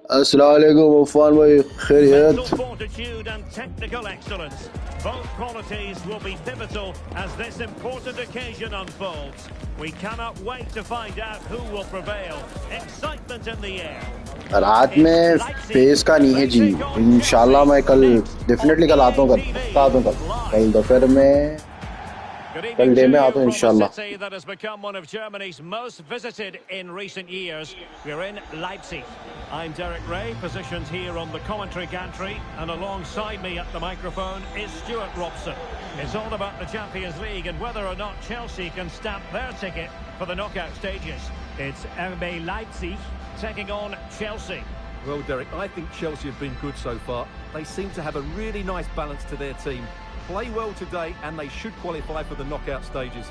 अस्सलाम वालेकुम उफ़ान भाई Mental खैरियत। fortitude and technical excellence. Both qualities will be pivotal as this important occasion unfolds. We cannot wait to find out who will prevail. Excitement in the air. रात It's में Leipzig. Face का नहीं है They ji. take on इंशाल्लाह Chelsea मैं कल next on definitely कल आता EA हूँ, कल पक्का TV आता हूँ, कल live. दोपहर में Good कल evening डे to में you आता हूँ from a इंशाल्लाह। city that has become one of Germany's most visited in recent years. We're in Leipzig. I'm Derek Ray, positioned here on the commentary gantry, and alongside me at the microphone is Stuart Robson. It's all about the Champions League and whether or not Chelsea can stamp their ticket for the knockout stages. It's RB Leipzig taking on Chelsea. Well, Derek, I think Chelsea have been good so far. They seem to have a really nice balance to their team. Play well today and they should qualify for the knockout stages.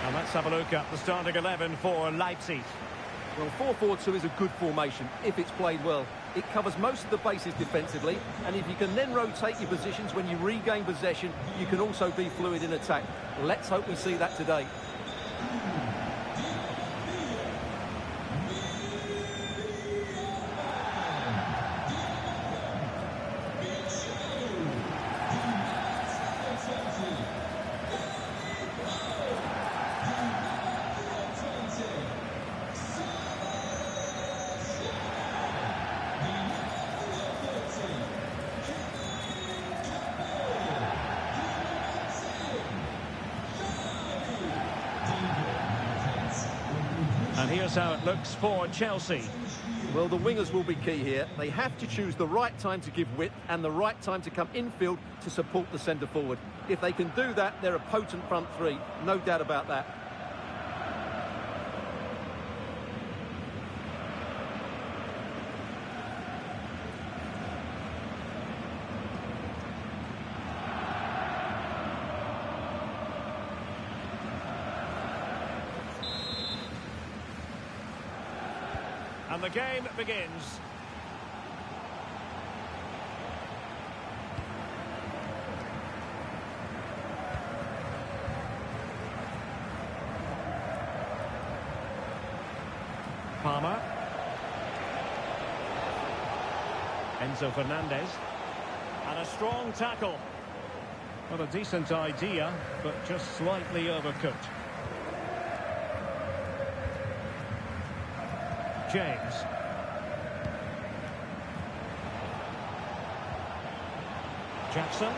And let's have a look at the starting 11 for Leipzig. Well, 4-4-2 is a good formation if it's played well. It covers most of the bases defensively, and if you can then rotate your positions when you regain possession, you can also be fluid in attack. Let's hope we see that today. And here's how it looks for Chelsea. Well, the wingers will be key here. They have to choose the right time to give width and the right time to come infield to support the centre forward. If they can do that, they're a potent front three. No doubt about that. And the game begins. Palmer. Enzo Fernandez. And a strong tackle. Well, a decent idea, but just slightly overcooked. James. Jackson.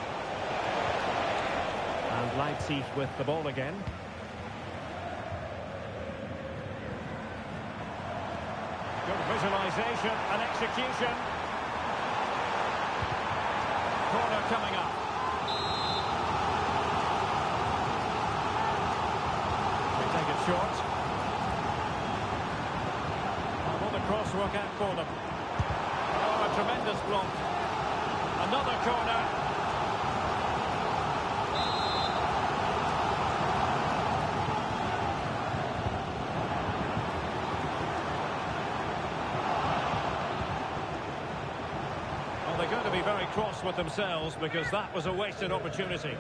And Leipzig with the ball again. Good visualisation and execution. Corner coming up. They take it short. Cross work out for them. Oh, a tremendous block. Another corner. Well, they're going to be very cross with themselves because that was a wasted opportunity.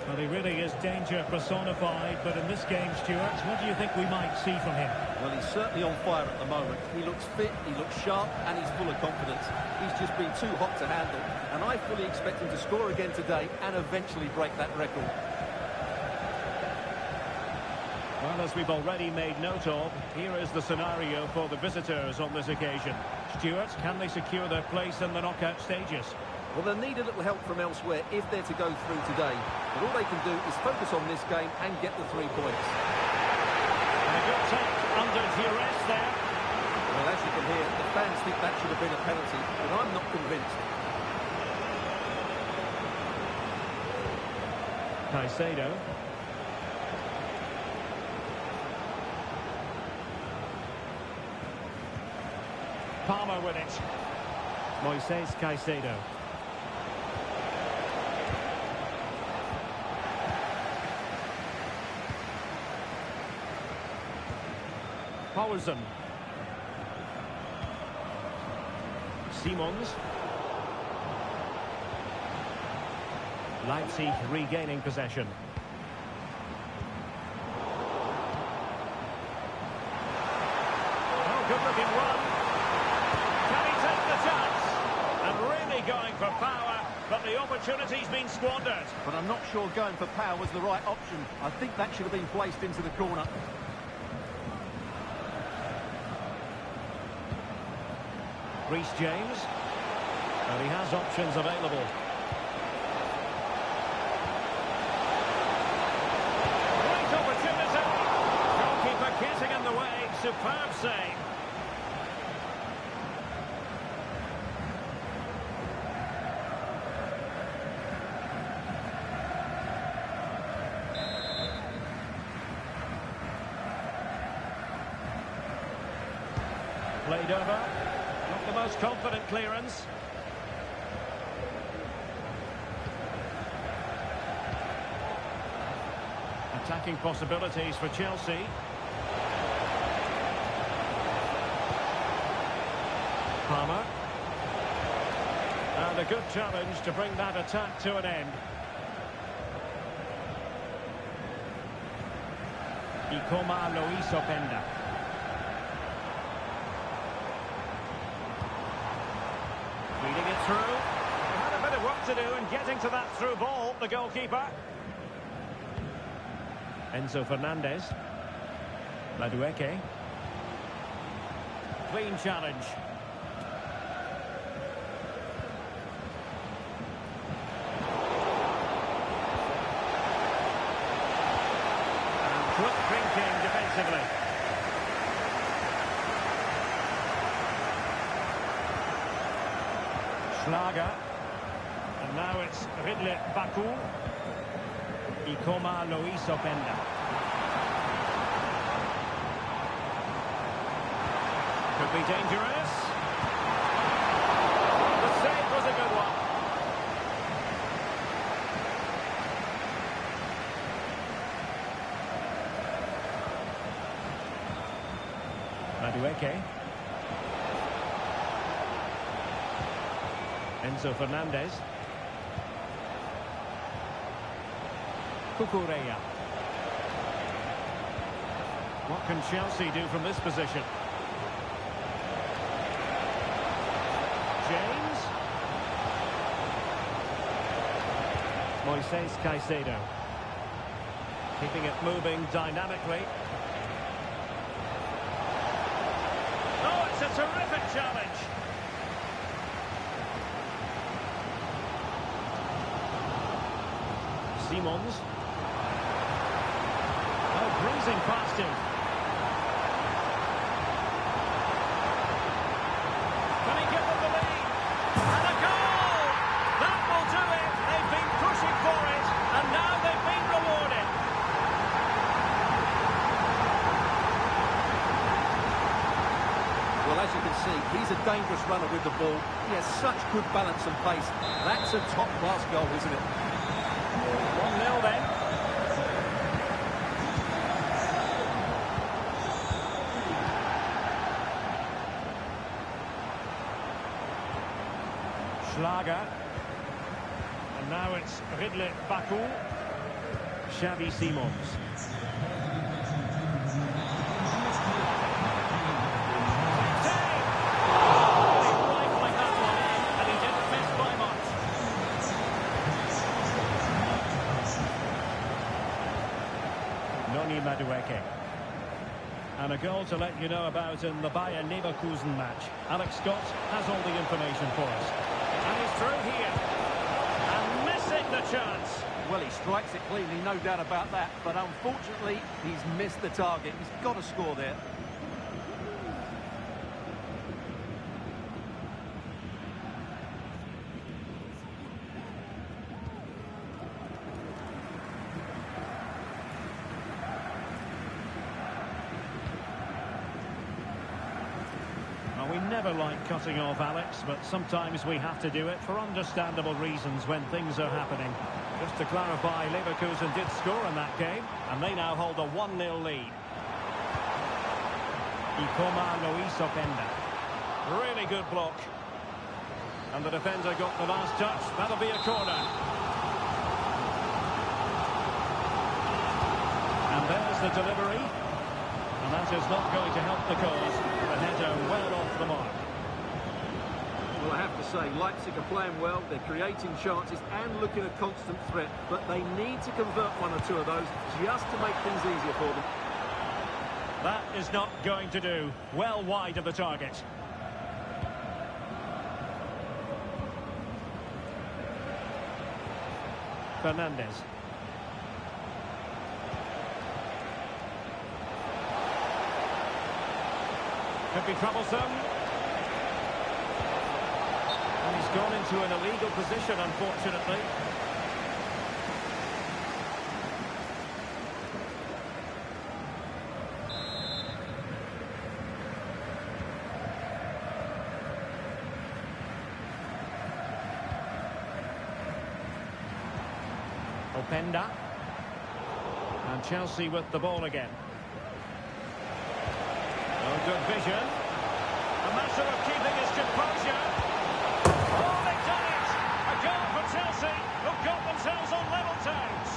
Well, he really is danger personified, but in this game, Stuart, what do you think we might see from him? Well, he's certainly on fire at the moment. He looks fit, he looks sharp, and he's full of confidence. He's just been too hot to handle, and I fully expect him to score again today and eventually break that record. Well, as we've already made note of, here is the scenario for the visitors on this occasion. Stuart, can they secure their place in the knockout stages? Well, they'll need a little help from elsewhere if they're to go through today. But all they can do is focus on this game and get the 3 points. And a good take under duress there. Well, as you can hear, the fans think that should have been a penalty, but I'm not convinced. Caicedo. Palmer with it. Moises Caicedo. Paulsen. Simons. Leipzig regaining possession. Oh, good looking run. Can he take the chance? And really going for power, but the opportunity's been squandered. But I'm not sure going for power was the right option. I think that should have been placed into the corner. Reece James. And he has options available. Great opportunity. Goalkeeper getting in the way. Superb save. Played over. Not the most confident clearance. Attacking possibilities for Chelsea. Palmer. And a good challenge to bring that attack to an end. KIKBALLOFFICIAL. Feeding it through. He had a bit of work to do in getting to that through ball, the goalkeeper. Enzo Fernandez. Madueke. Clean challenge. And quick thinking defensively. Schlager. And now it's Ridley Baku. KIKBALLOFFICIAL. Could be dangerous. The save was a good one. Madueke. Enzo Fernandez. Cucurella. What can Chelsea do from this position? James. Moises Caicedo. Keeping it moving dynamically. Oh, it's a terrific challenge. Simons. Oh, breezing past him. Can he give them the lead? And a goal! That will do it. They've been pushing for it, and now they've been rewarded. Well, as you can see, he's a dangerous runner with the ball. He has such good balance and pace. That's a top-class goal, isn't it? 1-0 then. Schlager. And now it's Ridley Baku. Xavi Simons. Madueke. And a goal to let you know about in the Bayern Leverkusen match. Alex Scott has all the information for us. And he's through here. And missing the chance. Well, he strikes it cleanly, no doubt about that. But unfortunately, he's missed the target. He's got to score there. never like cutting off Alex, but sometimes we have to do it for understandable reasons when things are happening. Just to clarify, Leverkusen did score in that game, and they now hold a 1-0 lead. Really good block. And the defender got the last touch. That'll be a corner. And there's the delivery. And that is not going to help the cause. The header well off the mark. Well, I have to say, Leipzig are playing well. They're creating chances and looking a constant threat. But they need to convert one or two of those just to make things easier for them. That is not going to do. Well wide of the target. Fernandez. Could be troublesome. And he's gone into an illegal position, unfortunately. Openda. And Chelsea with the ball again. Oh, good vision. A matter of keeping his composure. Oh, they've done it! A goal for Chelsea, who've got themselves on level terms.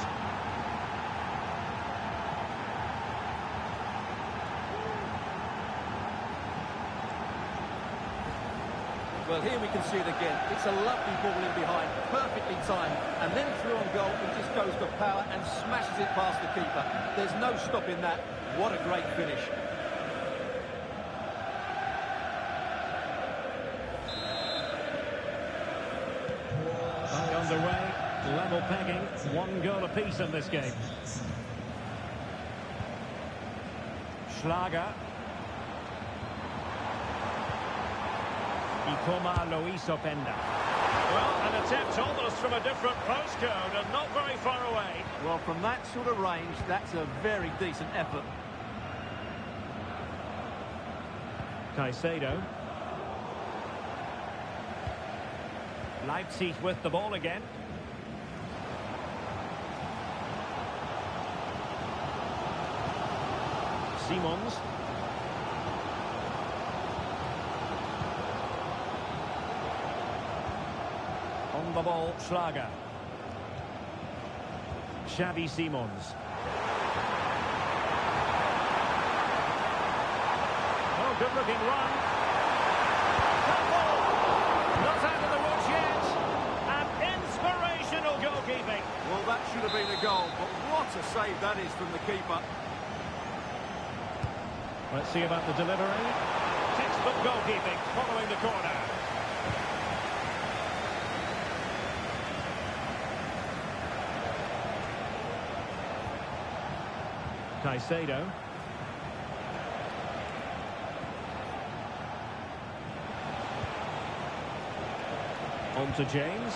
Well, here we can see it again. It's a lovely ball in behind, perfectly timed, and then through on goal, it just goes for power and smashes it past the keeper. There's no stopping that. What a great finish. Back underway, level pegging, 1 goal apiece in this game. Schlager. Openda. Well, an attempt almost from a different postcode and not very far away. Well, from that sort of range, that's a very decent effort. Caicedo. Leipzig with the ball again. Simons. On the ball, Schlager. Xavi Simons. Oh, good-looking run. Not out of the woods yet. And inspirational goalkeeping. Well, that should have been a goal, but what a save that is from the keeper. Let's see about the delivery. Textbook goalkeeping following the corner. Caicedo. On to James.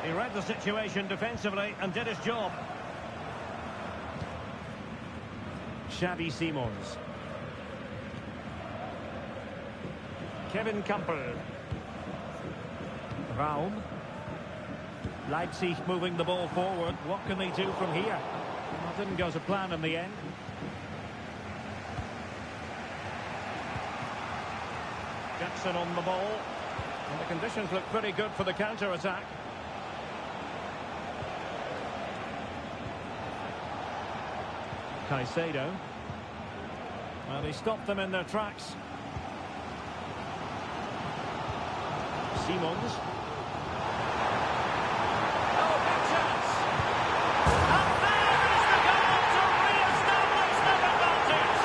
He read the situation defensively and did his job. Xavi Simons. Kevin Campbell. Raum. Leipzig moving the ball forward. What can they do from here? Well, didn't go to plan in the end. Jackson on the ball. And the conditions look pretty good for the counter-attack. Caicedo. Well, he stopped them in their tracks. Simons. Oh, big chance! And there is the goal to re-establish that advantage!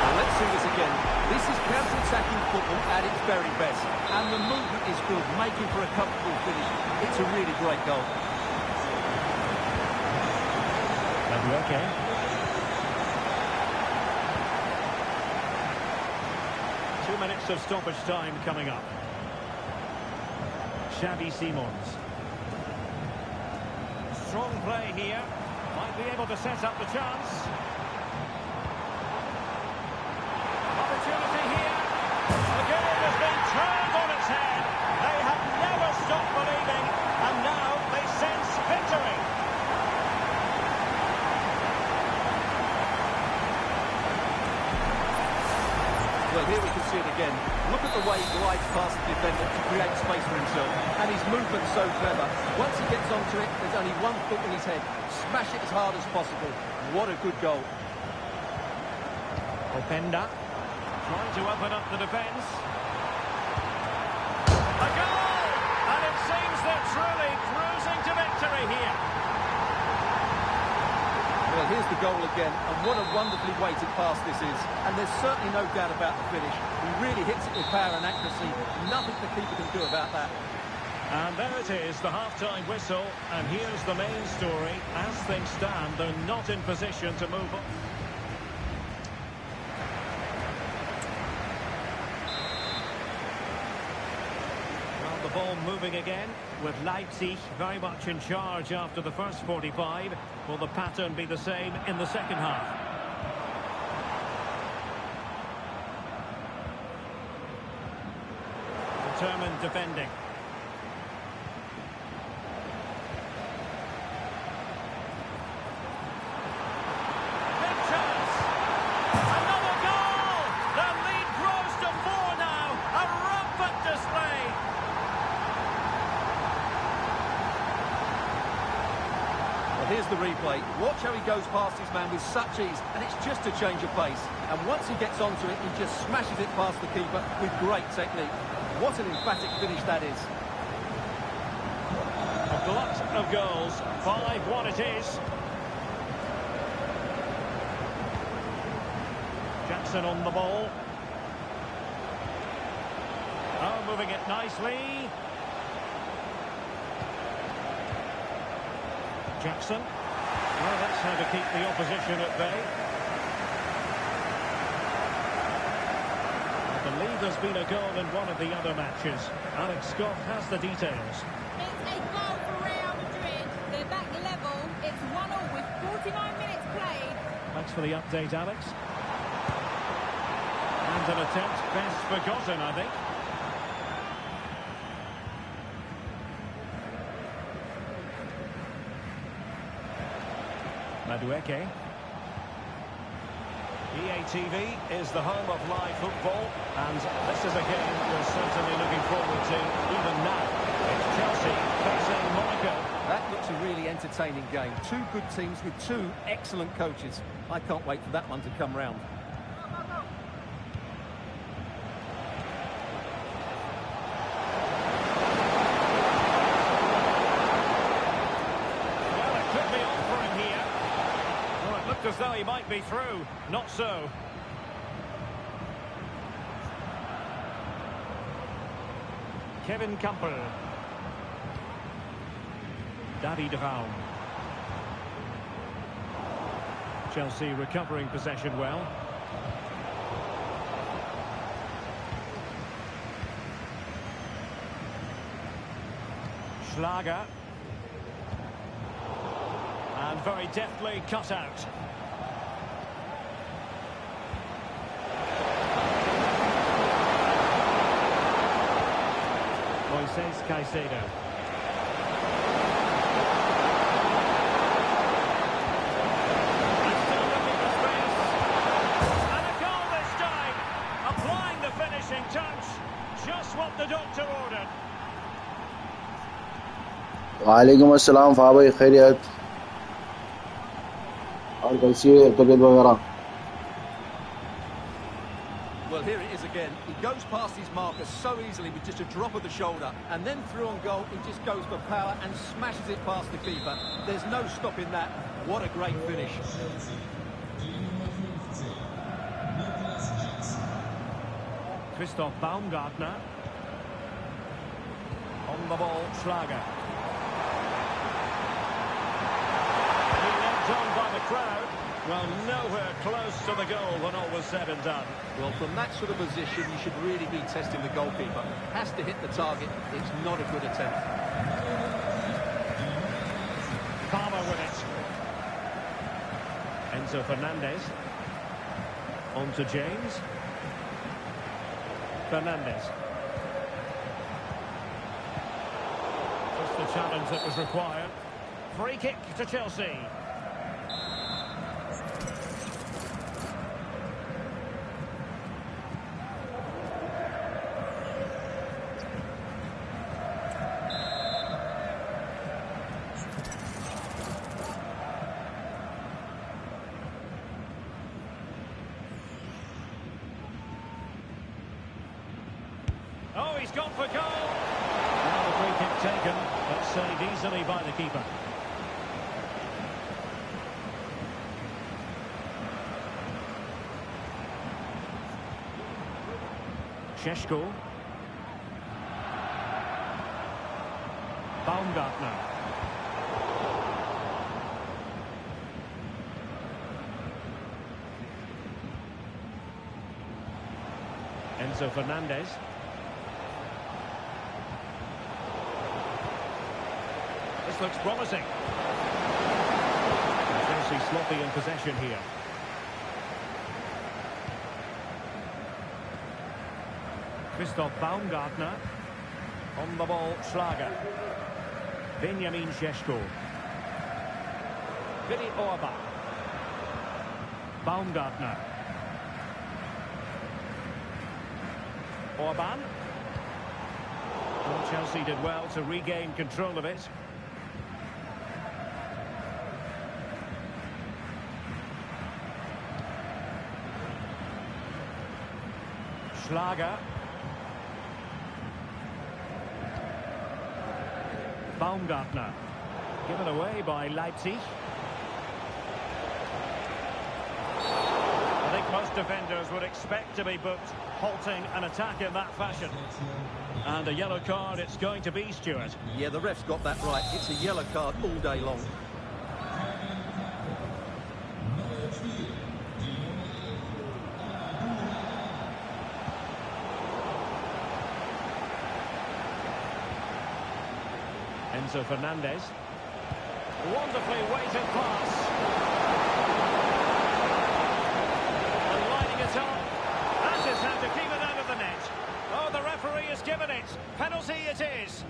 Now, let's see this again. This is counter-attacking football at its very best. And the movement is good, making for a comfortable finish. It's a really great goal. Okay. 2 minutes of stoppage time coming up. Xavi Simons. Strong play here. Might be able to set up the chance. Opportunity here. The game has been turned on its head. They have never stopped believing, and now they sense victory. Well, here we can see it again. Look at the way he glides past the defender to create space for himself. And his movement's so clever. Once he gets onto it, there's only one thought in his head. Smash it as hard as possible. What a good goal. Openda trying to open up the defence. A goal! And it seems they're truly cruising to victory here. Well, here's the goal again, and what a wonderfully weighted pass this is. And there's certainly no doubt about the finish. He really hits it with power and accuracy. Nothing the keeper can do about that. And there it is, the half-time whistle. And here's the main story. As things stand, they're not in position to move on. Well, the ball moving again, with Leipzig very much in charge after the first 45. Will the pattern be the same in the second half? Determined defending. Big chance. Another goal. The lead grows to 4 now. A rampant display. Well, here's the replay. Watch how he goes past his man with such ease, and it's just a change of pace. And once he gets onto it, he just smashes it past the keeper with great technique. What an emphatic finish that is. A glut of goals. 5-1 it is. Jackson on the ball. Oh, moving it nicely. Jackson. Well, that's how to keep the opposition at bay. I believe there's been a goal in one of the other matches. Alex Scott has the details. It's a goal for Real Madrid. They're back level. It's 1-1 with 49 minutes played. Thanks for the update, Alex. And an attempt best forgotten, I think. Madueke. EA TV is the home of live football, and this is a game we're certainly looking forward to even now. It's Chelsea facing Monaco. That looks a really entertaining game. Two good teams with two excellent coaches. I can't wait for that one to come round. Well, it could be on for him here. Well, it looked as though he might be through. Not so. Kevin Campbell. David Raum. Chelsea recovering possession well. Schlager. And very deftly cut out. Moises Caicedo. Still looking for space. And a goal this time. Applying the finishing touch. Just what the doctor ordered. वालेकुम अस्सलाम फ़ा भाई खैरियत और कैसी है तबीयत वगैरह Well, here it is again. He goes past his marker so easily with just a drop of the shoulder, and then through on goal, he just goes for power and smashes it past the keeper. There's no stopping that. What a great finish. Christoph Baumgartner. On the ball, Schlager. Being led on by the crowd. Well, nowhere close to the goal when all was said and done. Well, from that sort of position, you should really be testing the goalkeeper. Has to hit the target. It's not a good attempt. Palmer with it. Enzo Fernandez. On to James. Fernandez. Just the challenge that was required. Free kick to Chelsea. Oh, he's gone for goal. Now the free kick taken, but saved easily by the keeper. Šeško. Baumgartner. Enzo Fernandez. This looks promising. Chelsea sloppy in possession here. Christoph Baumgartner. On the ball, Schlager. Benjamin Šeško. Willi Orban. Baumgartner. Orban. Well, Chelsea did well to regain control of it. Schlager. Baumgartner. Given away by Leipzig. I think most defenders would expect to be booked, halting an attack in that fashion. And a yellow card it's going to be, Stuart. Yeah, the ref's got that right. It's a yellow card all day long. Enzo Fernandez. Wonderfully weighted pass. And lining it up. That is how to keep it out of the net. Oh, the referee has given it. Penalty it is.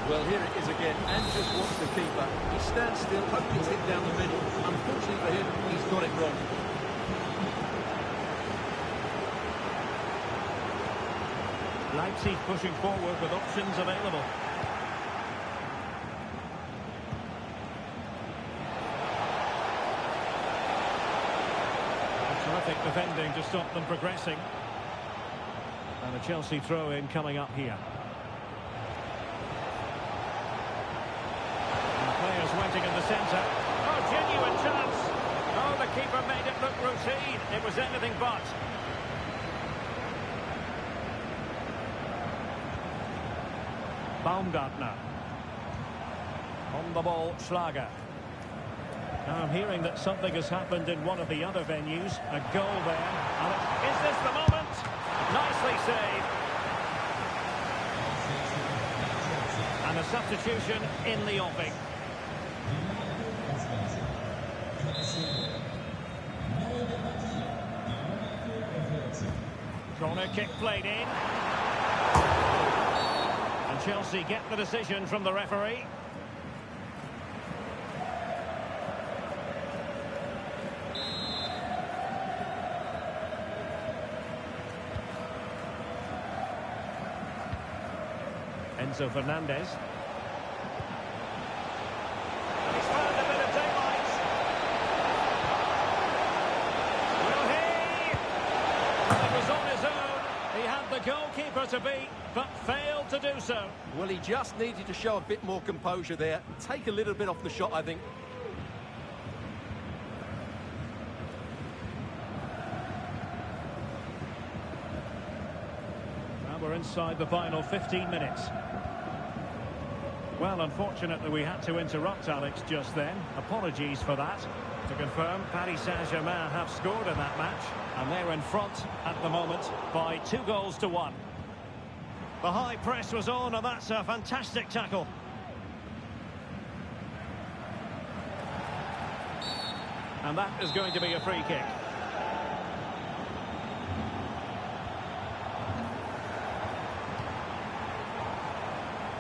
Well, here it is again, and just watch the keeper. He stands still, hoping it's hit down the middle. Unfortunately for him, he's got it wrong. Leipzig pushing forward with options available. Terrific defending to stop them progressing. And a Chelsea throw-in coming up here. Waiting in the centre. Oh, genuine chance. Oh, the keeper made it look routine. It was anything but. Baumgartner. On the ball, Schlager. Now I'm hearing that something has happened in one of the other venues. A goal there. And is this the moment? Nicely saved. And a substitution in the offing. Corner kick played in. And Chelsea get the decision from the referee. Enzo Fernandez. keeper to beat, but failed to do so. Well, he just needed to show a bit more composure there. Take a little bit off the shot, I think. And we're inside the final 15 minutes. Well, unfortunately, we had to interrupt Alex just then. Apologies for that. To confirm, Paris Saint-Germain have scored in that match, and they're in front at the moment by 2-1. The high press was on, and that's a fantastic tackle. And that is going to be a free kick.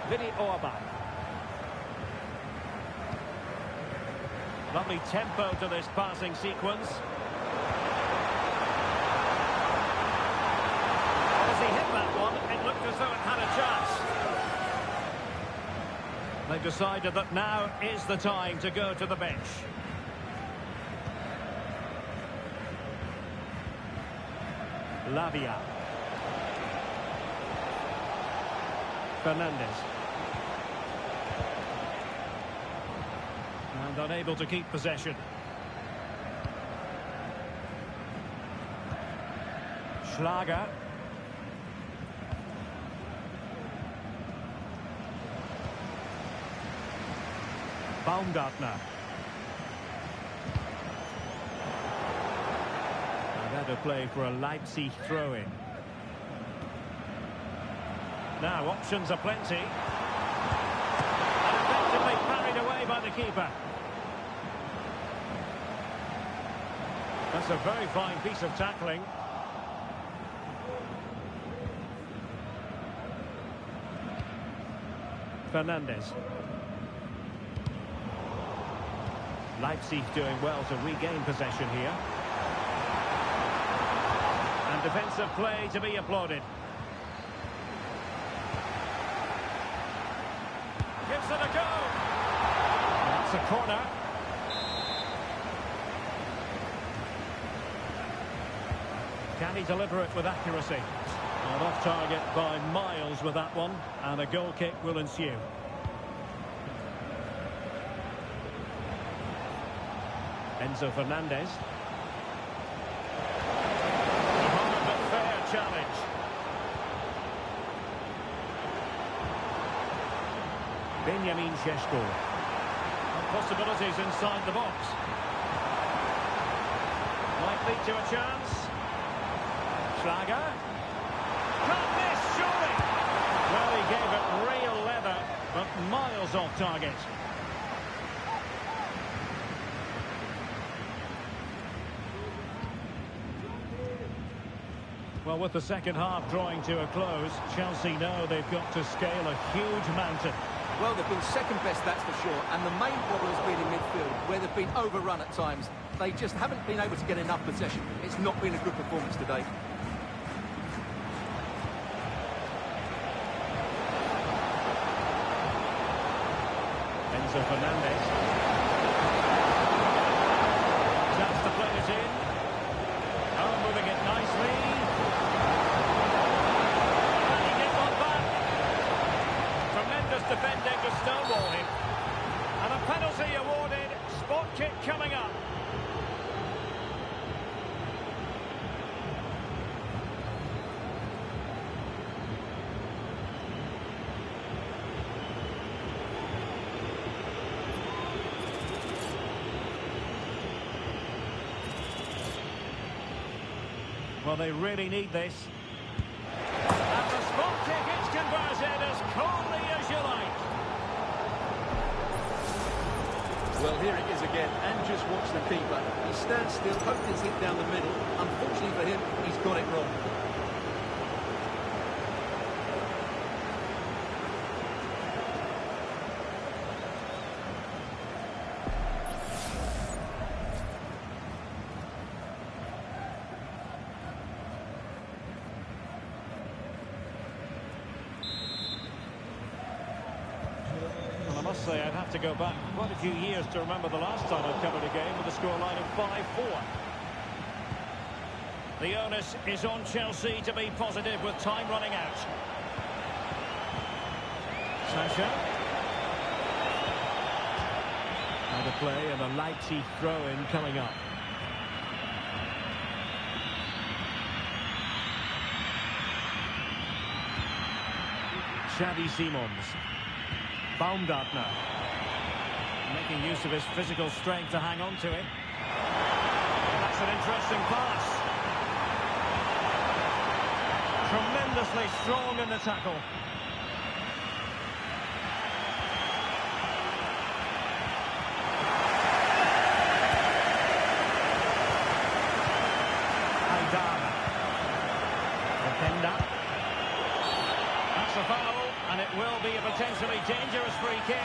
Vini Orbach. Lovely tempo to this passing sequence. As he hit that one, it looked as though it had a chance. They've decided that now is the time to go to the bench. Lavia. Fernandez. And unable to keep possession. Schlager. Baumgartner. And that'll play for a Leipzig throw-in. Now options are plenty. And effectively carried away by the keeper. That's a very fine piece of tackling. Fernandez. Leipzig doing well to regain possession here. And defensive play to be applauded. Gives it a go. That's a corner. Can he deliver it with accuracy? And off target by miles with that one, and a goal kick will ensue. Enzo Fernandez. A hard but fair challenge. Benjamin Šeško. Possibilities inside the box. Might lead to a chance. Schlager. Can't miss, surely. Well, he gave it real leather, but miles off target. Well, with the second half drawing to a close, Chelsea know they've got to scale a huge mountain. Well, they've been second best, that's for sure. And the main problem has been in midfield, where they've been overrun at times. They just haven't been able to get enough possession. It's not been a good performance today. Enzo Fernandez. Chance to play it in. Oh, moving it nicely. Can he get one back? Tremendous defending to stonewall him. And a penalty awarded. Spot kick coming up. Well, they really need this. And the spot kick is converted as calmly as you like. Well, here it is again, and just watch the keeper. He stands still, hoping it's hit down the middle. Unfortunately for him, he's got it wrong. Well, I must say I'd have to go back quite a few years to remember the last time I covered a game with a scoreline of 5-4. The onus is on Chelsea to be positive with time running out. Sasha. Now the play and a Leipzig throw-in coming up. Xavi Simons. Baumgartner. Making use of his physical strength to hang on to it. That's an interesting pass. Tremendously strong in the tackle. Aidara. Openda. That's a foul, and it will be a potentially dangerous free kick.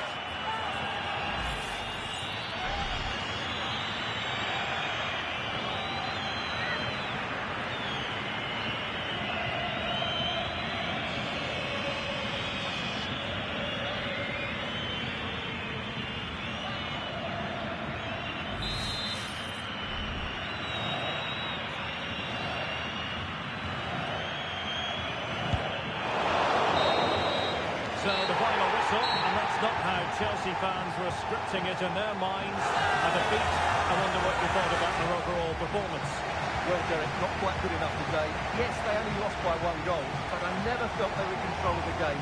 So the final whistle, and that's not how Chelsea fans were scripting it in their minds. A defeat. I wonder what you thought about their overall performance. Well, Derek, not quite good enough today. Yes, they only lost by 1 goal, but I never felt they were in control of the game.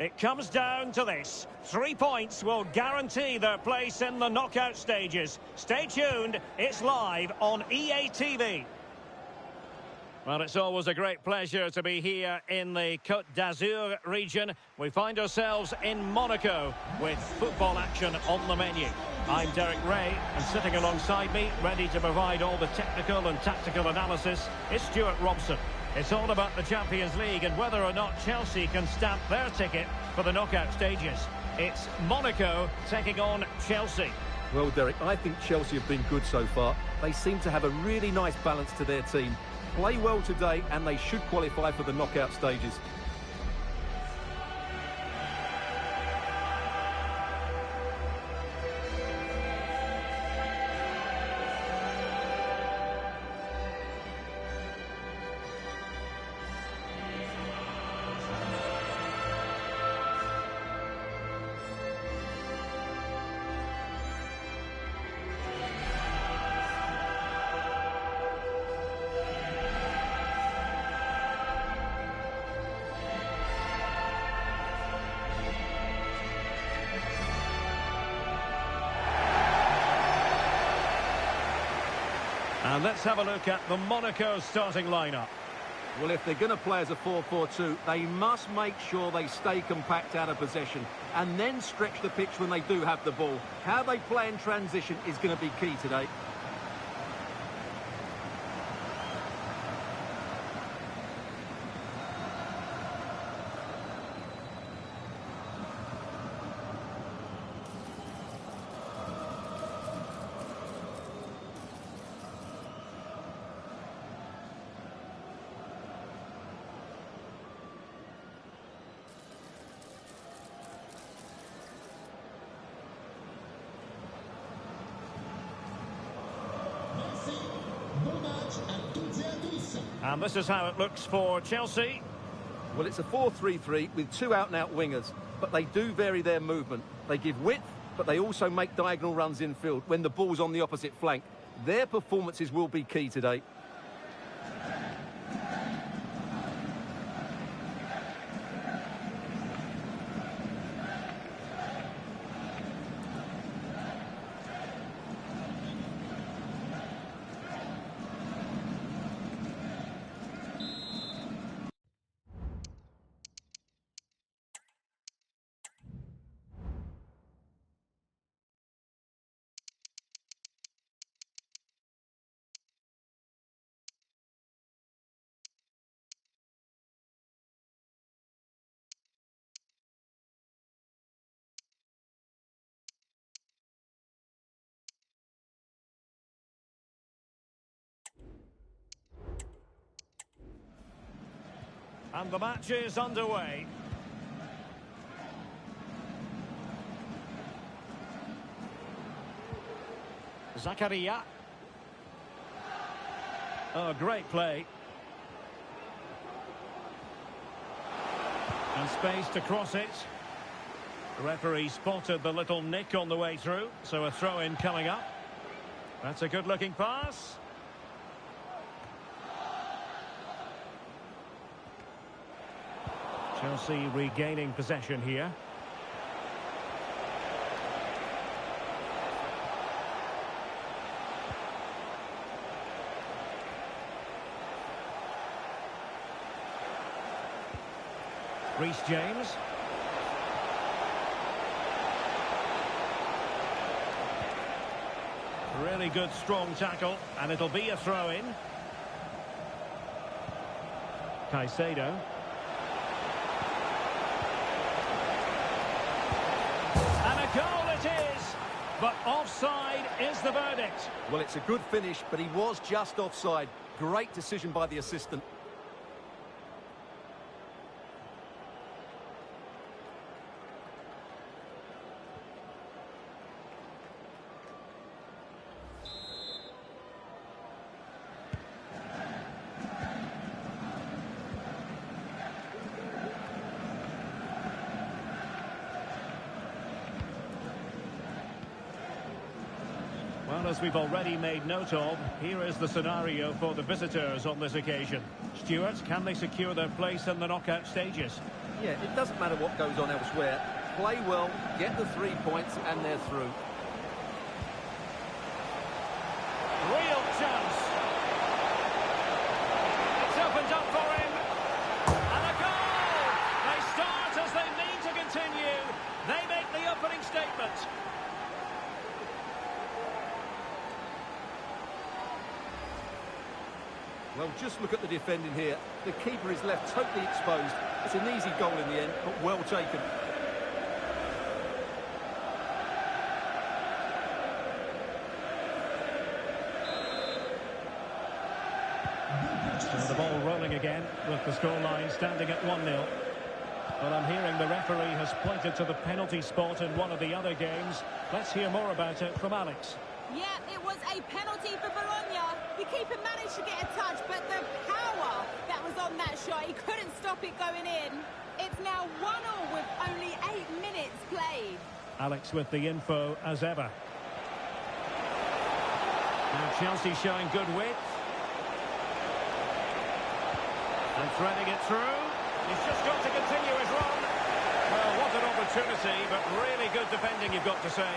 It comes down to this. 3 points will guarantee their place in the knockout stages. Stay tuned. It's live on EA TV. Well, it's always a great pleasure to be here in the Côte d'Azur region. We find ourselves in Monaco with football action on the menu. I'm Derek Ray, and sitting alongside me, ready to provide all the technical and tactical analysis, is Stuart Robson. It's all about the Champions League and whether or not Chelsea can stamp their ticket for the knockout stages. It's Monaco taking on Chelsea. Well, Derek, I think Chelsea have been good so far. They seem to have a really nice balance to their team. Play well today, and they should qualify for the knockout stages. And let's have a look at the Monaco starting lineup. Well, if they're going to play as a 4-4-2, they must make sure they stay compact out of possession and then stretch the pitch when they do have the ball. How they play in transition is going to be key today. And this is how it looks for Chelsea. Well, it's a 4-3-3 with 2 out-and-out wingers, but they do vary their movement. They give width, but they also make diagonal runs infield when the ball's on the opposite flank. Their performances will be key today. And the match is underway. Zakaria. Oh, great play. And space to cross it. The referee spotted the little nick on the way through, so a throw-in coming up. That's a good-looking pass. Chelsea regaining possession here. Reece James. Really good strong tackle, and it'll be a throw-in. Caicedo. Goal it is, but offside is the verdict. Well, it's a good finish, but he was just offside. Great decision by the assistant. Well, as we've already made note of, here is the scenario for the visitors on this occasion. Stuart, can they secure their place in the knockout stages? Yeah, it doesn't matter what goes on elsewhere. Play well, get the 3 points, and they're through. Real chance. It's opened up for him. And a goal! They start as they mean to continue. They make the opening statement. Well, just look at the defending here. The keeper is left totally exposed. It's an easy goal in the end, but well taken. So the ball rolling again with the scoreline standing at 1-0. But I'm hearing the referee has pointed to the penalty spot in one of the other games. Let's hear more about it from Alex. Yeah, it was a penalty for Bologna. The keeper managed to get a touch, but the power that was on that shot, he couldn't stop it going in. It's now 1-1 with only 8 minutes played. Alex with the info as ever. Now Chelsea showing good width. And threading it through. He's just got to continue his run. Well, what an opportunity, but really good defending, you've got to say.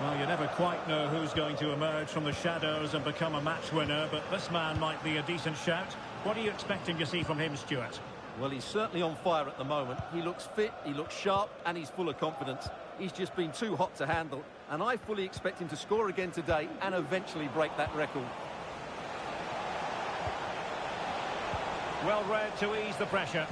Well, you never quite know who's going to emerge from the shadows and become a match winner, but this man might be a decent shout. What are you expecting to see from him, Stuart? Well, he's certainly on fire at the moment. He looks fit, he looks sharp, and he's full of confidence. He's just been too hot to handle, and I fully expect him to score again today and eventually break that record. Well read to ease the pressure.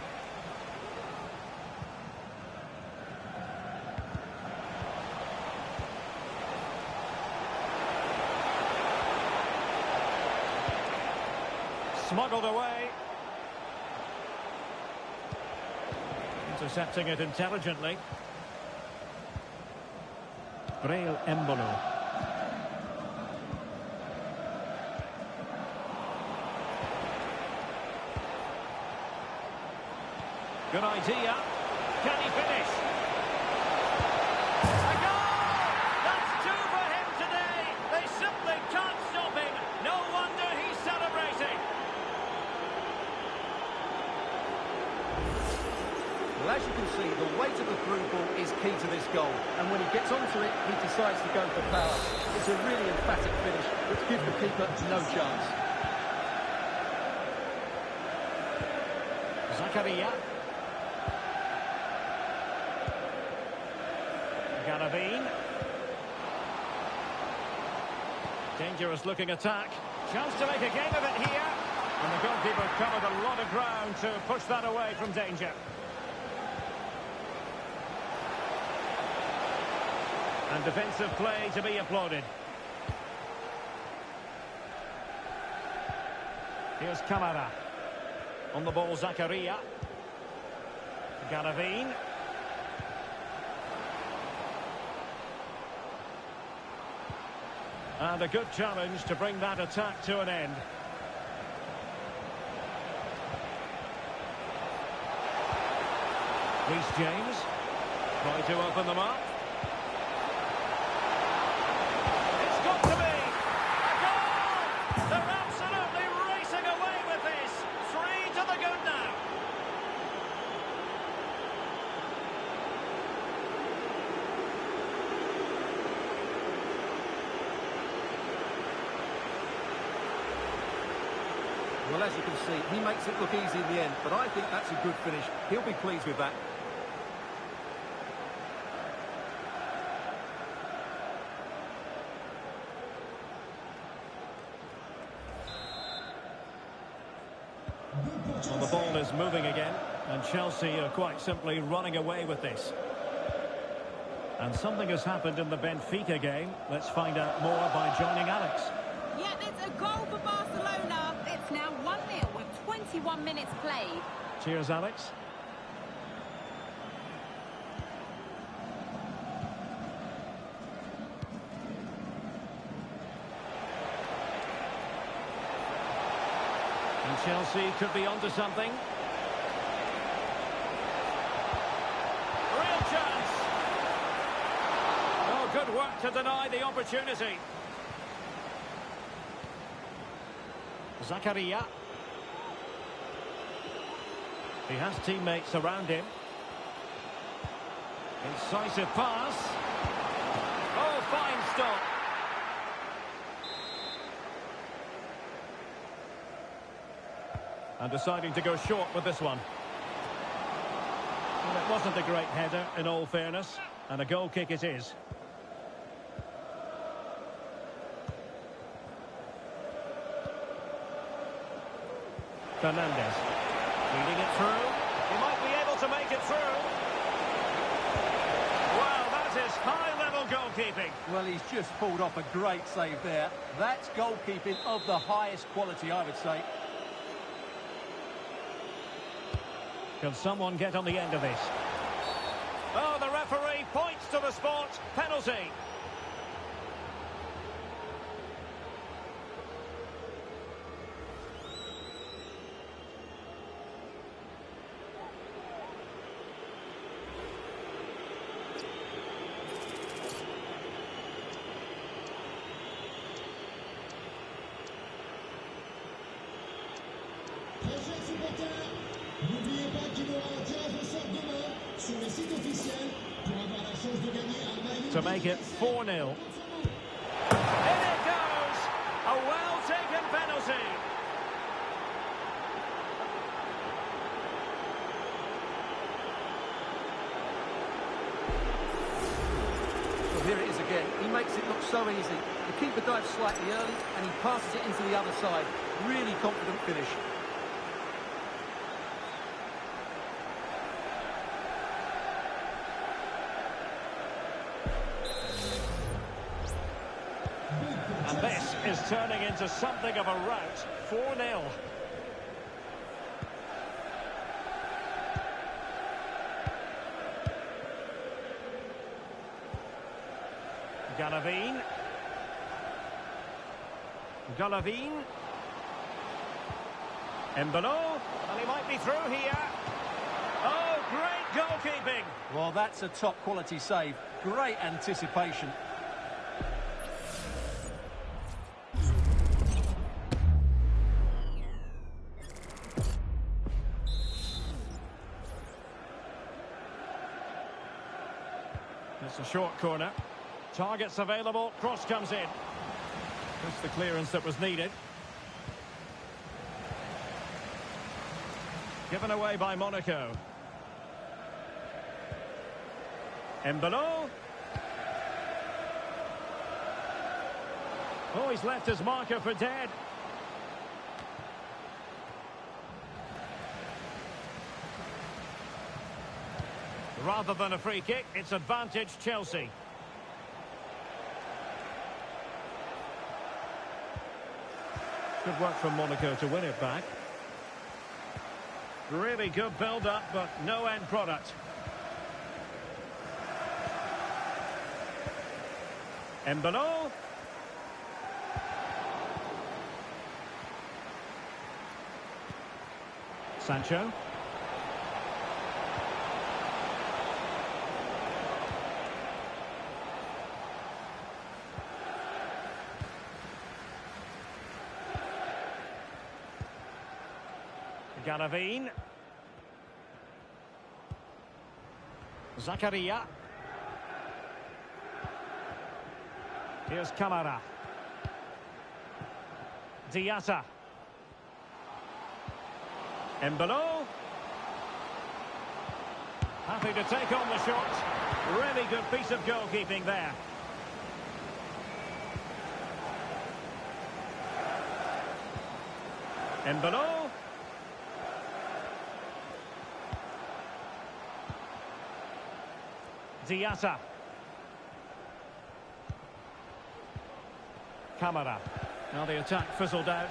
Smuggled away. Intercepting it intelligently. Braille Embolo. Good idea. Can he finish? A goal! That's two for him today. They simply can't stop him. No wonder he's celebrating. Well, as you can see, the weight of the through ball is key to this goal. And when he gets onto it, he decides to go for power. It's a really emphatic finish, which gives the keeper no chance. Zakaria. Garavine. Dangerous looking attack. Chance to make a game of it here. And the goalkeeper covered a lot of ground to push that away from danger. And defensive play to be applauded. Here's Kamara. On the ball, Zakaria. Garavine. And a good challenge to bring that attack to an end. Reece James. Try to open them up. It's got to be a goal! They're absolutely racing away with this. 3 to the good now. Well, as you can see, he makes it look easy in the end, but I think that's a good finish. He'll be pleased with that. Well, the ball is moving again, and Chelsea are quite simply running away with this. And something has happened in the Benfica game. Let's find out more by joining Alex. Yeah, it's a goal for Barcelona. It's now 1-0 with 21 minutes played. Cheers, Alex. And Chelsea could be onto something. Real chance. Oh, good work to deny the opportunity. Zakaria. He has teammates around him. Incisive pass. Oh, fine stop. And deciding to go short with this one. Well, it wasn't a great header, in all fairness. And a goal kick it is. Fernandez. Leading it through. He might be able to make it through. Well, that is high-level goalkeeping. Well, he's just pulled off a great save there. That's goalkeeping of the highest quality, I would say. Can someone get on the end of this? Oh, the referee points to the spot. Penalty. N'oubliez pas qu'il y aura un tirage au sort demain sur le site officiel pour avoir la chance de gagner un maillot. To make it 4-0. In it goes! A well-taken penalty. Well, here it is again. He makes it look so easy. The keeper dives slightly early and he passes it into the other side. Really confident finish. And this is turning into something of a rout. 4-0. Garavine. Embolo. And he might be through here. Oh, great goalkeeping. Well, that's a top-quality save. Great anticipation. It's a short corner. Targets available. Cross comes in. That's the clearance that was needed. Given away by Monaco. Embolo. Oh, he's left his marker for dead. Rather than a free kick, it's advantage Chelsea. Good work from Monaco to win it back. Really good build-up, but no end product. Embolo. Sancho. Garavine. Zakaria. Here's Kamara. Diatta. Embolo. Happy to take on the shot. Really good piece of goalkeeping there. Embolo. Diatta. Kamara. Now the attack fizzled out.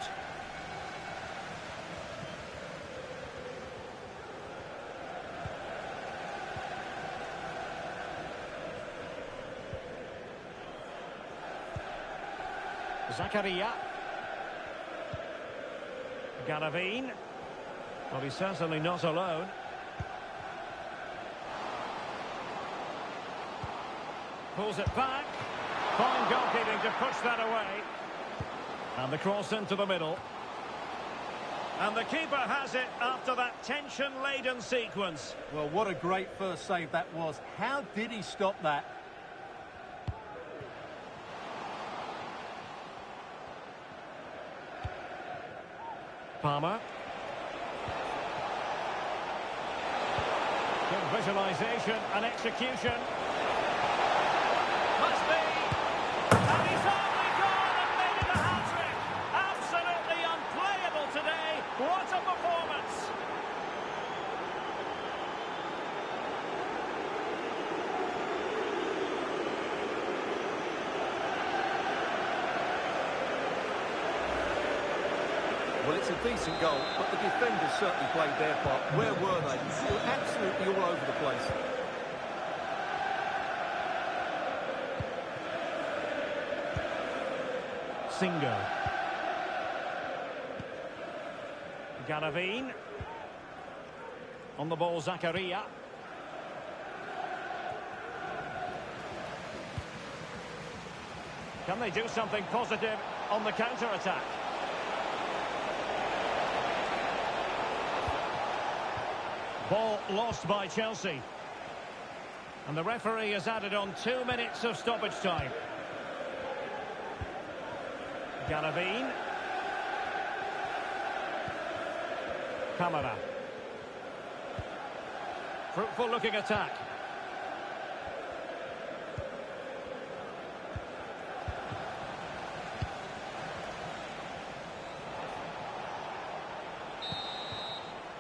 Zakaria. Garavine. Well, he's certainly not alone. Pulls it back. Fine goalkeeping to push that away. And the cross into the middle. And the keeper has it after that tension-laden sequence. Well, what a great first save that was. How did he stop that? Palmer. Good visualisation and execution. Must be. And he's only gone and made it a hat-trick. Absolutely unplayable today. What a performance. Well, it's a decent goal, but the defenders certainly played their part. Where were they? They were absolutely all over the place. Singo. Garavine. On the ball, Zakaria. Can they do something positive on the counter-attack? Ball lost by Chelsea. And the referee has added on 2 minutes of stoppage time. Garavine. Kamara. Fruitful looking attack.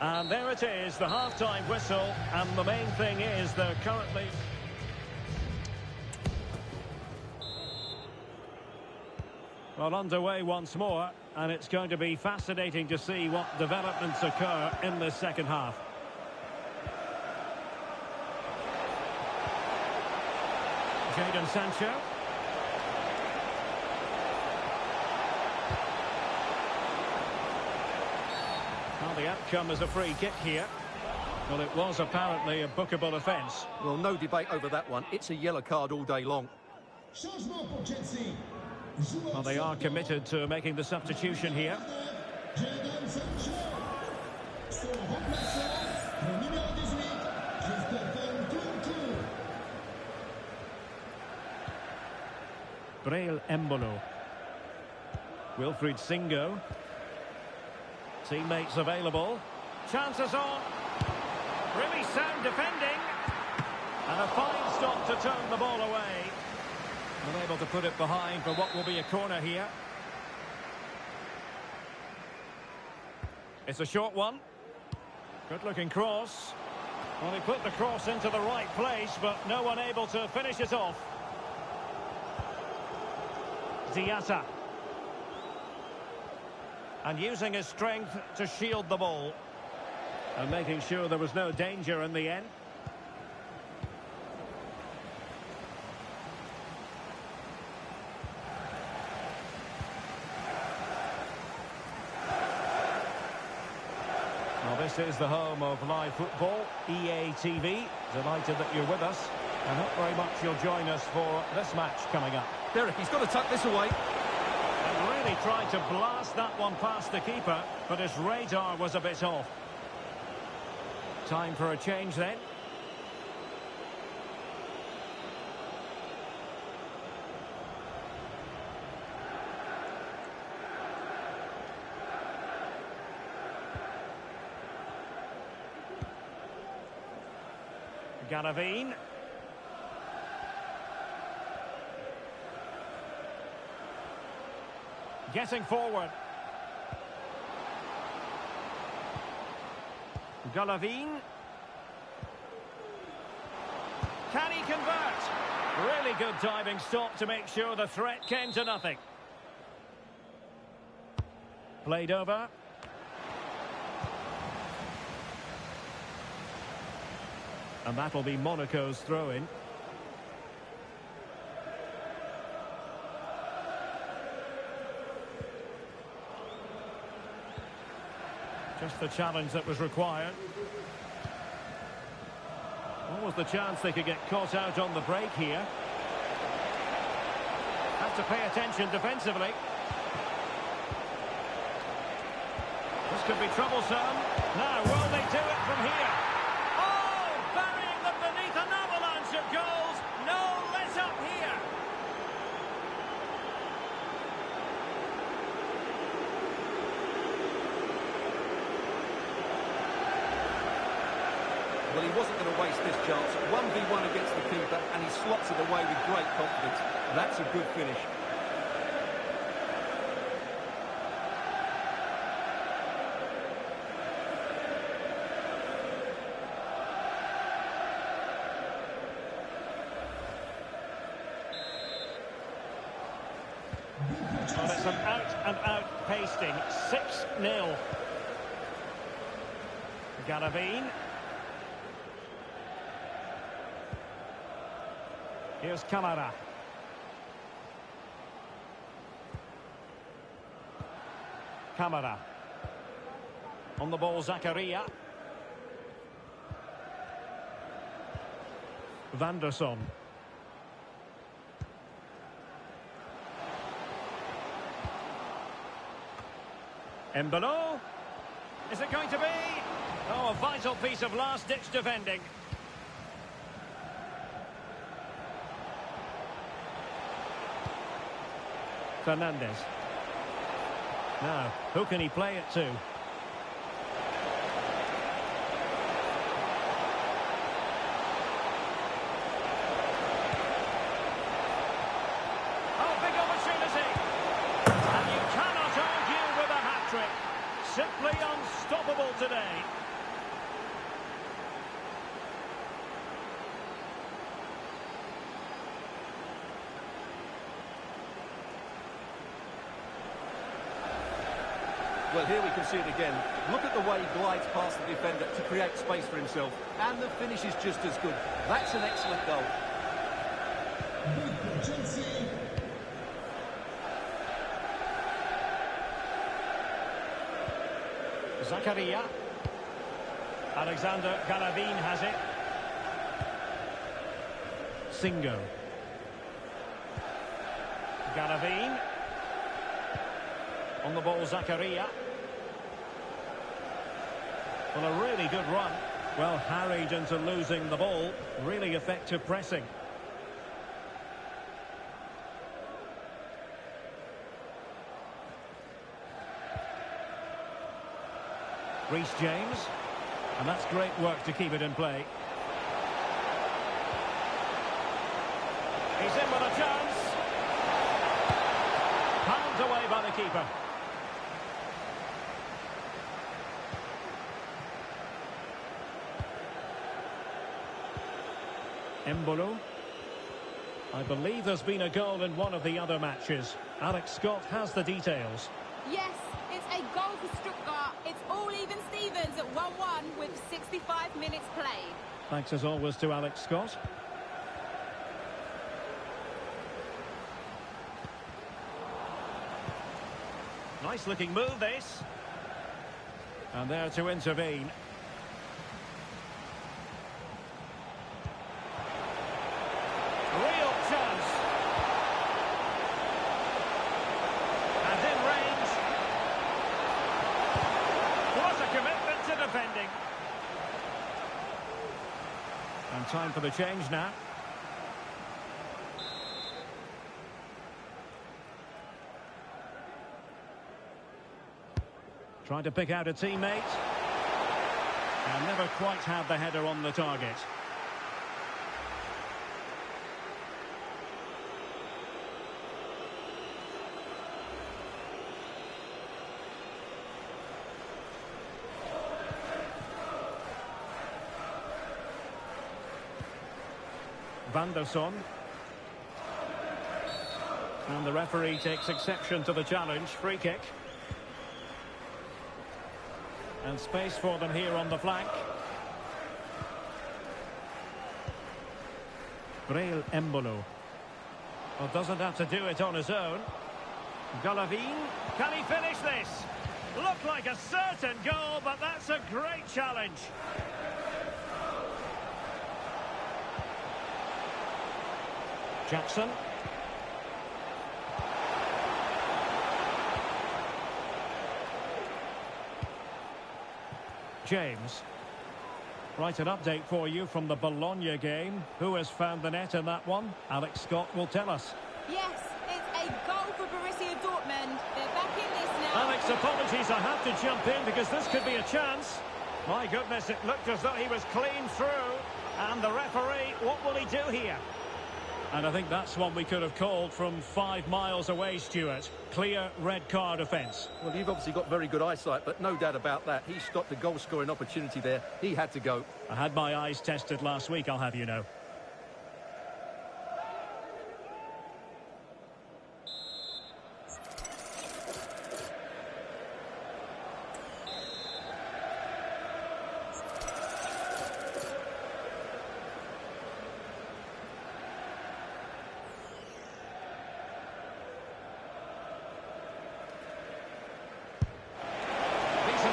And there it is, the half-time whistle, and the main thing is they're currently... Well, underway once more, and it's going to be fascinating to see what developments occur in this second half. Jadon Sancho. Well, the outcome is a free kick here. Well, it was apparently a bookable offence. Well, no debate over that one. It's a yellow card all day long. Changement pour Chelsea. Well, they are committed to making the substitution here. Jadon Sancho. Son remplaçant, le numéro 18, Christopher Nkunku. Breel Embolo. Wilfried Singo. Teammates available. Chances on. Really sound defending. And a fine stop to turn the ball away. Unable to put it behind for what will be a corner here. It's a short one. Good looking cross. Well, he put the cross into the right place, but no one able to finish it off. Diatta. And using his strength to shield the ball. And making sure there was no danger in the end. Well, this is the home of live football, EA TV. Delighted that you're with us. I hope very much you'll join us for this match coming up. Derek, he's got to tuck this away. And really tried to blast that one past the keeper, but his radar was a bit off. Time for a change then. Garavine. Getting forward. Garavine. Can he convert? Really good diving stop to make sure the threat came to nothing. Played over. And that'll be Monaco's throw-in. Just the challenge that was required. What was the chance they could get caught out on the break here? Have to pay attention defensively. This could be troublesome. Now, will they do it from here? Oh, burying them beneath an avalanche of goals. No let up here. Well, he wasn't going to waste this chance. 1v1 against the keeper, and he slots it away with great confidence. That's a good finish. Well, it's an out-and-out pasting. 6-0. Garavine. Here's Kamara. Kamara. On the ball, Zakaria. Vanderson. Embolo. Is it going to be? Oh, a vital piece of last-ditch defending. Fernandez. Now, who can he play it to? Oh, big opportunity! And you cannot argue with a hat-trick. Simply unstoppable today. Well, here we can see it again. Look at the way he glides past the defender to create space for himself. And the finish is just as good. That's an excellent goal. Chelsea. Zakaria. Alexander Galavin has it. Singo. Galavin. On the ball, Zakaria. Well, a really good run. Well, harried into losing the ball. Really effective pressing. Reece James. And that's great work to keep it in play. He's in with a chance. Pounded away by the keeper. Embolo. I believe there's been a goal in one of the other matches. Alex Scott has the details. Yes, it's a goal for Stuttgart. It's all even Stevens at 1-1 with 65 minutes played. Thanks as always to Alex Scott. Nice looking move this. And there to intervene. Real chance. And in range. What a commitment to defending. And time for the change now. Trying to pick out a teammate. And never quite had the header on the target. Van der Son. And the referee takes exception to the challenge. Free kick. And space for them here on the flank. Breel Embolo. Well, doesn't have to do it on his own. Galavin. Can he finish this? Looked like a certain goal, but that's a great challenge. Jackson. James. Right, an update for you from the Bologna game. Who has found the net in that one? Alex Scott will tell us. Yes, it's a goal for Borussia Dortmund. They're back in this now. Alex, apologies, I have to jump in because this could be a chance. My goodness, it looked as though he was clean through. And the referee, what will he do here? And I think that's one we could have called from 5 miles away, Stuart. Clear red card offence. Well, you've obviously got very good eyesight, but no doubt about that. He stopped the goal-scoring opportunity there. He had to go. I had my eyes tested last week, I'll have you know.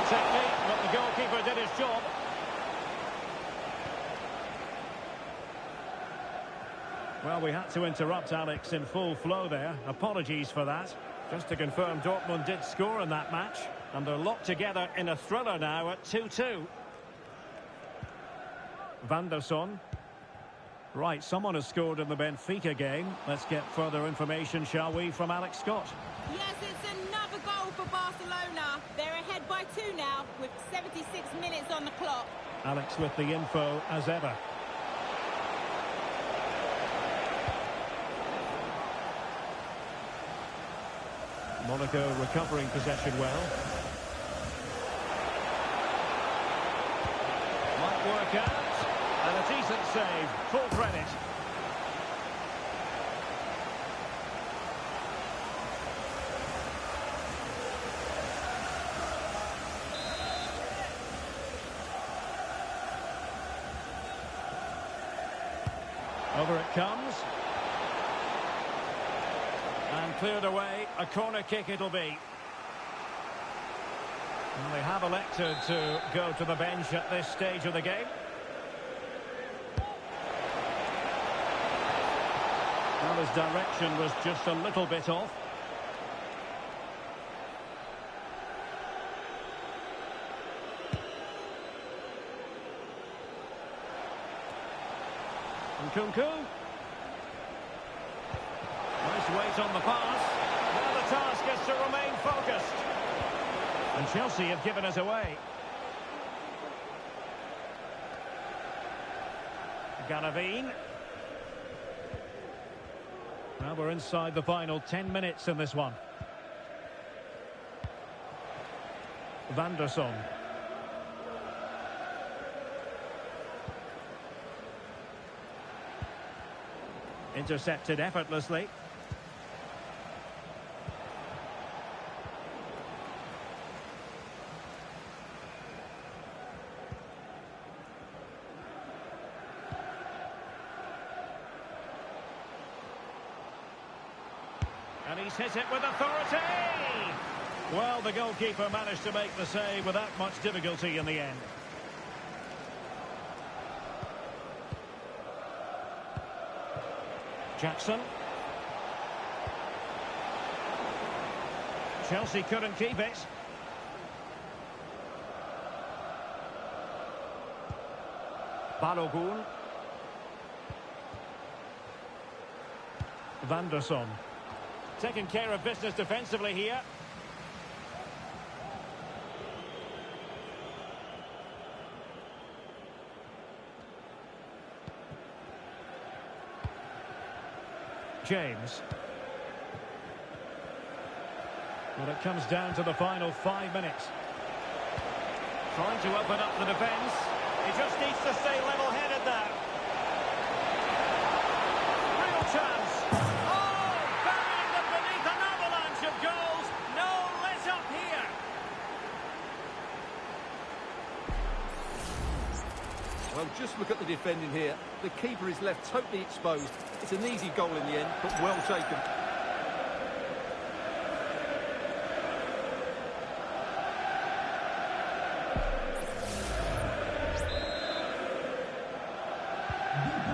Technique, but the goalkeeper did his job. Well, we had to interrupt Alex in full flow there. Apologies for that. Just to confirm, Dortmund did score in that match, and they're locked together in a thriller now at 2-2. Van der Son. Right, someone has scored in the Benfica game. Let's get further information, shall we, from Alex Scott. Yes, it's another goal for Barcelona. They're ahead by 2 now, with 76 minutes on the clock. Alex with the info as ever. Monaco recovering possession well. Might work out. And a decent save. Full credit. Over it comes. And cleared away. A corner kick it'll be. And they have elected to go to the bench at this stage of the game. Well, his direction was just a little bit off. And Kunku. Nice weight on the pass. Now the task is to remain focused. And Chelsea have given us away. Galavine. Well, we're inside the final 10 minutes in this one. Van der Sar. Intercepted effortlessly. And he's hit it with authority! Well, the goalkeeper managed to make the save without much difficulty in the end. Jackson. Chelsea couldn't keep it. Balogun. Van der Sar. Taking care of business defensively here. James. Well, it comes down to the final 5 minutes. Trying to open up the defence. He just needs to stay level-headed now. Real chance. Oh, burying them beneath an avalanche of goals. No let-up here. Well, just look at the defending here. The keeper is left totally exposed. It's an easy goal in the end, but well taken.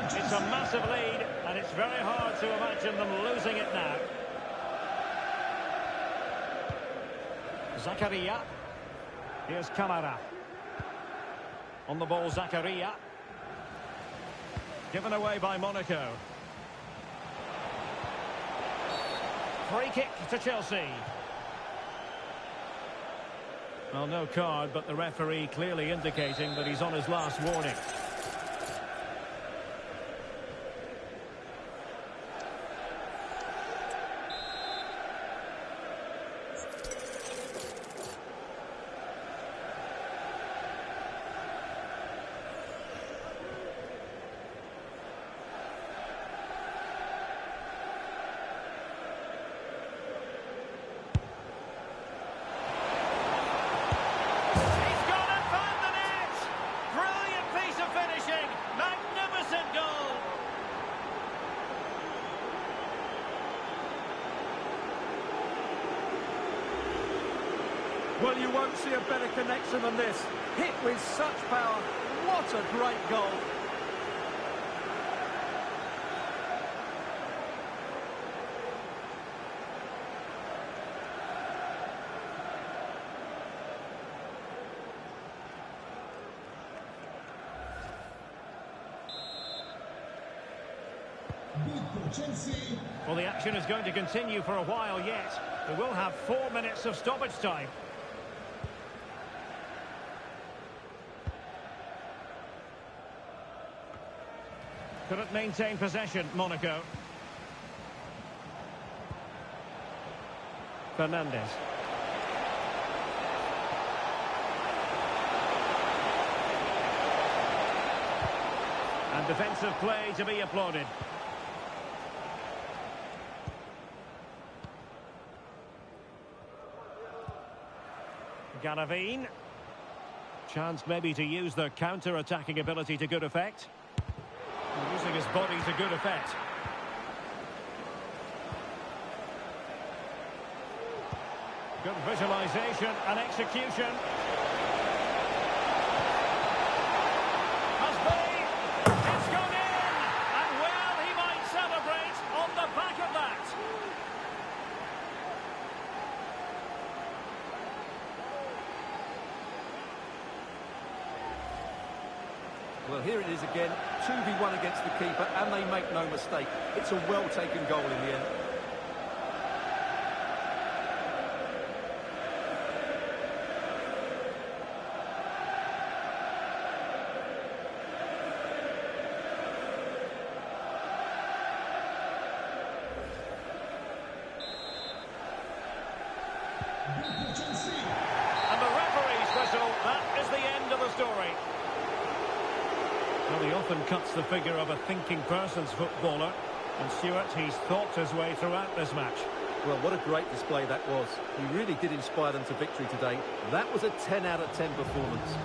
It's a massive lead, and it's very hard to imagine them losing it now. Zakaria. Here's Kamara. On the ball, Zakaria. Given away by Monaco. Free kick to Chelsea. Well, no card, but the referee clearly indicating that he's on his last warning. Well, you won't see a better connection than this. Hit with such power. What a great goal. Well, the action is going to continue for a while yet. We will have 4 minutes of stoppage time. Couldn't maintain possession, Monaco. Fernandes. And defensive play to be applauded. Galavine. Chance maybe to use their counter-attacking ability to good effect. Using his body to good effect. Good visualisation and execution. Has been. It's gone in. And well, he might celebrate on the back of that. Well, here it is again, 2v1 against the keeper, and they make no mistake. It's a well-taken goal in the end. And the referee's whistle, that is the end of the story. Well, he often cuts the figure of a thinking person's footballer. And Stuart, he's thought his way throughout this match. Well, what a great display that was. He really did inspire them to victory today. That was a 10 out of 10 performance.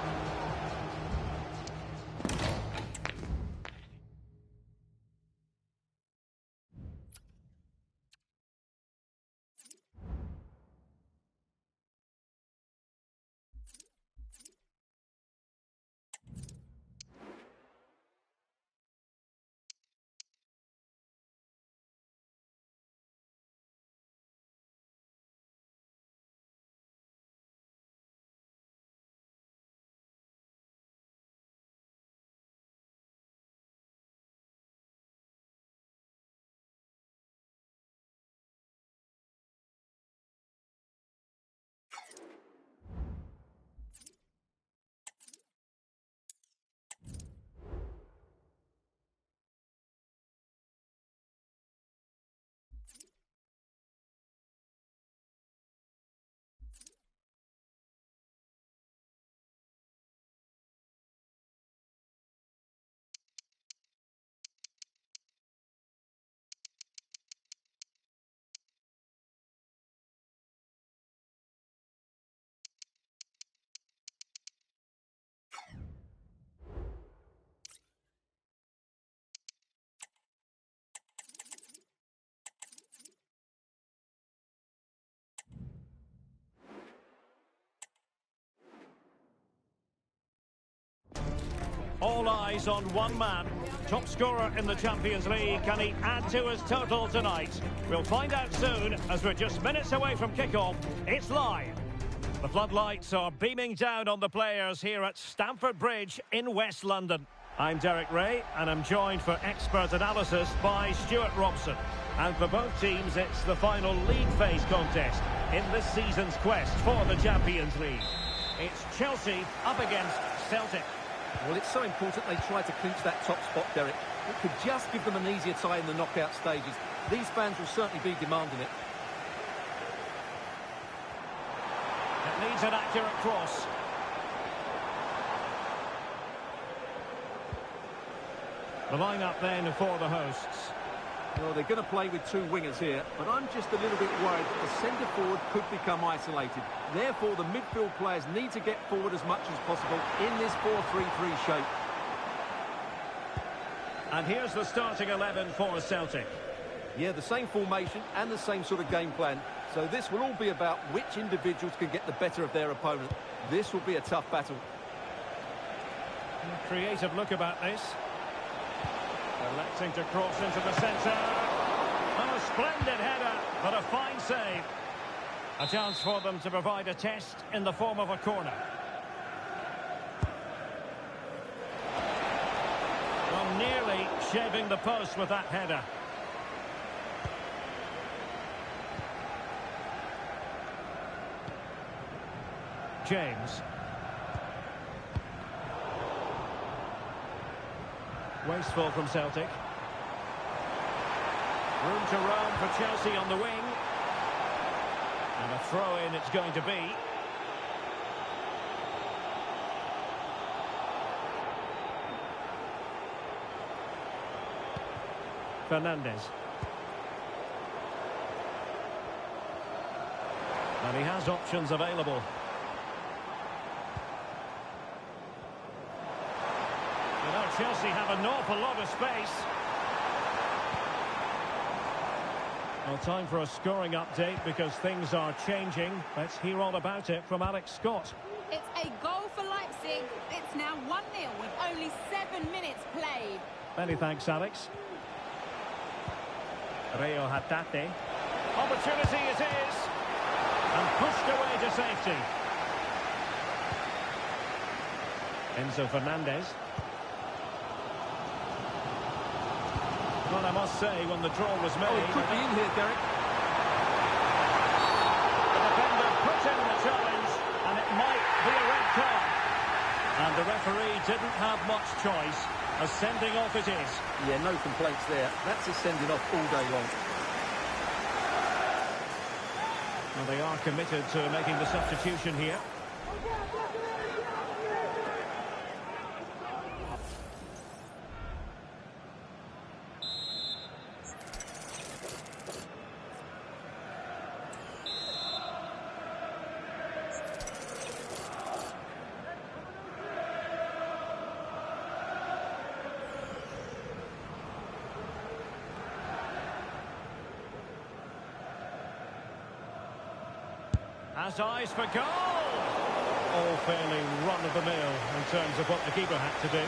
All eyes on one man. Top scorer in the Champions League. Can he add to his total tonight? We'll find out soon as we're just minutes away from kickoff. It's live. The floodlights are beaming down on the players here at Stamford Bridge in West London. I'm Derek Ray and I'm joined for expert analysis by Stuart Robson. And for both teams, it's the final league phase contest in this season's quest for the Champions League. It's Chelsea up against Celtic. Well, it's so important they try to clinch that top spot, Derek. It could just give them an easier tie in the knockout stages. These fans will certainly be demanding it. It needs an accurate cross. The line-up then for the hosts. Well, they're going to play with two wingers here, but I'm just a little bit worried that the centre-forward could become isolated. Therefore, the midfield players need to get forward as much as possible in this 4-3-3 shape. And here's the starting 11 for Celtic. Yeah, the same formation and the same sort of game plan. So this will all be about which individuals can get the better of their opponent. This will be a tough battle. A creative look about this. Electing to cross into the centre. Oh, a splendid header, but a fine save. A chance for them to provide a test in the form of a corner. Well, nearly shaving the post with that header. James. Wasteful from Celtic. Room to roam for Chelsea on the wing. And a throw-in it's going to be. Fernandes. And he has options available. Chelsea have an awful lot of space. Well, time for a scoring update because things are changing. Let's hear all about it from Alex Scott. It's a goal for Leipzig. It's now 1-0 with only 7 minutes played. Many thanks, Alex. Reo Hatate. Opportunity it is. And pushed away to safety. Enzo Fernandez. Well, I must say, when the draw was made... Oh, he could be in here, Derek. The defender put in the challenge, and it might be a red card. And the referee didn't have much choice. A sending off it is. Yeah, no complaints there. That's a sending off all day long. Well, they are committed to making the substitution here. Has eyes for goal! All fairly run-of-the-mill in terms of what the keeper had to do.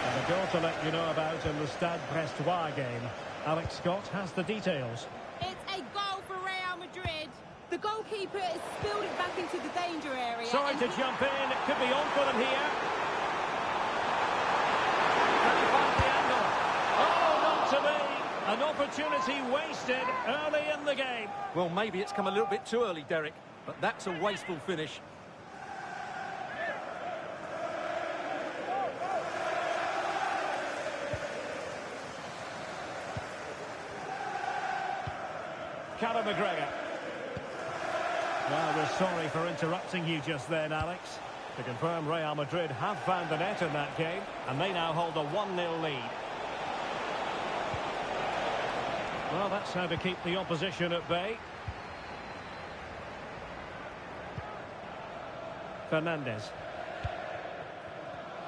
And a goal to let you know about in the Stade Brestois game. Alex Scott has the details. It's a goal for Real Madrid. The goalkeeper has spilled it back into the danger area. Sorry to jump in. It could be on for them here. Can he find the angle? Oh, not to be. An opportunity wasted early in the game. Well, maybe it's come a little bit too early, Derek, but that's a wasteful finish. Callum McGregor. Well, we're sorry for interrupting you just then, Alex. To confirm, Real Madrid have found the net in that game, and they now hold a 1-0 lead. Well, that's how to keep the opposition at bay. Fernandez.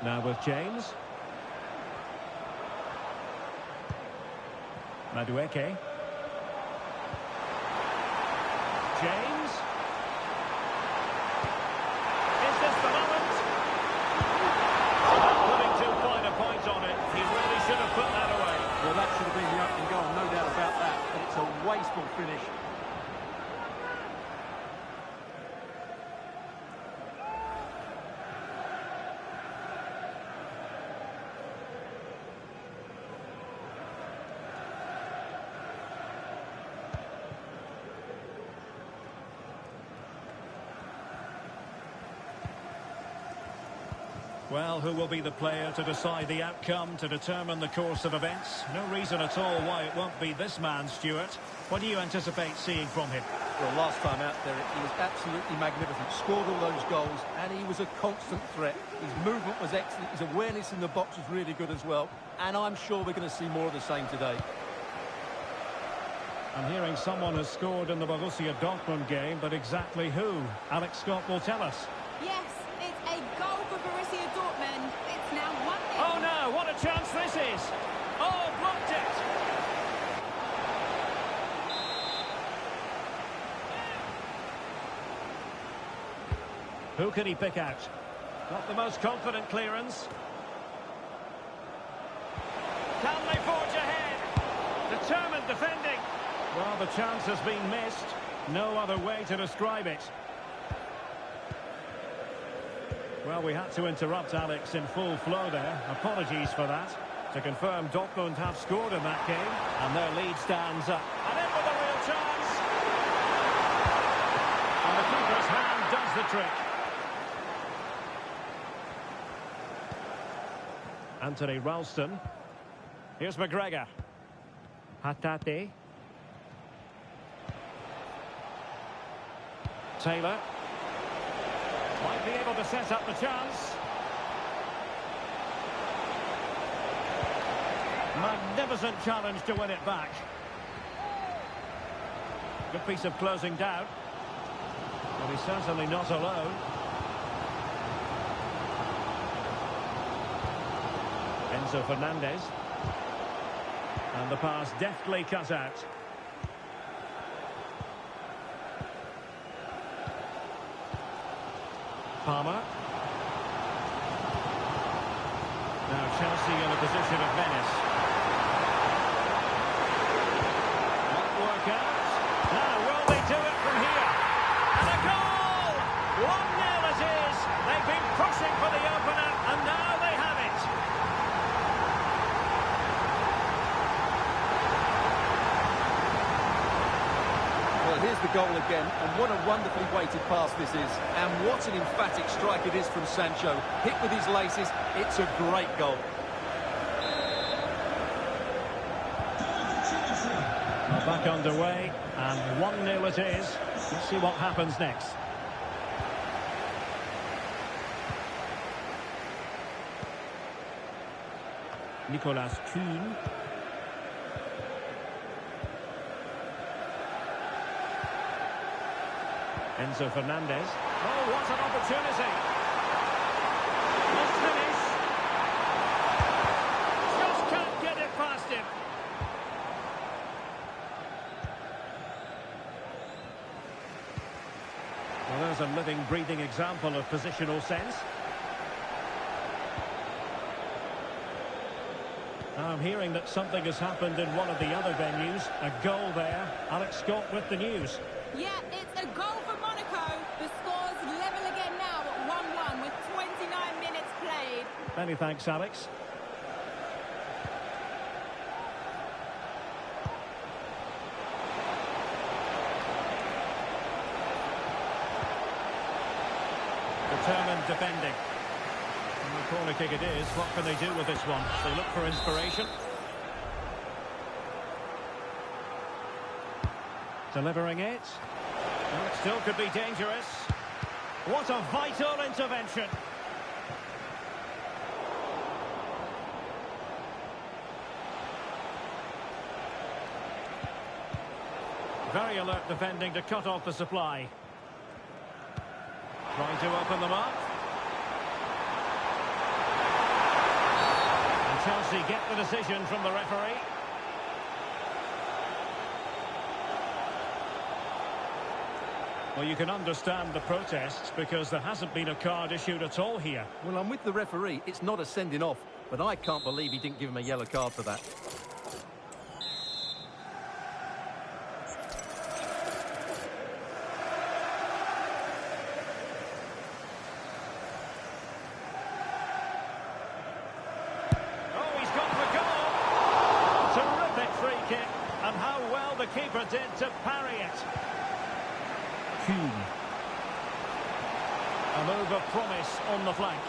Now with James. Madueke. James. Is this the moment? Not putting too fine a point on it. He really should have put that away. Well, that should have been the opening goal, no doubt about that. But it's a wasteful finish. Well, who will be the player to decide the outcome, to determine the course of events? No reason at all why it won't be this man, Stuart. What do you anticipate seeing from him? Well, last time out there, he was absolutely magnificent. Scored all those goals, and he was a constant threat. His movement was excellent. His awareness in the box was really good as well. And I'm sure we're going to see more of the same today. I'm hearing someone has scored in the Borussia Dortmund game, but exactly who? Alex Scott will tell us. Yes, it's a goal for Borussia Dortmund. It's now 1-0. Oh no, what a chance this is! Oh, blocked it! Who can he pick out? Not the most confident clearance. Can they forge ahead? Determined defending. Well, the chance has been missed. No other way to describe it. Well, we had to interrupt Alex in full flow there. Apologies for that. To confirm, Dortmund have scored in that game, and their lead stands up. And in with a real chance. And the keeper's hand does the trick. Anthony Ralston. Here's McGregor. Hatate. Taylor. Might be able to set up the chance. Magnificent challenge to win it back. Good piece of closing down. But he's certainly not alone. Enzo Fernandez. And the pass deftly cut out. Palmer. Now Chelsea in a position of menace. Won't work out. Now will they do it from here? And a goal! 1-0 it is. They've been pushing for the opener, and now they have it. Well, here's the goal again, and what a wonderfully weighted pass this is. And what an emphatic strike it is from Sancho. Hit with his laces, it's a great goal. Well, back underway, and 1-0 it is. Let's see what happens next. Nicolas Kuhn. Enzo Fernandez. Oh, what an opportunity. Must finish. Just can't get it past him. Well, there's a living, breathing example of positional sense. Now I'm hearing that something has happened in one of the other venues. A goal there. Alex Scott with the news. Yeah, it's a goal for Monaco. The score's level again now at 1-1 with 29 minutes played. Many thanks, Alex. Determined defending. And the corner kick it is. What can they do with this one? They look for inspiration. Delivering it. Well, it still could be dangerous. What a vital intervention. Very alert defending to cut off the supply. Trying to open them up. And Chelsea get the decision from the referee. Well, you can understand the protests because there hasn't been a card issued at all here. Well, I'm with the referee. It's not a sending off, but I can't believe he didn't give him a yellow card for that. Oh, he's gone for goal! Terrific free kick, and how well the keeper did to parry it. Kuhn. A move of promise on the flank.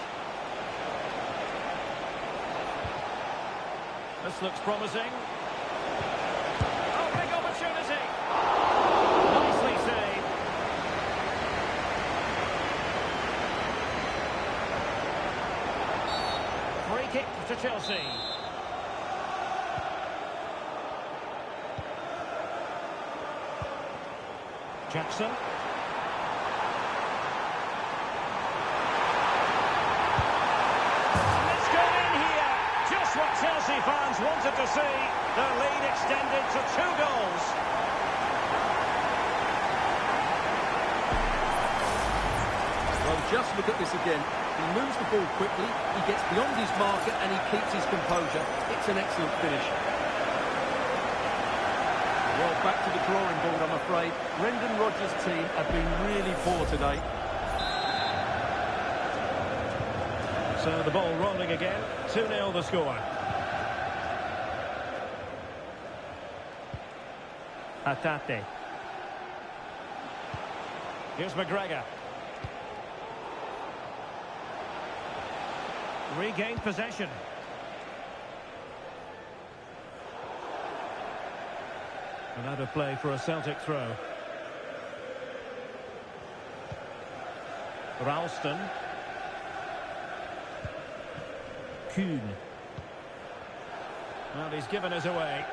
This looks promising. Oh, big opportunity! Nicely saved. Free kick to Chelsea. Jackson. What Chelsea fans wanted to see, their lead extended to 2 goals. Well, just look at this again. He moves the ball quickly, he gets beyond his marker and he keeps his composure. It's an excellent finish. Well, back to the drawing board, I'm afraid. Brendan Rodgers' team have been really poor today. So the ball rolling again. 2-0 the score. Atate. Here's McGregor. Regained possession. And out of play for a Celtic throw. Ralston. Kuhn. Well, he's given us away.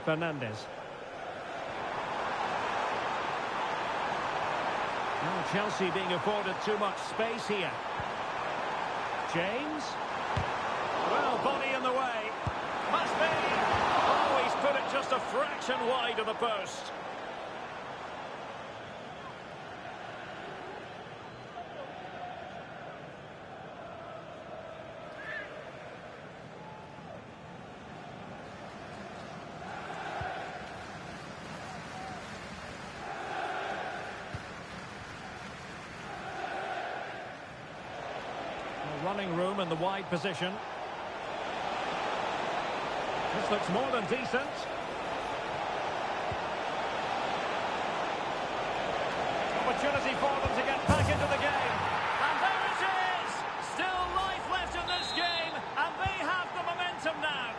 Fernandez. Oh, Chelsea being afforded too much space here. James. Well, deflection wide of the post. Running room in the wide position. This looks more than decent. Opportunity for them to get back into the game. And there it is! Still life left in this game, and they have the momentum now.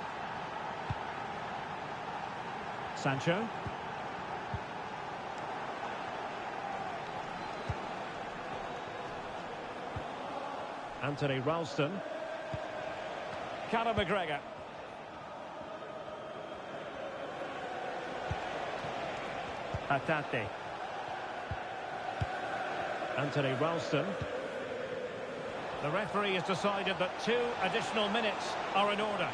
Sancho. Anthony Ralston. Conor McGregor. Hatate. Anthony Ralston. The referee has decided that 2 additional minutes are in order.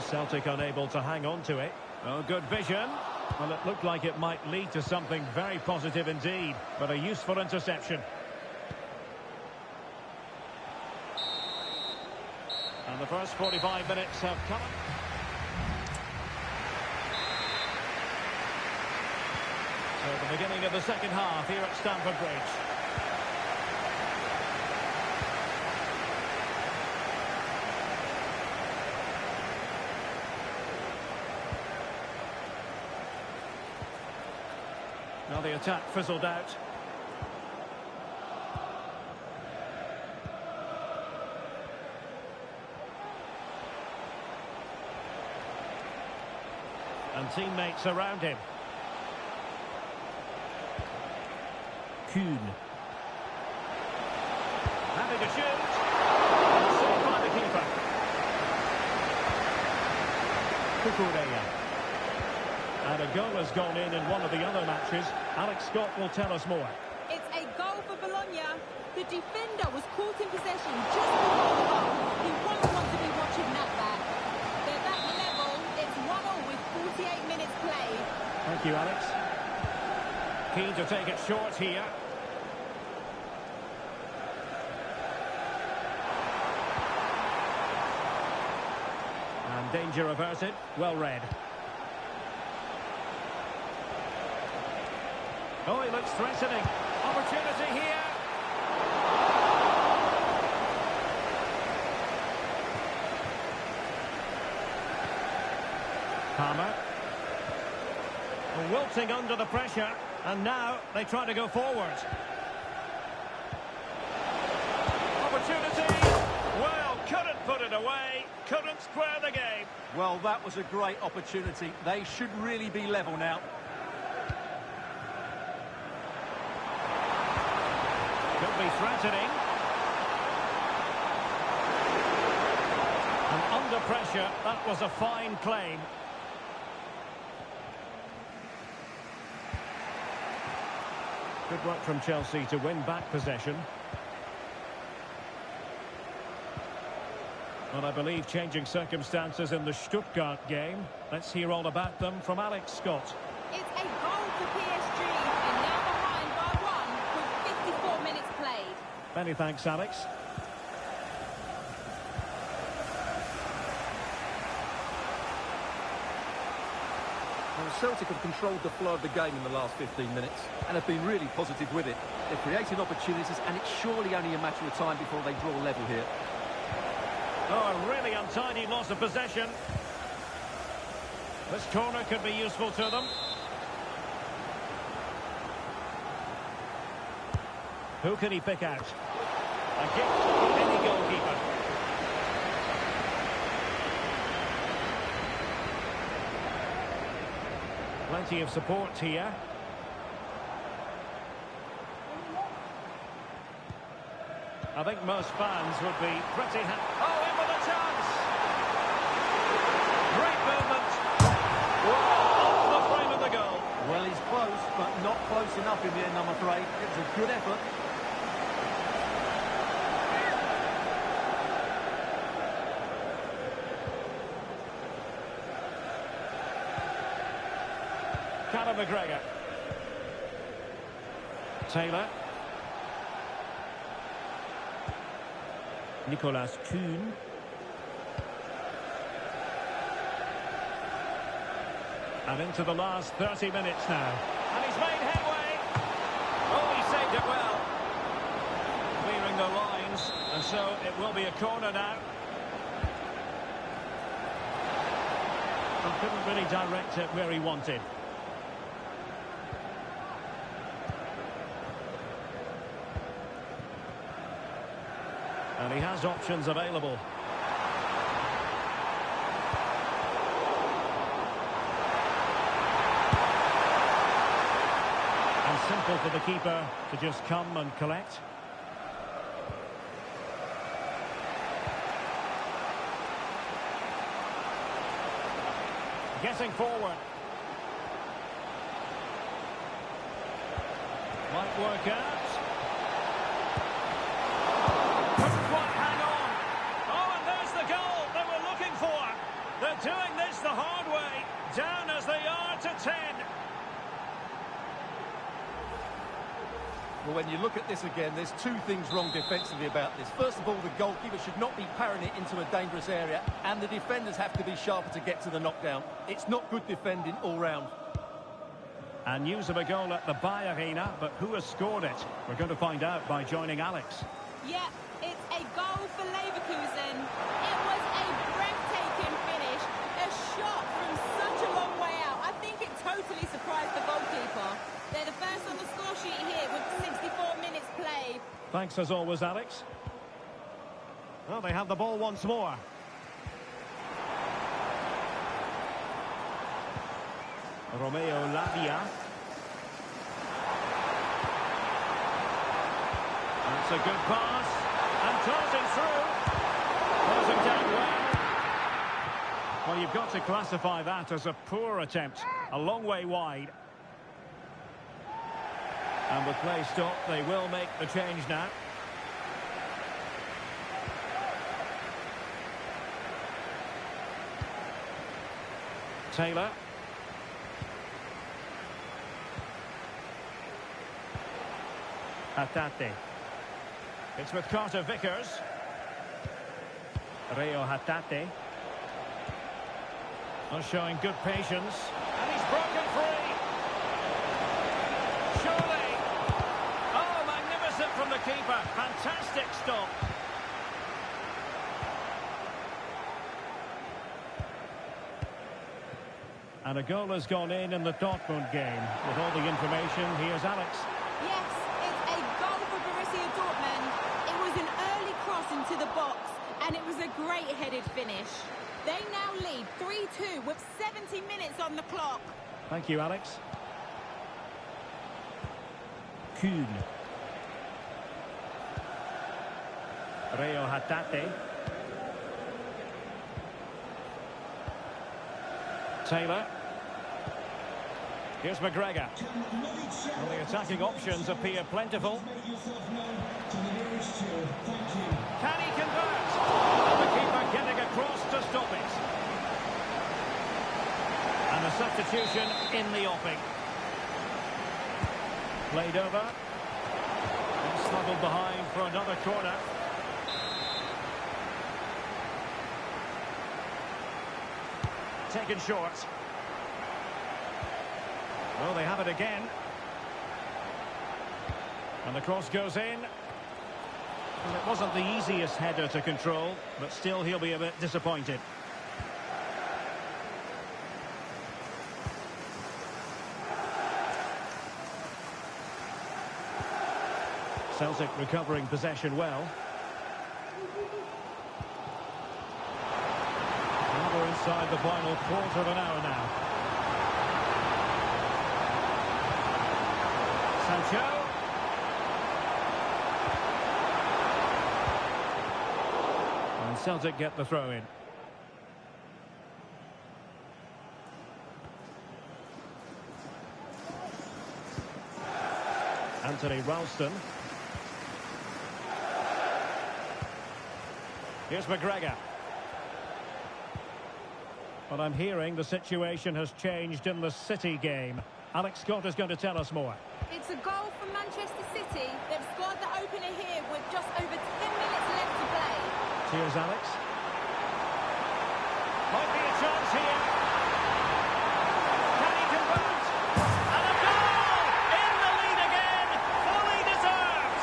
Celtic unable to hang on to it. Oh, good vision. Well, it looked like it might lead to something very positive indeed, but a useful interception. And the first 45 minutes have come. So the beginning of the second half here at Stamford Bridge. Now the attack fizzled out. And teammates around him. Kuhn. Having to shoot. Saved by the keeper. Kukureya. And a goal has gone in one of the other matches. Alex Scott will tell us more. It's a goal for Bologna. The defender was caught in possession just before the goal. He won't want to be watching that back. They're back level. It's 1-1 with 48 minutes played. Thank you, Alex. Keen to take it short here. And danger averted. Well read. Oh, he looks threatening. Opportunity here. Palmer. Wilting under the pressure. And now they try to go forward. Opportunity. Well, couldn't put it away. Couldn't square the game. Well, that was a great opportunity. They should really be level now. Could be threatening. And under pressure, that was a fine claim. Good work from Chelsea to win back possession. Well, I believe changing circumstances in the Stuttgart game. Let's hear all about them from Alex Scott. It's a goal for PSG, and now behind by 1 with 54 minutes played. Many thanks, Alex. Well, Celtic have controlled the flow of the game in the last 15 minutes and have been really positive with it. They're creating opportunities, and it's surely only a matter of time before they draw level here. Oh, a really untidy loss of possession. This corner could be useful to them. Who can he pick out? A gift for any goalkeeper. Plenty of support here. I think most fans would be pretty happy. Oh, in with a chance! Great movement. Well, off the frame of the goal. not close enough in the end, I'm afraid. It was a good effort. Callum McGregor. Taylor. Nicolas Kuhn. And into the last 30 minutes now. And he's made headway. Oh, he saved it well. Clearing the lines. And so it will be a corner now. And couldn't really direct it where he wanted. And he has options available. And simple for the keeper to just come and collect. Getting forward. Might work out. They're doing this the hard way, down as they are to 10. Well, when you look at this again, there's two things wrong defensively about this. First of all, the goalkeeper should not be parrying it into a dangerous area, and the defenders have to be sharper to get to the knockdown. It's not good defending all round. And news of a goal at the Bay Arena, but who has scored it? We're going to find out by joining Alex. Yeah, it's a goal for Leverkusen. It was a breathtaking finish, a shot from such a long way out. I think it totally surprised the goalkeeper. They're the first on the score sheet here with 64 minutes played. Thanks as always, Alex. Well, they have the ball once more. Romeo Lavia. That's a good pass. And tossing through. Closing down well. Well, you've got to classify that as a poor attempt. A long way wide. And with play stopped, they will make the change now. Taylor. Hatate. It's with Carter Vickers. Reo Hatate. Well, showing good patience. And he's broken free. Surely. Oh, magnificent from the keeper. Fantastic stop. And a goal has gone in the Dortmund game. With all the information, here's Alex. Yes, it's a goal for Borussia Dortmund. It was an early cross into the box, and it was a great headed finish. They now lead 3-2 with 70 minutes on the clock. Thank you, Alex. Kuhn. Reo Hatate. Taylor. Here's McGregor. Well, the attacking options appear plentiful. Can he convert? And the keeper getting across to stop it. And the substitution in the offing. Played over. And smuggled behind for another corner. Taken short. Well, they have it again. And the cross goes in. And it wasn't the easiest header to control, but still he'll be a bit disappointed. Celtic recovering possession well. And we're inside the final quarter of an hour now. Sancho. And Celtic get the throw in. Anthony Ralston. Here's McGregor. But I'm hearing the situation has changed in the City game. Alex Scott is going to tell us more. It's a goal for Manchester City. They've scored the opener here with just over 10 minutes left to play. Cheers, Alex. Might be a chance here. Can he convert? And a goal! In the lead again! Fully deserved!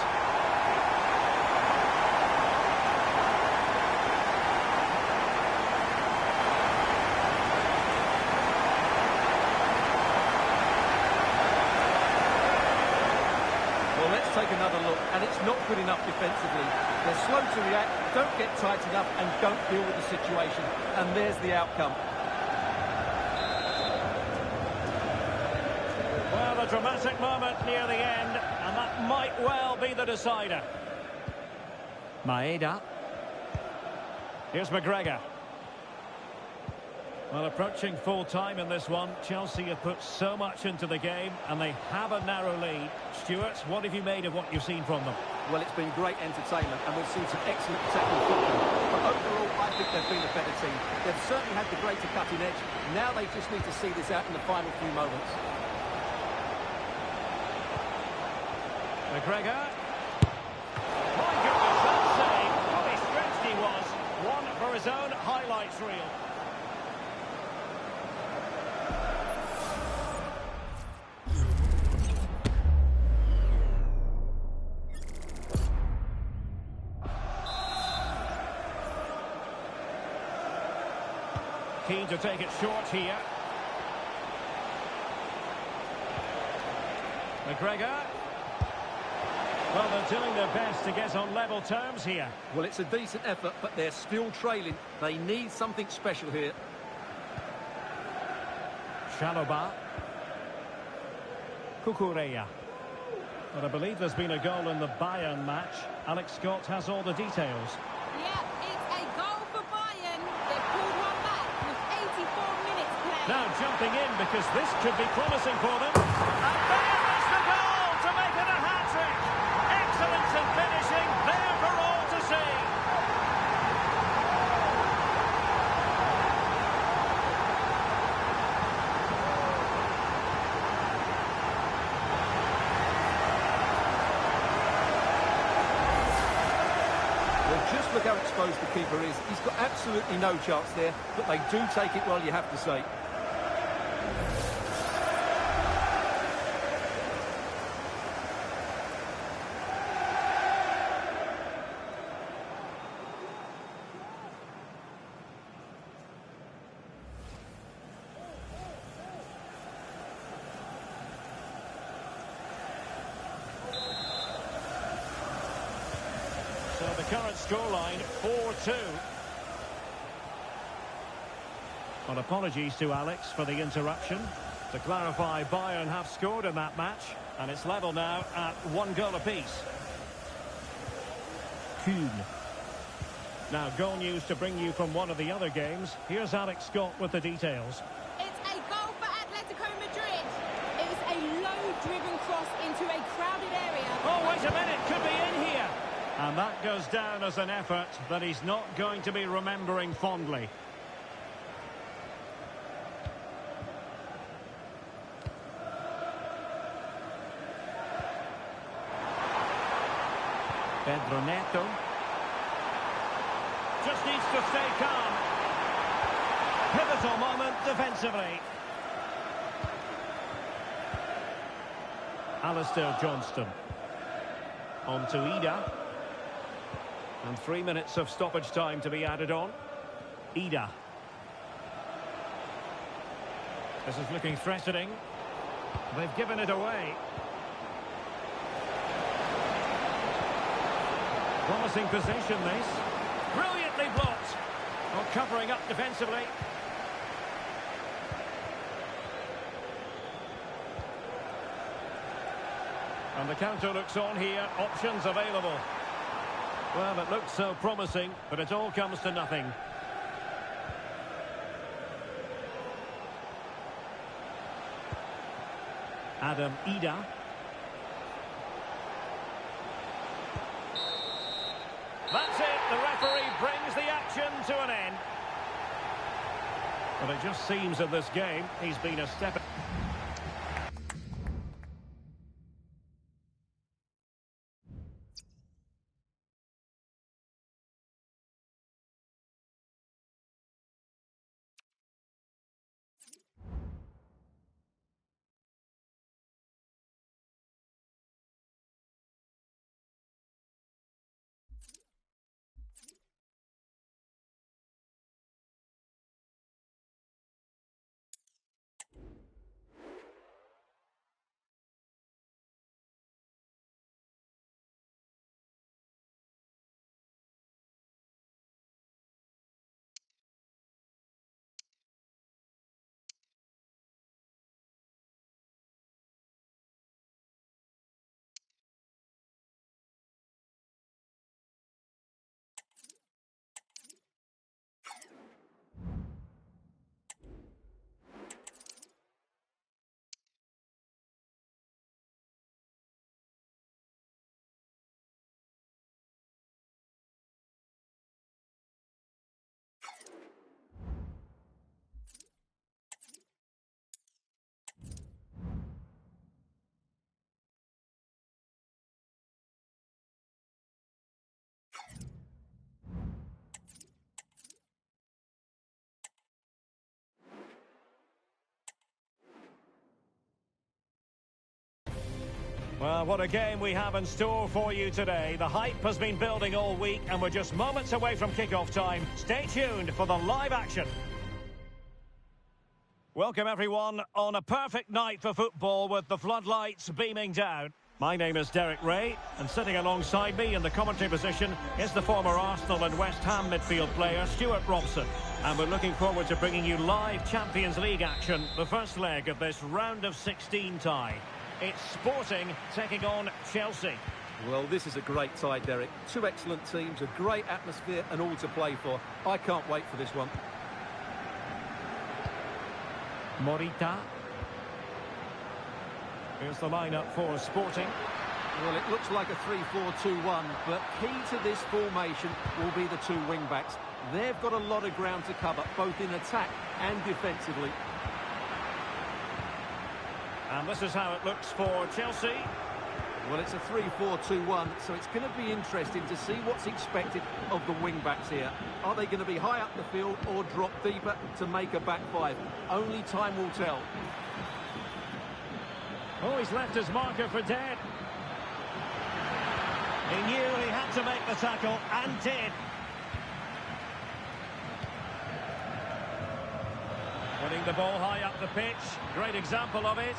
Well, let's take another look, and it's not good enough defensively. They're slow to react, don't get tight enough, and don't deal with the situation. And there's the outcome. Well, a dramatic moment near the end, and that might well be the decider. Maeda. Here's McGregor. Well, approaching full time in this one, Chelsea have put so much into the game, and they have a narrow lead. Stuart, what have you made of what you've seen from them? Well, it's been great entertainment, and we've seen some excellent technical football. But overall, I think they've been a better team. They've certainly had the greater cutting edge. Now they just need to see this out in the final few moments. McGregor. My goodness, that save. Fully stretched he was. One for his own highlights reel. Keen to take it short here. McGregor. Well, they're doing their best to get on level terms here. Well, it's a decent effort, but they're still trailing. They need something special here. Chalobah. Cucurella. But I believe there's been a goal in the Bayern match. Alex Scott has all the details. Yeah, it's a goal for Bayern. They've pulled one back with 84 minutes played. Now jumping in because this could be promising for them. And there is the goal to make it a hat-trick. Excellence in finishing, there for all to see. Well, just look how exposed the keeper is. He's got absolutely no chance there, but they do take it well, you have to say. So the current scoreline, 4-2. Well, apologies to Alex for the interruption. To clarify, Bayern have scored in that match, and it's level now at 1 goal apiece. Kuhn. Now, goal news to bring you from one of the other games. Here's Alex Scott with the details. It's a goal for Atletico Madrid. It's a low-driven cross into a crowded area. Oh, wait a minute, could be in here. And that goes down as an effort that he's not going to be remembering fondly. Pedro Neto. Just needs to stay calm. Pivotal moment defensively. Alistair Johnston. On to Ida. And 3 minutes of stoppage time to be added on. Ida. This is looking threatening. They've given it away. Promising position, this. Brilliantly blocked. Well, covering up defensively. And the counter looks on here. Options available. Well, it looked so promising, but it all comes to nothing. Adam Ida. But it just seems in this game he's been a step... Well, what a game we have in store for you today. The hype has been building all week and we're just moments away from kick-off time. Stay tuned for the live action. Welcome everyone on a perfect night for football with the floodlights beaming down. My name is Derek Ray, and sitting alongside me in the commentary position is the former Arsenal and West Ham midfield player Stuart Robson. And we're looking forward to bringing you live Champions League action, the first leg of this round of 16 tie. It's Sporting taking on Chelsea. Well, this is a great tie, Derek. Two excellent teams, a great atmosphere and all to play for. I can't wait for this one. Morita. Here's the lineup for Sporting. Well, it looks like a 3-4-2-1, but key to this formation will be the two wing-backs. They've got a lot of ground to cover, both in attack and defensively. And this is how it looks for Chelsea. Well, it's a 3-4-2-1, so it's going to be interesting to see what's expected of the wing-backs here. Are they going to be high up the field or drop deeper to make a back five? Only time will tell. Oh, he's left his marker for dead. He knew he had to make the tackle, and did. Winning the ball high up the pitch. Great example of it.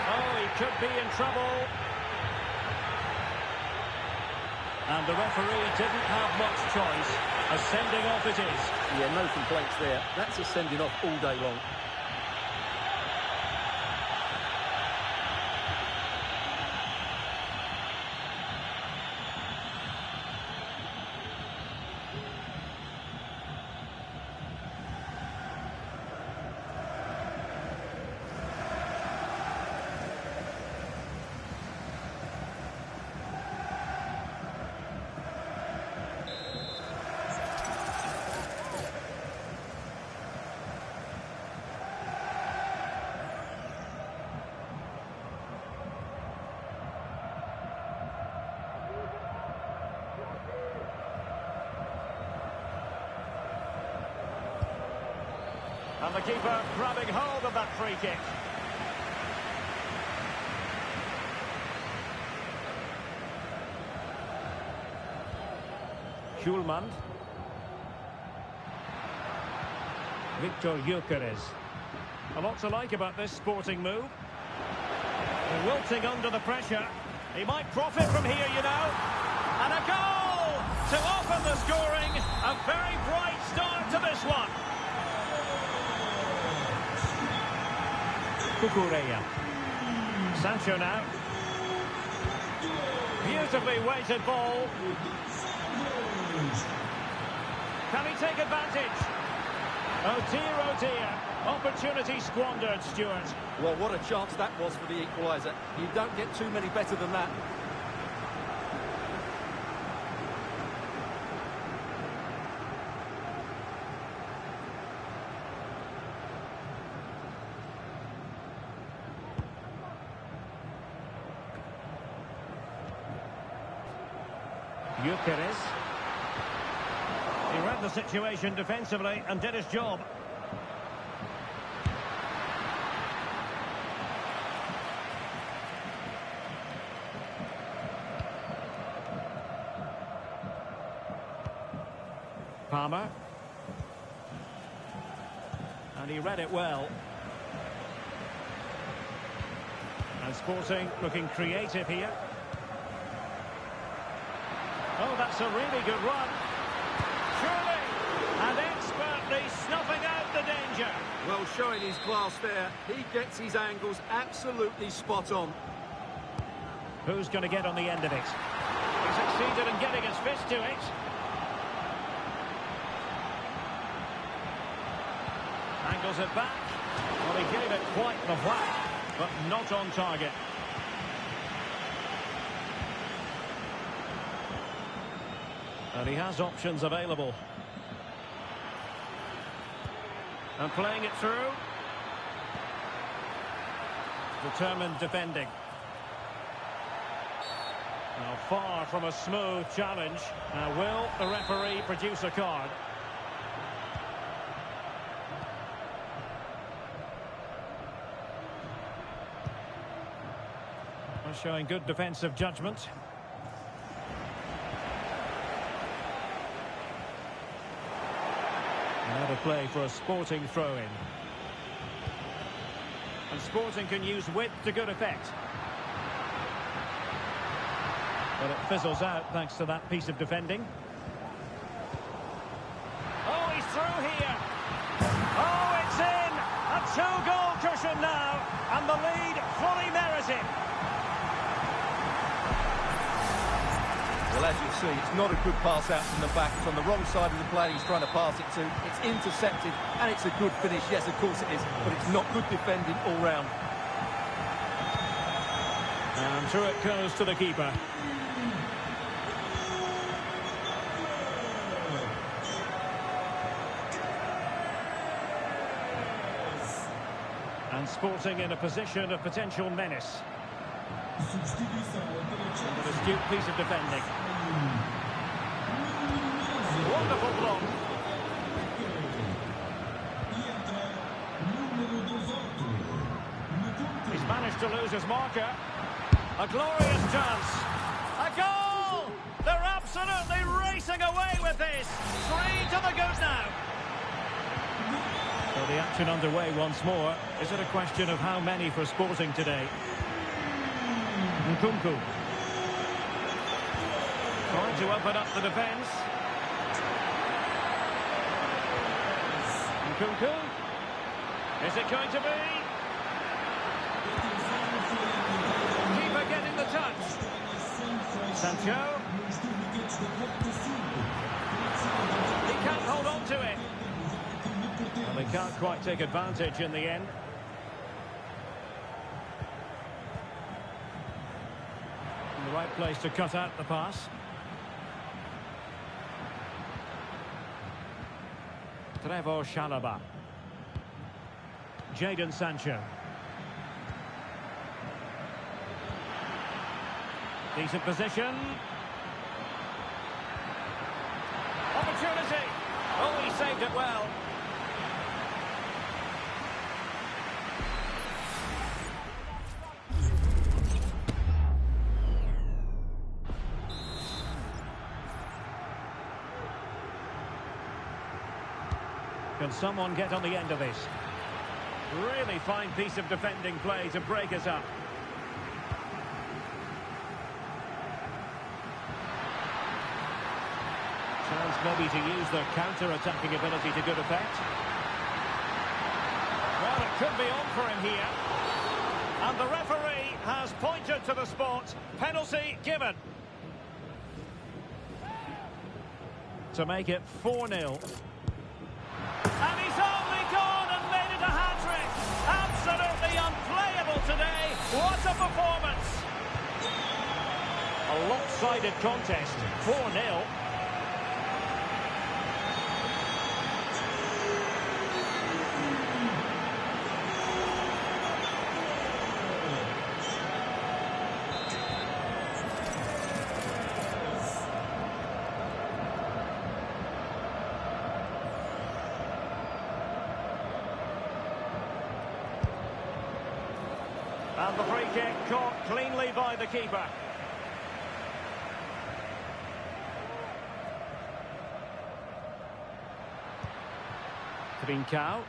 Oh, he could be in trouble. And the referee didn't have much choice. A sending off it is. Yeah, no complaints there. That's a sending off all day long. And the keeper grabbing hold of that free kick. Schulman. Victor Gyökeres. A lot to like about this Sporting move. Wilting under the pressure. He might profit from here, you know. And a goal to open the scoring. A very bright start to this one. Cucurella. Sancho now. Beautifully weighted ball. Can he take advantage? Oh dear, opportunity squandered, Stuart. Well, what a chance that was for the equaliser. You don't get too many better than that. Gyökeres. He read the situation defensively and did his job. Palmer. And he read it well. And Sporting looking creative here. Oh, that's a really good run. Surely, and expertly snuffing out the danger. Well, showing his class there. He gets his angles absolutely spot on. Who's going to get on the end of it? He succeeded in getting his fist to it. Angles it back. Well, he gave it quite the whack, but not on target. And he has options available. And playing it through. Determined defending. Now far from a smooth challenge. Now will the referee produce a card? Well, showing good defensive judgment. Now to play for a Sporting throw-in. And Sporting can use width to good effect. But it fizzles out thanks to that piece of defending. Oh, he's through here. Oh, it's in. A two-goal cushion now. And the lead fully merited. Well, as you see, it's not a good pass out from the back. It's on the wrong side of the player he's trying to pass it to. It's intercepted, and it's a good finish. Yes, of course it is, but it's not good defending all round. And through it goes to the keeper. And Sporting in a position of potential menace. An astute piece of defending. Wonderful block. He's managed to lose his marker. A glorious chance. A goal! They're absolutely racing away with this. 3 to the good now. So the action underway once more. Is it a question of how many for Sporting today? Nkunku. Trying to open up the defence. Nkunku. Is it going to be? Keeper getting the touch. Sancho. He can't hold on to it. Well, they can't quite take advantage in the end. In the right place to cut out the pass. Trevoh Chalobah. Jadon Sancho. Decent position. Opportunity. Oh, he saved it well. Can someone get on the end of this? Really fine piece of defending play to break us up. Chance maybe to use their counter-attacking ability to good effect. Well, it could be on for him here. And the referee has pointed to the spot. Penalty given. To make it 4-0. And he's only gone and made it a hat-trick. Absolutely unplayable today. What a performance. A lopsided contest. 4-0. And the free kick caught cleanly by the keeper. Trincao.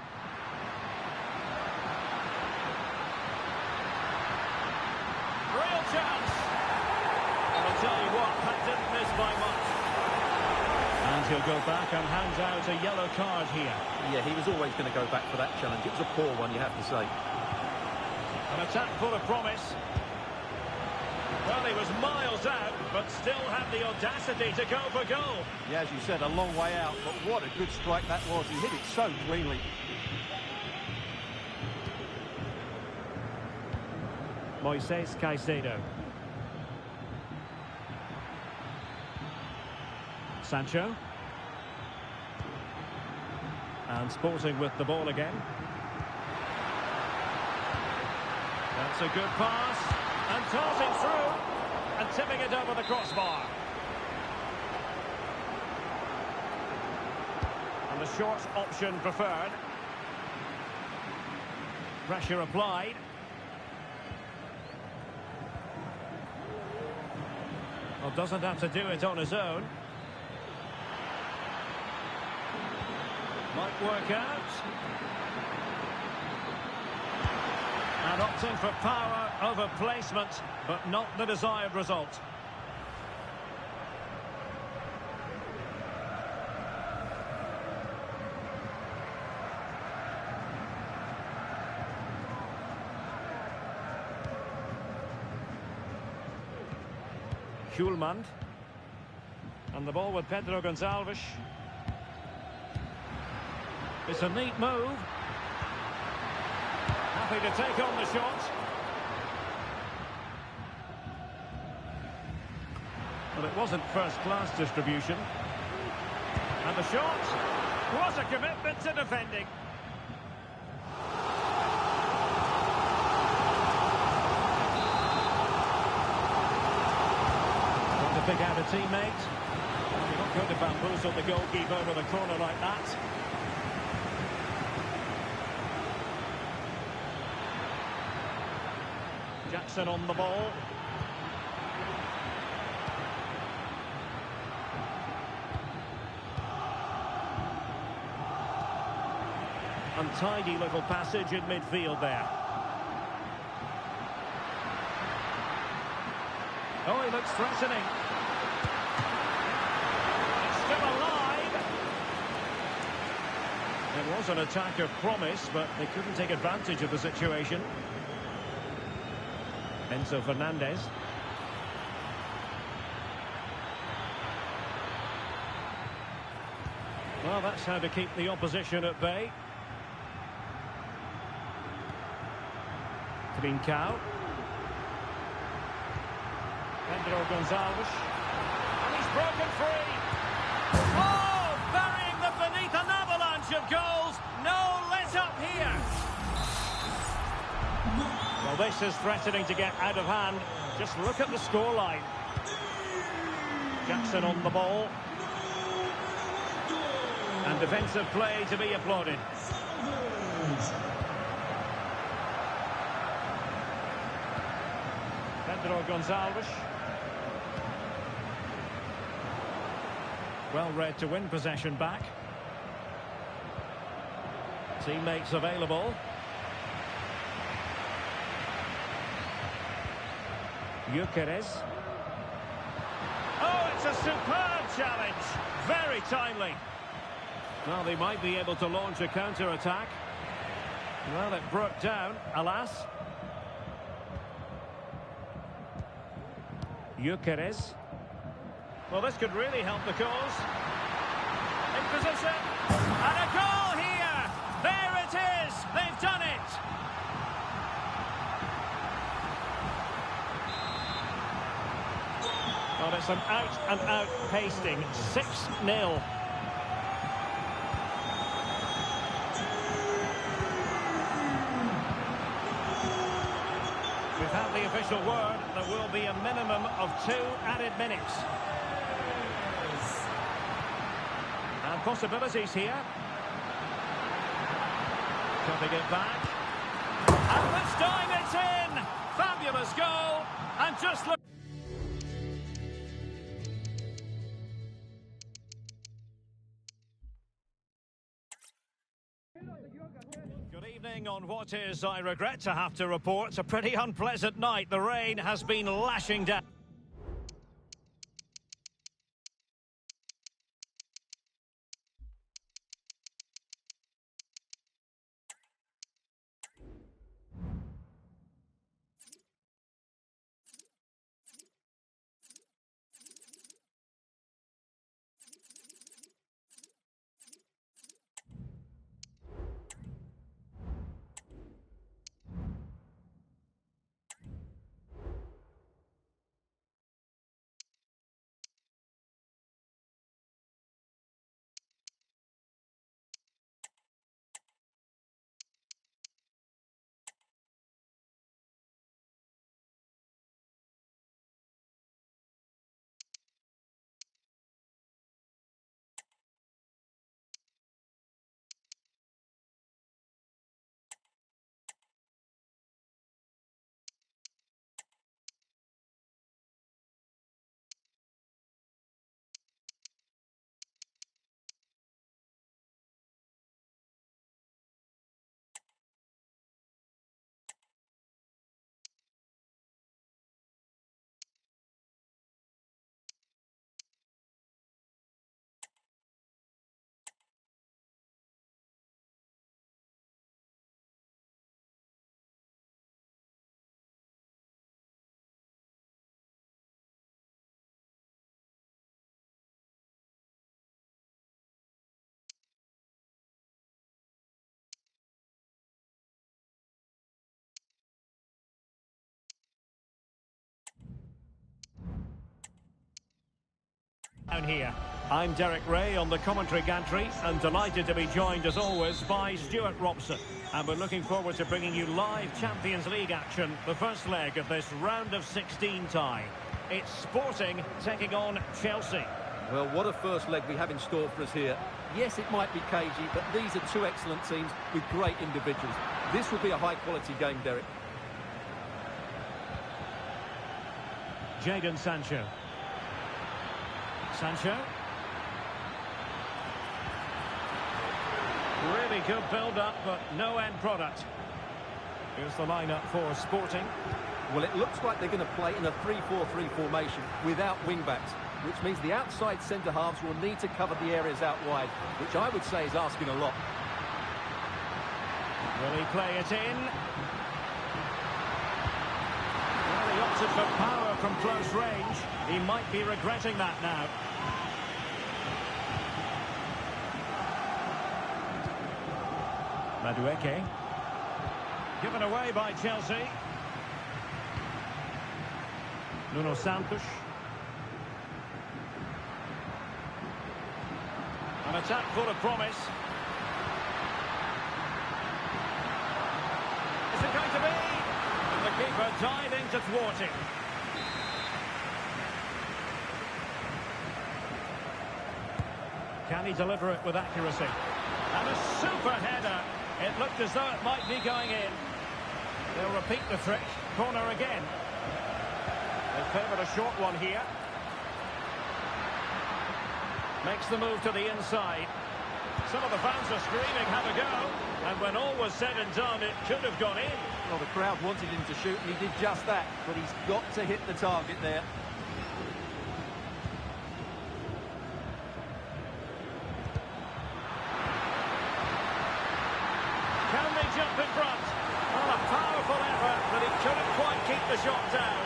Real chance. And I'll tell you what, that didn't miss by much. And he'll go back and hands out a yellow card here. Yeah, he was always going to go back for that challenge. It was a poor one, you have to say. An attack full of promise. Well, he was miles out, but still had the audacity to go for goal. Yeah, as you said, a long way out, but what a good strike that was. He hit it so cleanly. Moises Caicedo. Sancho. And Sporting with the ball again. That's a good pass. And tossing through. And tipping it over the crossbar. And the short option preferred. Pressure applied. Well, doesn't have to do it on his own. Might work out. And opting for power over placement, but not the desired result. Hjulmand. And the ball with Pedro Gonçalves. It's a neat move. Happy to take on the shot. Well, it wasn't first-class distribution. And the shot. What a commitment to defending. Trying to pick out a teammate. You're not going to bamboozle the goalkeeper with a corner like that. Jackson on the ball. Untidy little passage in midfield there. Oh, he looks threatening. It's still alive. It was an attack of promise, but they couldn't take advantage of the situation. Enzo Fernandez. Well, that's how to keep the opposition at bay. Trincao. Pedro Gonçalves. And he's broken free. Oh, burying them beneath an avalanche of goals. No let up here. Well, this is threatening to get out of hand. Just look at the scoreline. Jackson on the ball. And defensive play to be applauded. Pedro Gonçalves. Well read to win possession back. Teammates available. Gyökeres. Oh, it's a superb challenge. Very timely. Well, they might be able to launch a counter-attack. Well, it broke down, alas. Gyökeres. Well, this could really help the cause. In position. And a goal here. There it is. They've done it. Well, it's an out-and-out pasting. 6-0. We've had the official word. There will be a minimum of 2 added minutes. And possibilities here. Cutting it back. And this time it's in! Fabulous goal, and just look. Good evening on what is, I regret to have to report, a pretty unpleasant night. The rain has been lashing down. Down here. I'm Derek Ray on the commentary gantry and delighted to be joined as always by Stuart Robson. And we're looking forward to bringing you live Champions League action, the first leg of this round of 16 tie. It's Sporting taking on Chelsea. Well, what a first leg we have in store for us here. Yes, it might be cagey, but these are two excellent teams with great individuals. This will be a high-quality game, Derek. Jadon Sancho. Sancho. Really good build-up, but no end product. Here's the lineup for Sporting. Well, it looks like they're going to play in a 3-4-3 formation without wing-backs, which means the outside centre-halves will need to cover the areas out wide, which I would say is asking a lot. Will he play it in? Well, he opted for power from close range. He might be regretting that now. Madueke. Given away by Chelsea. Nuno Santos. An attack full of promise. Is it going to be? And the keeper diving to thwart it. Can he deliver it with accuracy? And a super header. It looked as though it might be going in. They'll repeat the trick. Corner again. They favoured a short one here. Makes the move to the inside. Some of the fans are screaming, have a go. And when all was said and done, it could have gone in. Well, the crowd wanted him to shoot, and he did just that. But he's got to hit the target there. Can they jump in front? Well, a powerful effort, but he couldn't quite keep the shot down.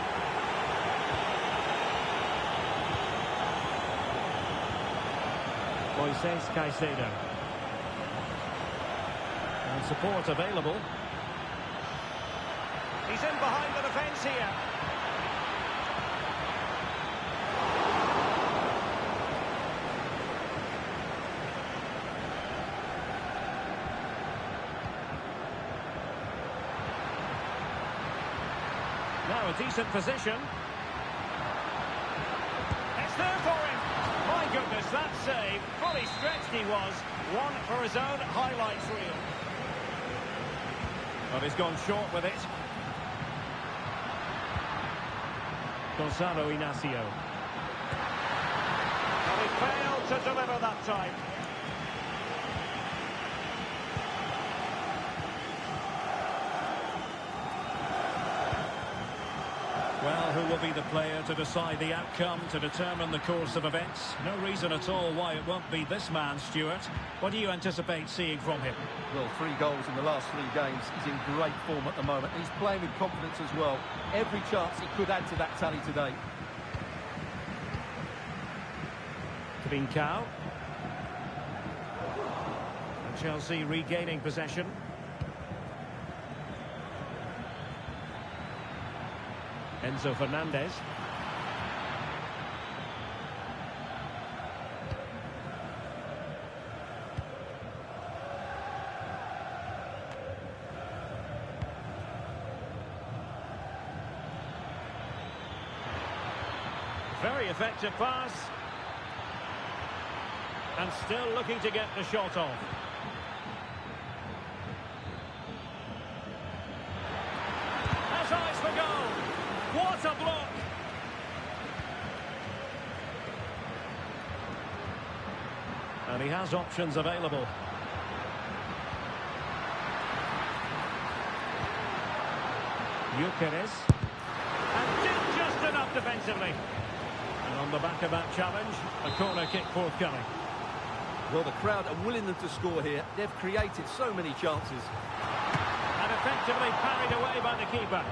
Moises Caicedo. And support available. He's in behind the defence here. Now a decent position. It's there for him. My goodness, that save. Fully stretched he was. One for his own highlights reel. But he's gone short with it. Gonzalo Inacio. But he failed to deliver that time. Well, who will be the player to decide the outcome, to determine the course of events? No reason at all why it won't be this man, Stuart. What do you anticipate seeing from him? Well, 3 goals in the last 3 games. He's in great form at the moment. He's playing with confidence as well. Every chance he could add to that tally today. Trincao. And Chelsea regaining possession. Enzo Fernandez. Very effective pass. And still looking to get the shot off. Has eyes for goal. What a block! And he has options available. Gyökeres. And did just enough defensively. And on the back of that challenge, a corner kick forthcoming. Well, the crowd are willing them to score here. They've created so many chances. And effectively parried away by the keeper.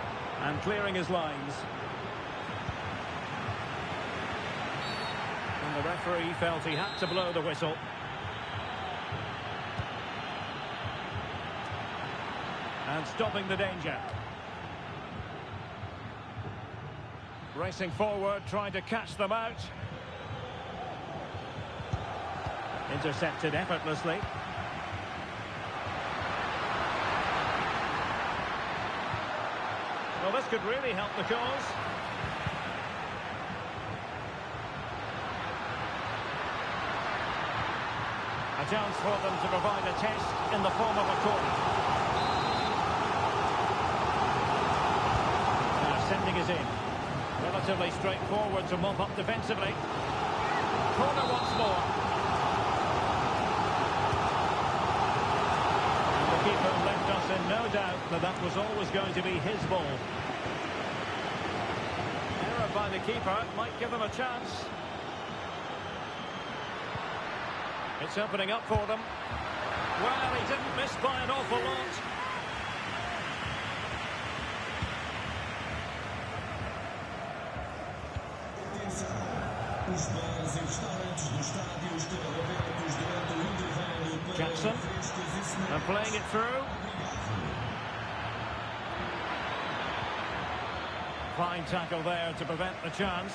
And clearing his lines. And the referee felt he had to blow the whistle. And stopping the danger. Racing forward, trying to catch them out. Intercepted effortlessly. Well, this could really help the cause. A chance for them to provide a test in the form of a corner. Now sending us in. Relatively straightforward to mop up defensively. Corner once more. And the keeper left us in no doubt that that was always going to be his ball. Error by the keeper might give them a chance. It's opening up for them. Well, he didn't miss by an awful lot. Jackson, and playing it through. Fine tackle there to prevent the chance.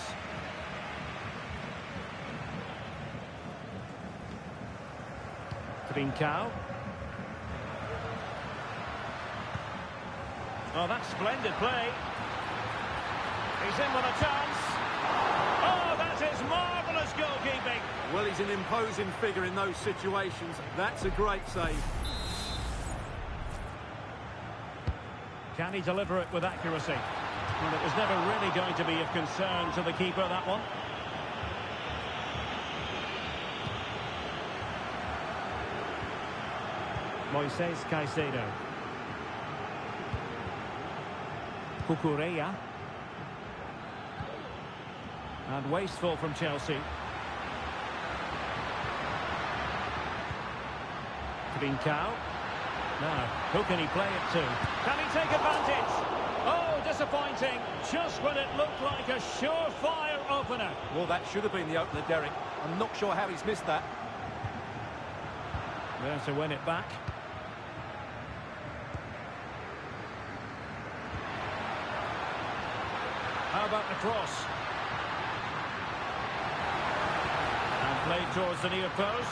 Trincao. Oh, that's splendid play. He's in with a chance. Oh, that is marvellous goalkeeping. Well, he's an imposing figure in those situations. That's a great save. Can he deliver it with accuracy? Well, it was never really going to be of concern to the keeper, that one. Moises Caicedo. Cucurella. And wasteful from Chelsea. Trincao. Now, who can he play it to? Can he take advantage? Oh, disappointing. Just when it looked like a surefire opener. Well, that should have been the opener, Derek. I'm not sure how he's missed that. There to win it back. How about the cross? And played towards the near post.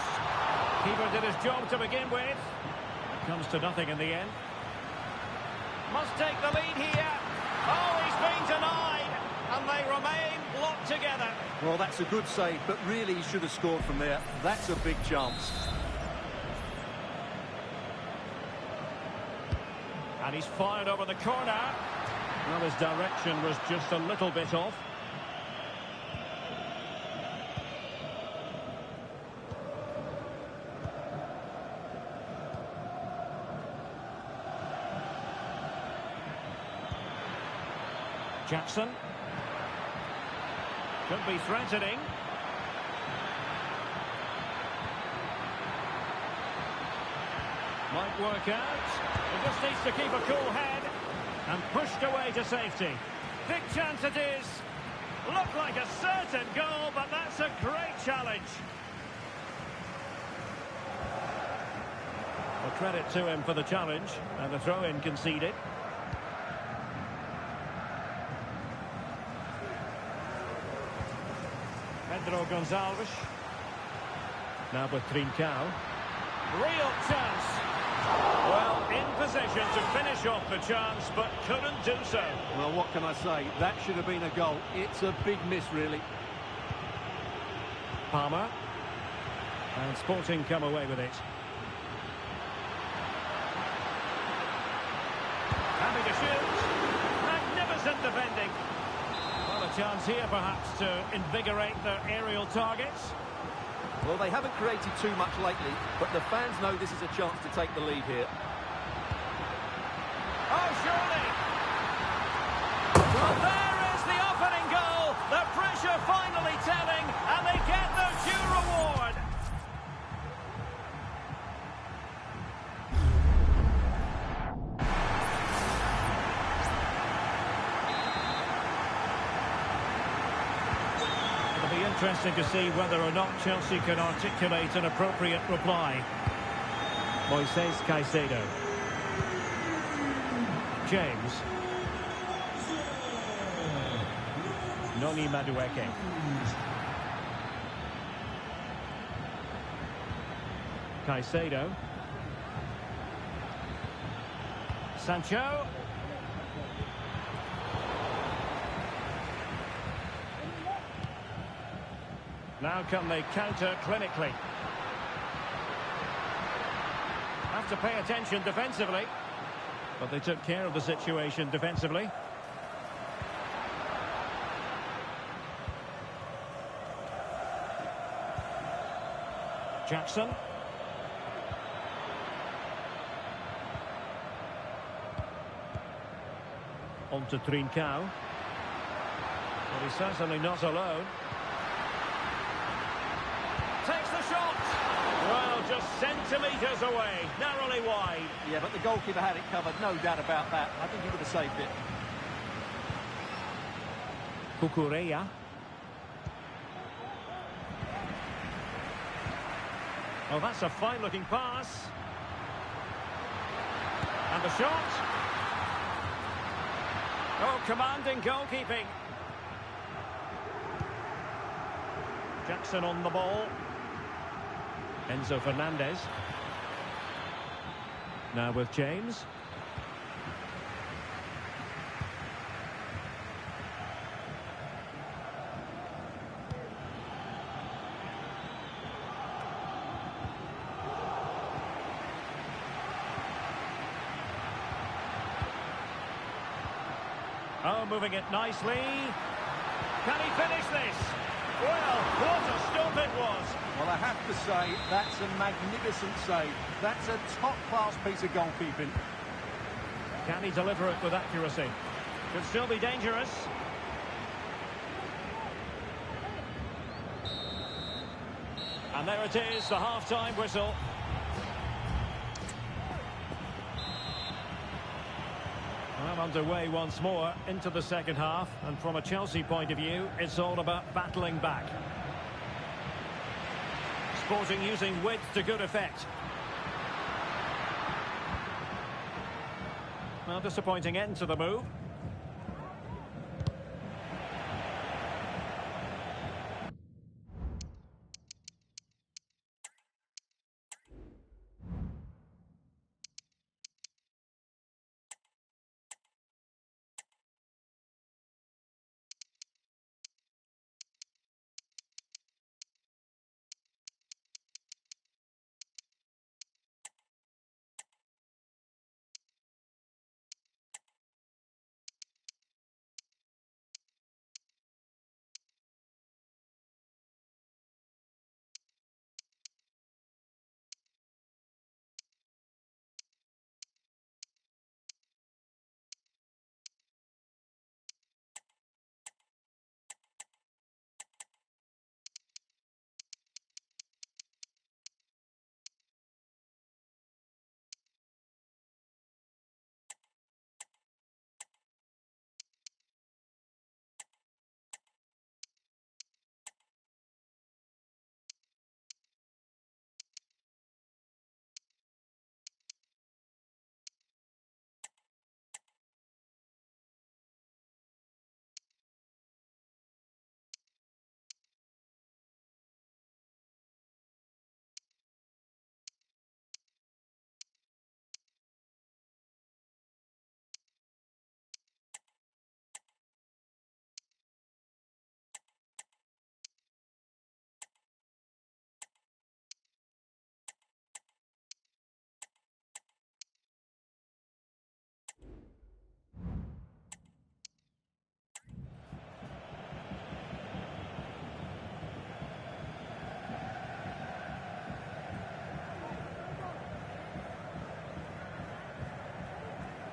Keeper did his job to begin with. Comes to nothing in the end. Must take the lead here. Oh, he's been denied. And they remain locked together. Well, that's a good save, but really he should have scored from there. That's a big chance. And he's fired over the corner. Well, his direction was just a little bit off. Jackson. Could be threatening. Might work out. He just needs to keep a cool head. And pushed away to safety. Big chance it is. Looked like a certain goal, but that's a great challenge. Well, credit to him for the challenge. And the throw-in conceded. Pedro Gonçalves. Now with Trincao. Real chance. Well, in position to finish off the chance, but couldn't do so. Well, what can I say? That should have been a goal. It's a big miss, really. Palmer. And Sporting come away with it. Happy to shoot. Magnificent defending. Well, a chance here, perhaps, to invigorate their aerial targets. Well, they haven't created too much lately, but the fans know this is a chance to take the lead here. Oh, surely! Well, there is the opening goal. The pressure finally telling, and they get their due reward. It'll be interesting to see whether or not Chelsea can articulate an appropriate reply. Moises Caicedo. James. Noni Madueke. Caicedo. Sancho. Now can they counter clinically? Have to pay attention defensively. But they took care of the situation defensively. Jackson. On to Trincao. But he's certainly not alone. Takes the shot. Well, just centimetres away, narrowly wide. Yeah, but the goalkeeper had it covered, no doubt about that. I think he would have saved it. Cucurella. Oh, that's a fine-looking pass. And the shot. Oh, commanding goalkeeping. Jackson on the ball. Enzo Fernandez. Now with James. Oh, moving it nicely. Can he finish this? Well, what a stop it was. Well, I have to say, that's a magnificent save. That's a top-class piece of goalkeeping. Can he deliver it with accuracy? Could still be dangerous. And there it is, the half-time whistle. Well, underway once more into the second half. And from a Chelsea point of view, it's all about battling back. Sporting using width to good effect. Well, disappointing end to the move.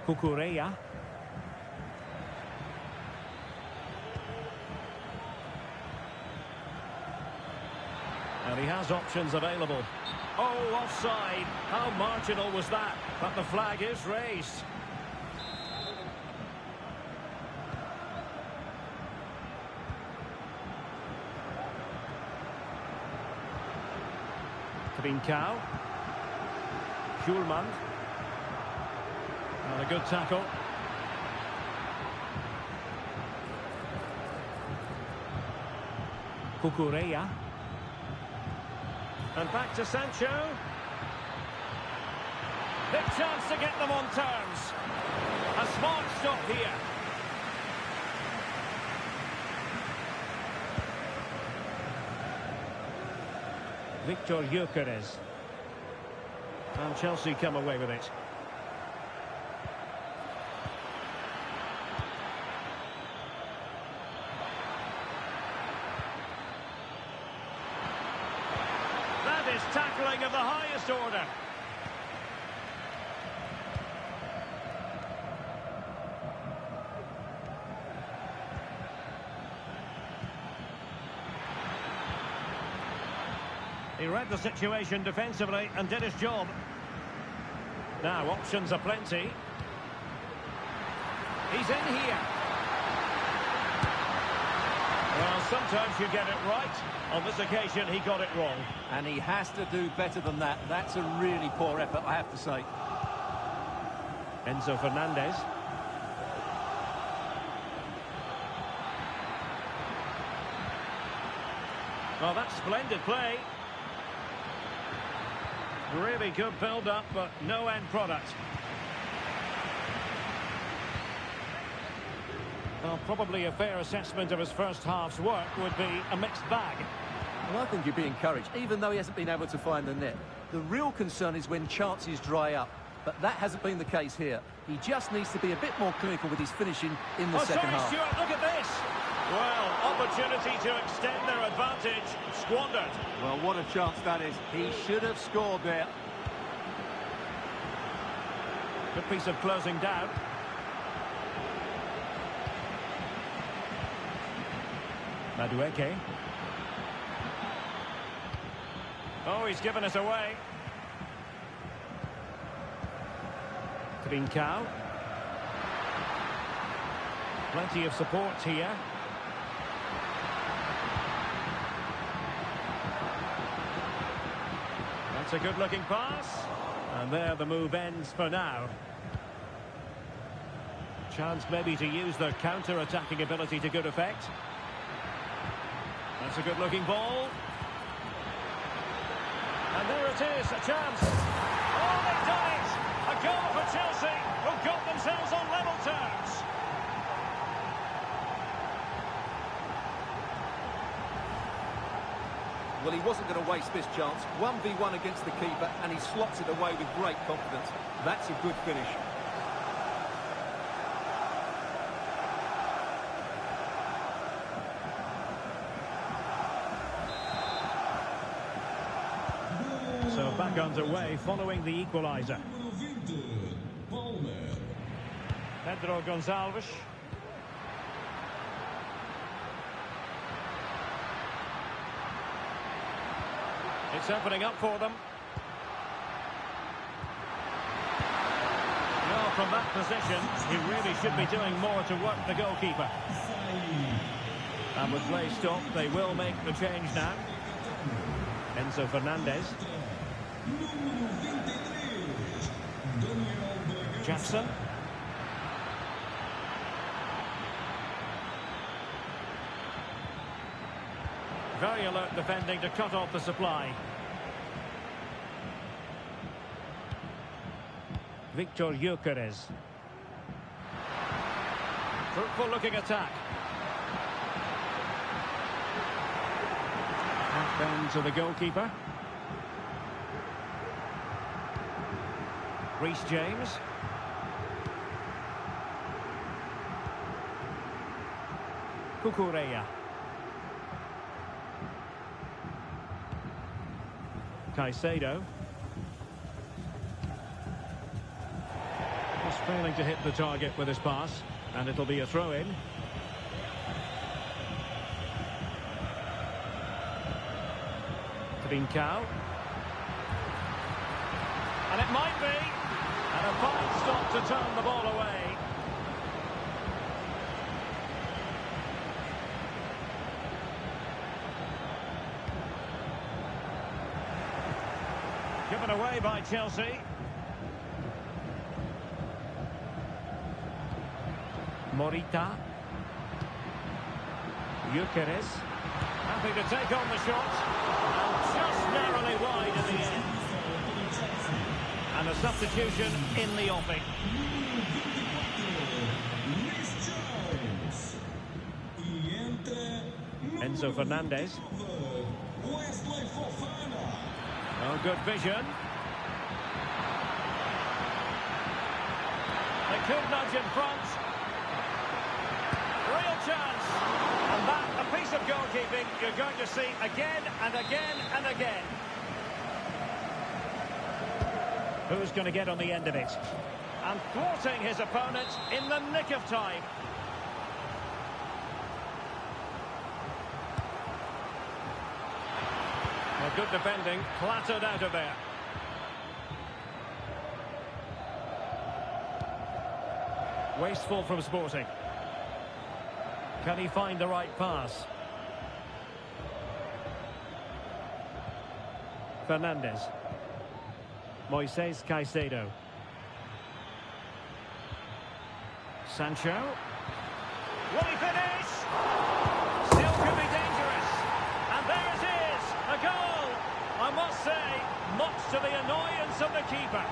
Cucurella. And he has options available. Oh, offside. How marginal was that? But the flag is raised. Trincao. Schulman. And a good tackle. Cucurella. And back to Sancho. Big chance to get them on terms. A smart stop here. Victor Gyökeres. And Chelsea come away with it. That is tackling of the highest order. He read the situation defensively and did his job. Now, options are plenty. He's in here. Well, sometimes you get it right. On this occasion, he got it wrong. And he has to do better than that. That's a really poor effort, I have to say. Enzo Fernandez. Well, that's splendid play. Really good build-up, but no end product. Well, probably a fair assessment of his first half's work would be a mixed bag. Well, I think you'd be encouraged, even though he hasn't been able to find the net. The real concern is when chances dry up, but that hasn't been the case here. He just needs to be a bit more clinical with his finishing in the second half. Stuart, look at this! Well, opportunity to extend their advantage, squandered. Well, what a chance that is. He should have scored there. Good piece of closing down. Madueke. Oh, he's given us away. Trincao. Plenty of support here. That's a good-looking pass. And there the move ends for now. Chance maybe to use their counter-attacking ability to good effect. That's a good-looking ball. And there it is, a chance. Oh, they've done it! A goal for Chelsea, who got themselves on level terms. Well, he wasn't going to waste this chance. 1v1 against the keeper, and he slots it away with great confidence. That's a good finish. So back underway following the equaliser. Pedro Gonçalves. It's opening up for them. Well, from that position, he really should be doing more to work the goalkeeper. And with play stopped, they will make the change now. Enzo Fernandez. Jackson. Very alert defending to cut off the supply. Victor Gyökeres. Fruitful looking attack. Back down to the goalkeeper. Reece James. Cucurella. Caicedo. Just Failing to hit the target with his pass, and it'll be a throw-in. Trincao. And it might be. And a fine stop to turn the ball away. Given away by Chelsea. Morita. Gyökeres. Happy to take on the shot. And just narrowly wide in the end. And a substitution in the offing. Enzo Fernandez. Oh, good vision. They could nudge in front. Real chance. And that, a piece of goalkeeping you're going to see again and again and again. Who's going to get on the end of it? And thwarting his opponent in the nick of time. Well, good defending, clattered out of there. Wasteful from Sporting. Can he find the right pass? Fernandez. Moises Caicedo. Sancho. Will he finish? Still could be dangerous. And there it is, a goal. I must say, much to the annoyance of the keeper.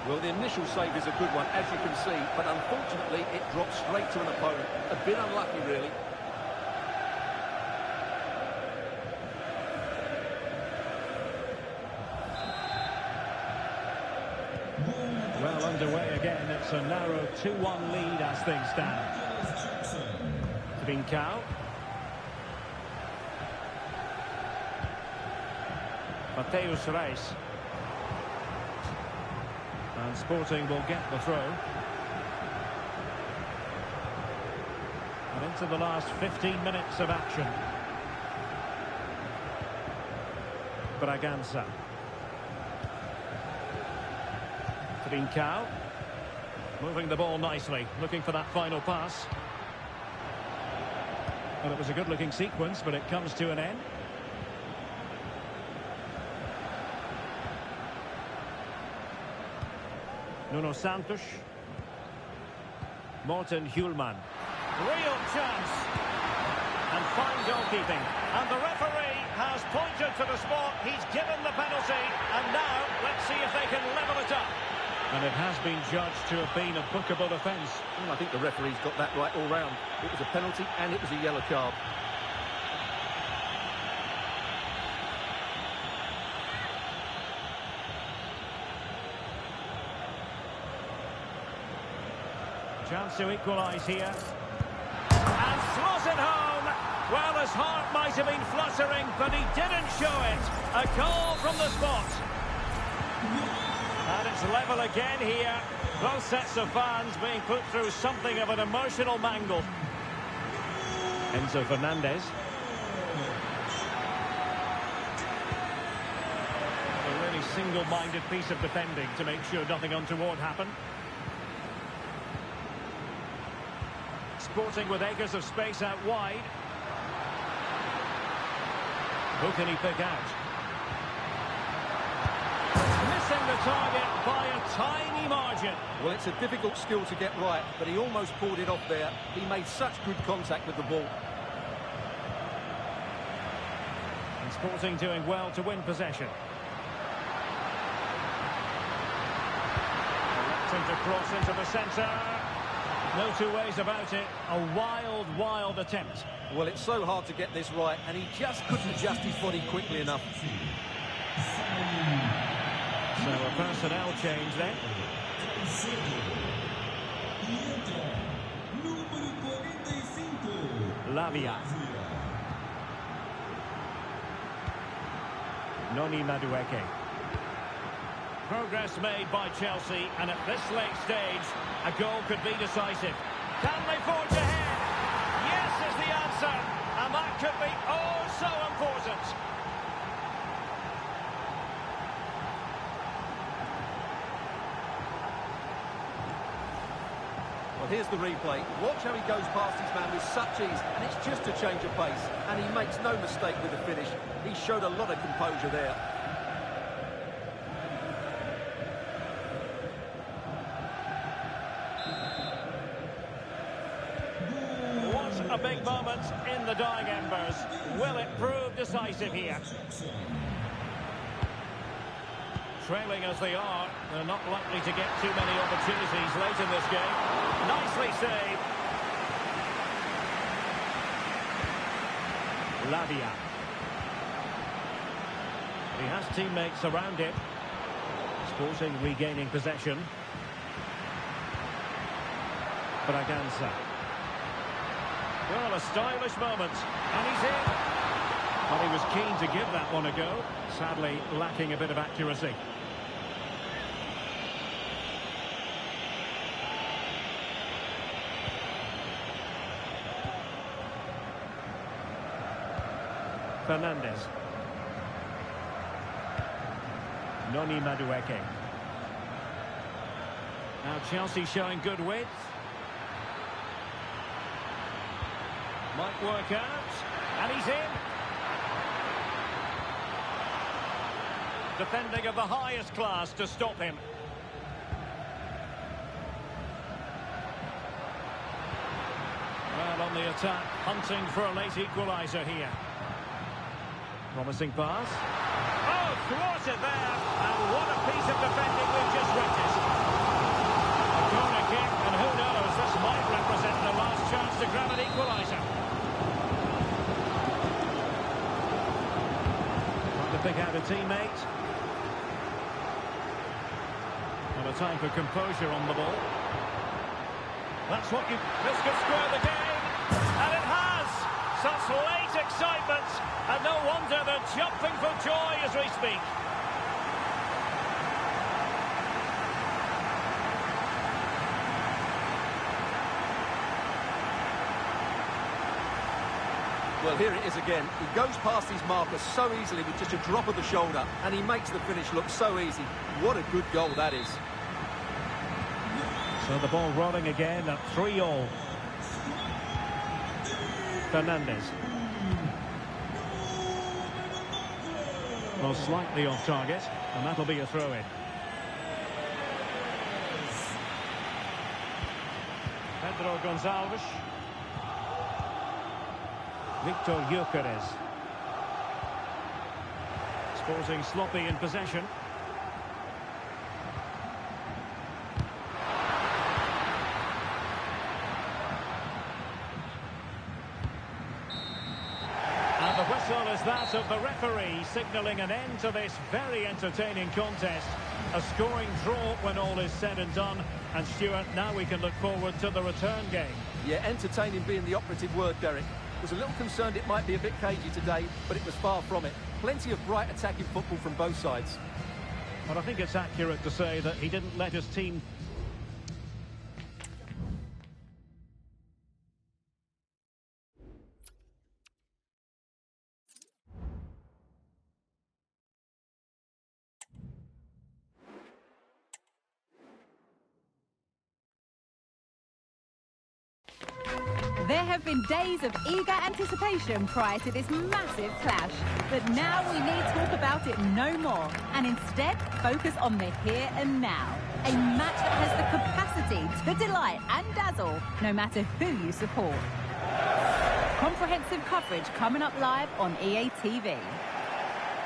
Well, the initial save is a good one, as you can see, but unfortunately it dropped straight to an opponent. A bit unlucky, really. Well, underway again. It's a narrow 2-1 lead as things stand. Trincao. Mateus Reis. And Sporting will get the throw. And into the last 15 minutes of action. Bragança. Trincao. Moving the ball nicely, looking for that final pass. Well, it was a good-looking sequence, but it comes to an end. Nuno Santos. Morten Hjulman. Real chance. And fine goalkeeping. And the referee has pointed to the spot. He's given the penalty. And now, let's see if they can level it up. And it has been judged to have been a bookable offence. Well, I think the referee's got that right all round. It was a penalty and it was a yellow card. Chance to equalise here. And slots it home. Well, his heart might have been fluttering, but he didn't show it. A goal from the spot. And it's level again here. Both sets of fans being put through something of an emotional mangle. Enzo Fernandez. A really single-minded piece of defending to make sure nothing untoward happened. Sporting with acres of space out wide. Who can he pick out? Missing the target by a tiny margin. Well, it's a difficult skill to get right, but he almost pulled it off there. He made such good contact with the ball. And Sporting doing well to win possession. Electing to cross into the centre. No two ways about it. A wild, wild attempt. Well, it's so hard to get this right, and he just couldn't adjust his body quickly enough. So a personnel change then. Lavia. Noni Madueke. Progress made by Chelsea, and at this late stage, a goal could be decisive. Can they forge ahead? Yes is the answer, and that could be oh so important. Well, here's the replay. Watch how he goes past his man with such ease, and it's just a change of pace, and he makes no mistake with the finish. He showed a lot of composure there. A big moment in the dying embers. Will it prove decisive here? Trailing as they are, they're not likely to get too many opportunities late in this game. Nicely saved. Lavia. He has teammates around him. Sporting regaining possession. Braganza. Well, a stylish moment, and he's in. Well, he was keen to give that one a go, sadly lacking a bit of accuracy. Fernandez. Noni Madueke. Now Chelsea showing good width. Might work out, and he's in. Defending of the highest class to stop him. Well, on the attack, hunting for a late equaliser here. Promising pass. Oh, thwarted there, and what a piece of defending we've just witnessed. A corner kick, and who knows, this might represent the last chance to grab an equaliser. Pick out a teammate. And a time for composure on the ball. That's what you... This could square the game. And it has! Such late excitement. And no wonder they're jumping for joy as we speak. Well, here it is again. He goes past his marker so easily with just a drop of the shoulder, and he makes the finish look so easy. What a good goal that is. So the ball rolling again at 3-all. Fernandez. Well, slightly off target, and that'll be a throw-in. Pedro Gonçalves. Victor Gyökeres. Sporting sloppy in possession. And the whistle is that of the referee, signalling an end to this very entertaining contest. A scoring draw when all is said and done. And Stuart, now we can look forward to the return game. Yeah, entertaining being the operative word, Derek. Was a little concerned it might be a bit cagey today, but it was far from it. Plenty of bright attacking football from both sides. But I think it's accurate to say that he didn't let his team... There have been days of eager anticipation prior to this massive clash. But now we need talk about it no more, and instead focus on the here and now. A match that has the capacity to delight and dazzle, no matter who you support. Comprehensive coverage coming up live on EA TV.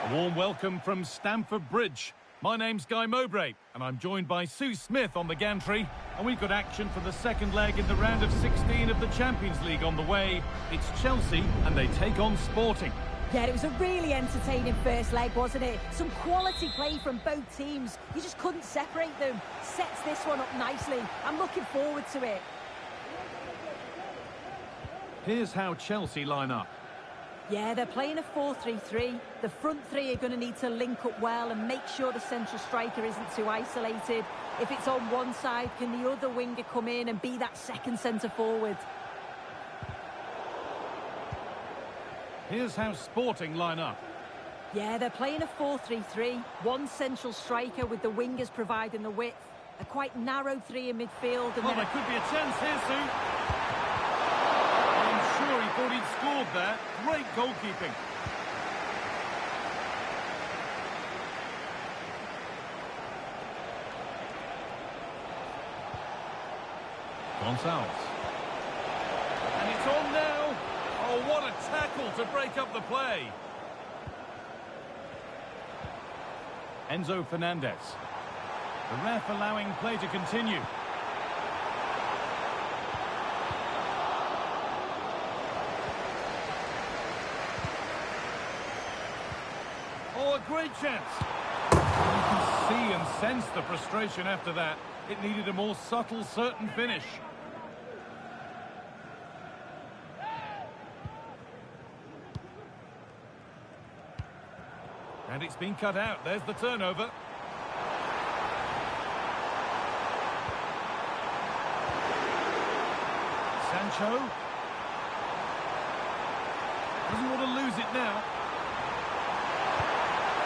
A warm welcome from Stamford Bridge. My name's Guy Mowbray, and I'm joined by Sue Smith on the gantry. And we've got action for the second leg in the round of 16 of the Champions League on the way. It's Chelsea, and they take on Sporting. Yeah, it was a really entertaining first leg, wasn't it? Some quality play from both teams. You just couldn't separate them. Sets this one up nicely. I'm looking forward to it. Here's how Chelsea line up. Yeah, they're playing a 4-3-3. The front three are going to need to link up well and make sure the central striker isn't too isolated. If it's on one side, can the other winger come in and be that second centre-forward? Here's how Sporting line up. Yeah, they're playing a 4-3-3. One central striker with the wingers providing the width. A quite narrow three in midfield. And well, there could be a chance here, Sue. I'm sure he thought he'd scored there. Great goalkeeping. Gonçalves. And it's on now. Oh, what a tackle to break up the play. Enzo Fernandez. The ref allowing play to continue. Oh, a great chance. You can see and sense the frustration after that. It needed a more subtle, certain finish. And it's been cut out. There's the turnover. Sancho. Doesn't want to lose it now.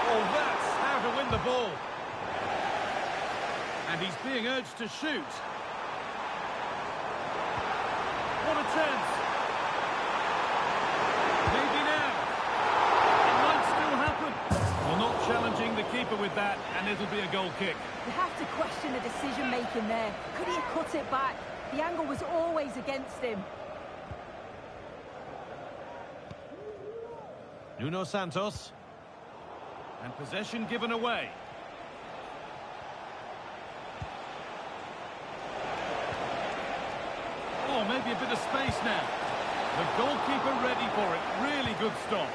Oh, that's how to win the ball. And he's being urged to shoot. What a chance. Maybe now. It might still happen. Well, not challenging the keeper with that, and it'll be a goal kick. You have to question the decision-making there. Could he have cut it back? The angle was always against him. Nuno Santos. And possession given away. Oh, maybe a bit of space now. The goalkeeper ready for it. Really good stop.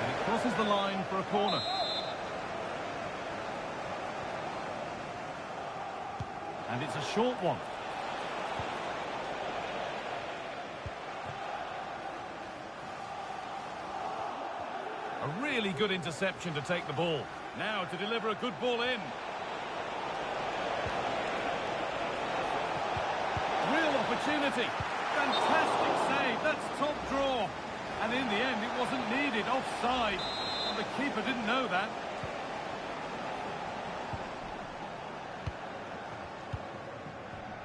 And it crosses the line for a corner. And it's a short one. A really good interception to take the ball. Now to deliver a good ball in. Real opportunity. Fantastic save. That's top draw. And in the end, it wasn't needed. Offside. And the keeper didn't know that.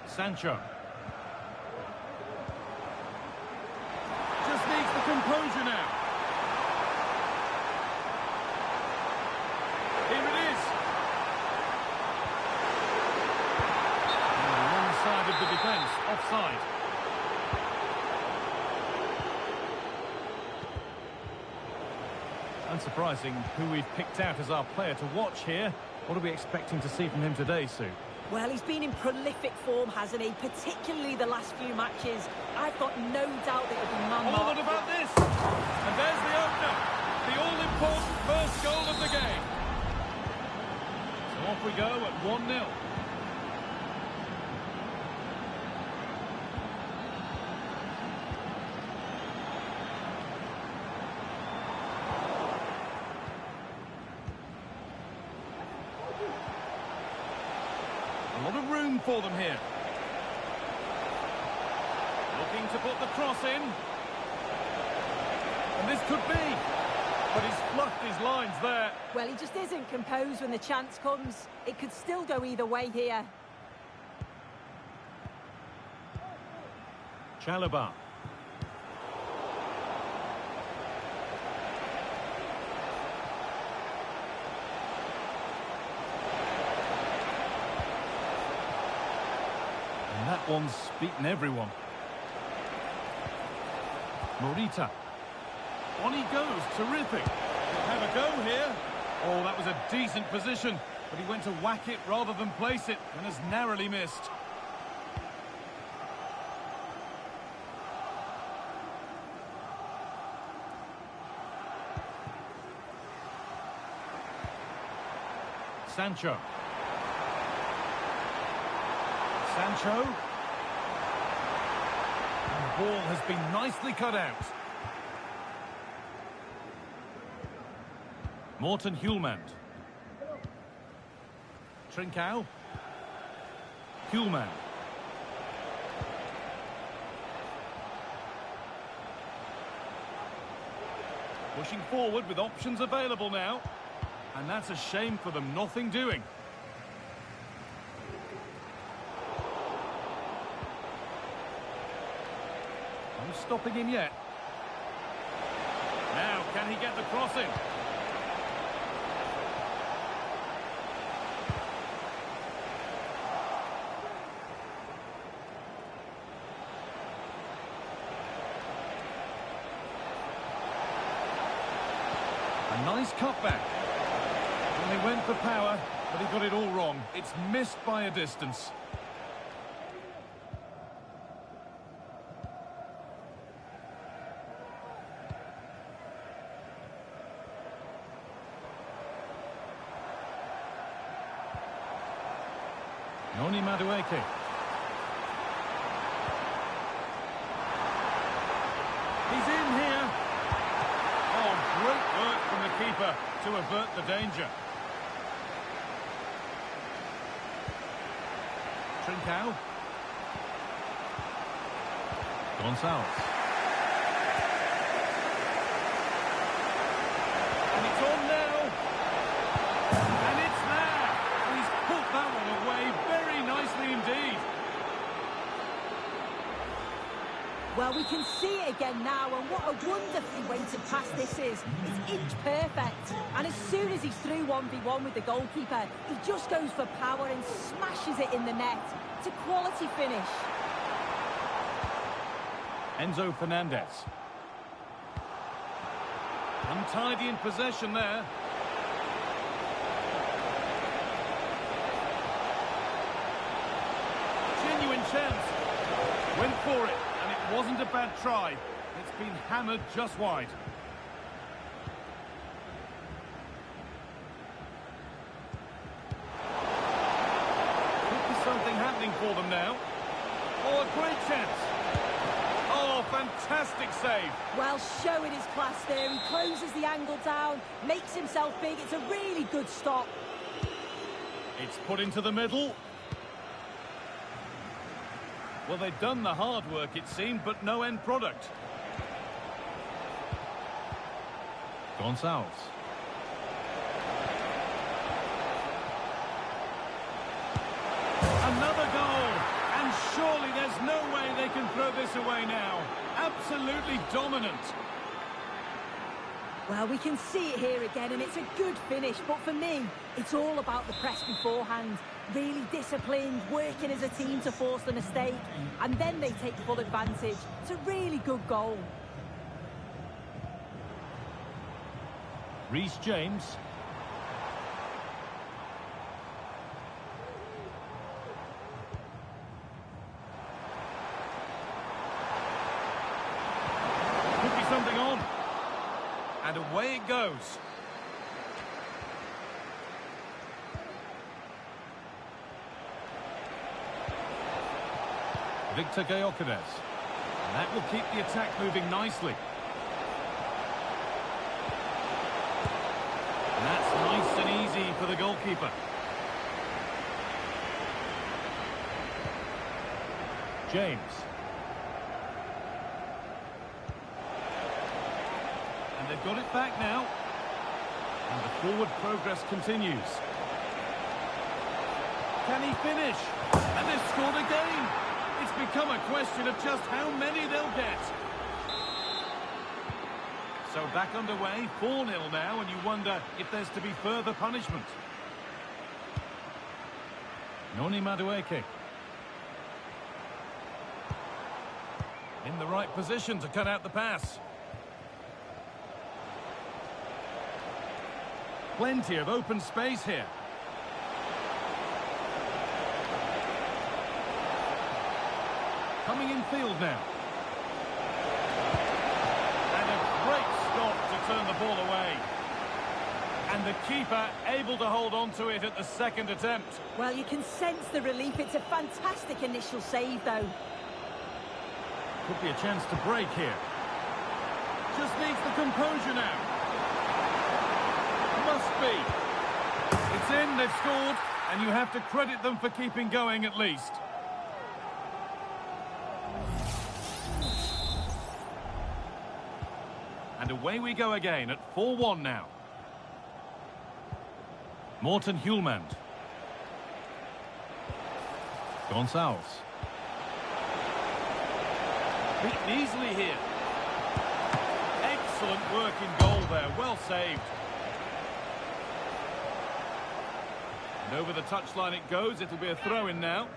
Sancho. Just needs the composure now. Here it is. And the wrong side of the defence, offside. Unsurprising who we've picked out as our player to watch here. What are we expecting to see from him today, Sue? Well, he's been in prolific form, hasn't he? Particularly the last few matches. I've got no doubt that he'll be man-marked. Oh, what about this? And there's the opener. The all-important first goal of the game. So off we go at 1-0. A lot of room for them here. Looking to put the cross in. And this could be. But he's fluffed his lines there. Well, he just isn't composed when the chance comes. It could still go either way here. Chalobah. And that one's beaten everyone. Morita. On he goes, terrific. He'll have a go here. Oh, that was a decent position, but he went to whack it rather than place it, and has narrowly missed. Sancho. Sancho. And the ball has been nicely cut out. Morten Hjulmand. Trincao. Hjulmand. Pushing forward with options available now. And that's a shame for them, nothing doing. No stopping him yet. Now, can he get the crossing? A nice cutback. And he went for power, but he got it all wrong. It's missed by a distance. Noni Madueke. He's in here. Oh, great work from the keeper to avert the danger. Trincao. Gonçalves. And it's on now. And it's there. He's put that one away very nicely indeed. Well, we can see it again now, and what a wonderfully weighted pass this is. It's inch perfect, and as soon as he's through 1v1 with the goalkeeper, he just goes for power and smashes it in the net. It's a quality finish. Enzo Fernandez. Untidy in possession there. Genuine chance. Went for it. Wasn't a bad try. It's been hammered just wide. Could be something happening for them now. Oh, a great chance. Oh, fantastic save. Well, showing his class there. He closes the angle down, makes himself big. It's a really good stop. It's put into the middle. Well, they've done the hard work, it seemed, but no end product. Gonçalves. Another goal! And surely there's no way they can throw this away now. Absolutely dominant. Well, we can see it here again, and it's a good finish. But for me, it's all about the press beforehand. Really disciplined, working as a team to force the mistake, and then they take full advantage. It's a really good goal. Reece James. Could be something on. And away it goes. Victor Gyökeres. And that will keep the attack moving nicely. And that's nice and easy for the goalkeeper. James. And they've got it back now. And the forward progress continues. Can he finish? And they've scored again. It's become a question of just how many they'll get. So back underway, 4-0 now, and you wonder if there's to be further punishment. Noni Madueke. In the right position to cut out the pass. Plenty of open space here. Coming in field now. And a great stop to turn the ball away. And the keeper able to hold on to it at the second attempt. Well, you can sense the relief. It's a fantastic initial save, though. Could be a chance to break here. Just needs the composure now. Must be. It's in, they've scored, and you have to credit them for keeping going at least. And away we go again at 4-1 now. Morten Hjulmand. Gonçalves. Beaten easily here. Excellent work in goal there, well saved. And over the touchline it goes, it'll be a throw-in now.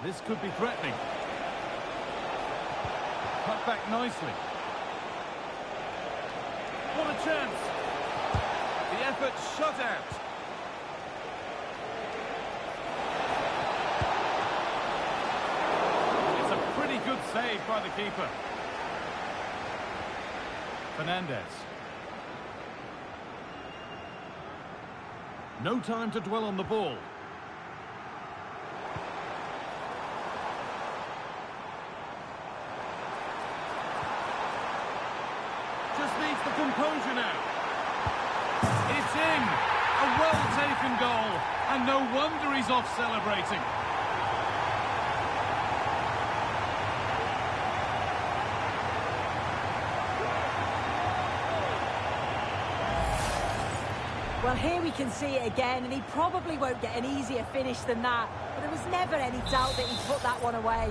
This could be threatening. Cut back nicely. What a chance! The effort shut out. It's a pretty good save by the keeper. Fernandez. No time to dwell on the ball. Just needs the composure now. It's in. A well-taken goal. And no wonder he's off celebrating. Well, here we can see it again, and he probably won't get an easier finish than that. But there was never any doubt that he'd put that one away.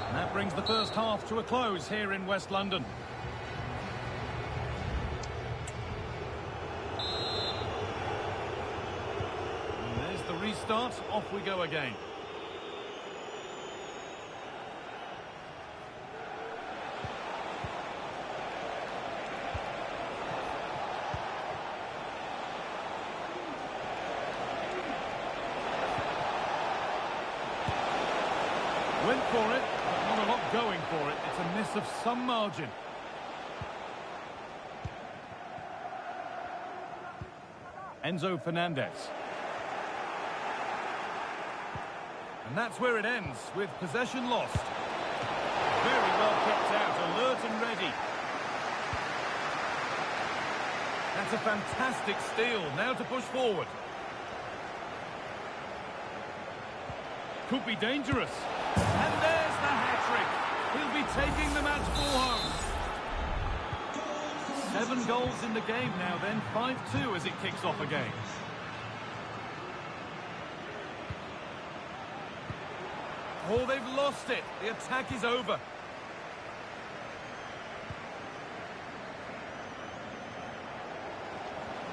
And that brings the first half to a close here in West London. And there's the restart. Off we go again. Went for it, but not a lot going for it. It's a miss of some margin. Enzo Fernandez. And that's where it ends, with possession lost. Very well kept out, alert and ready. That's a fantastic steal, now to push forward. Could be dangerous. And there's the hat-trick. He'll be taking the match ball home. 7 goals in the game now then, 5-2 as it kicks off again. Oh, they've lost it. The attack is over.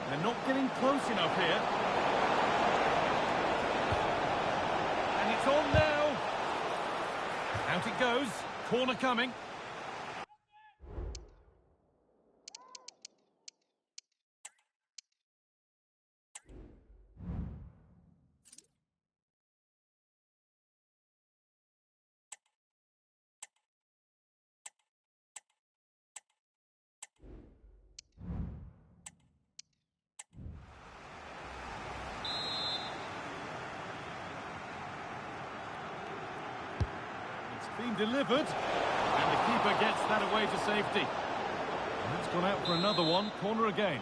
They're not getting close enough here. And it's on now. Out it goes. Corner coming. Been delivered, and the keeper gets that away to safety. And that's gone out for another one. Corner again.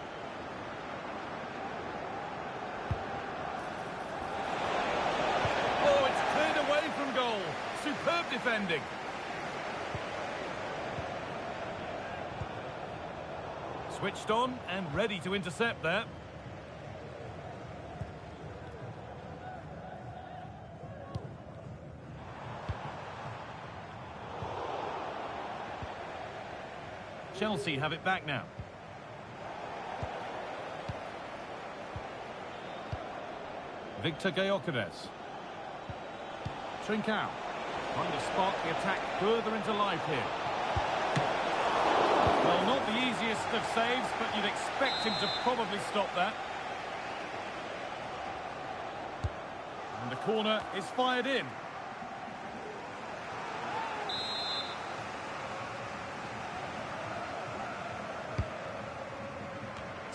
Oh, it's cleared away from goal. Superb defending. Switched on and ready to intercept there. Chelsea have it back now. Victor Gyökeres. Trincao. Trying to spark the attack further into life here. Well, not the easiest of saves, but you'd expect him to probably stop that. And the corner is fired in.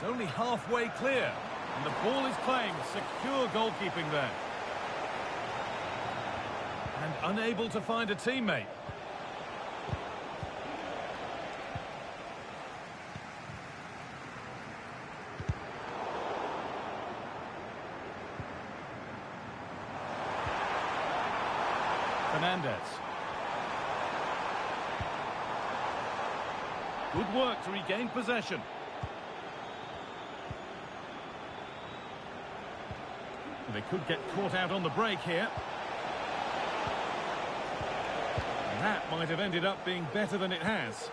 only halfway clear. And the ball is playing. Secure goalkeeping there. And unable to find a teammate. Fernandez. Good work to regain possession. They could get caught out on the break here. And that might have ended up being better than it has.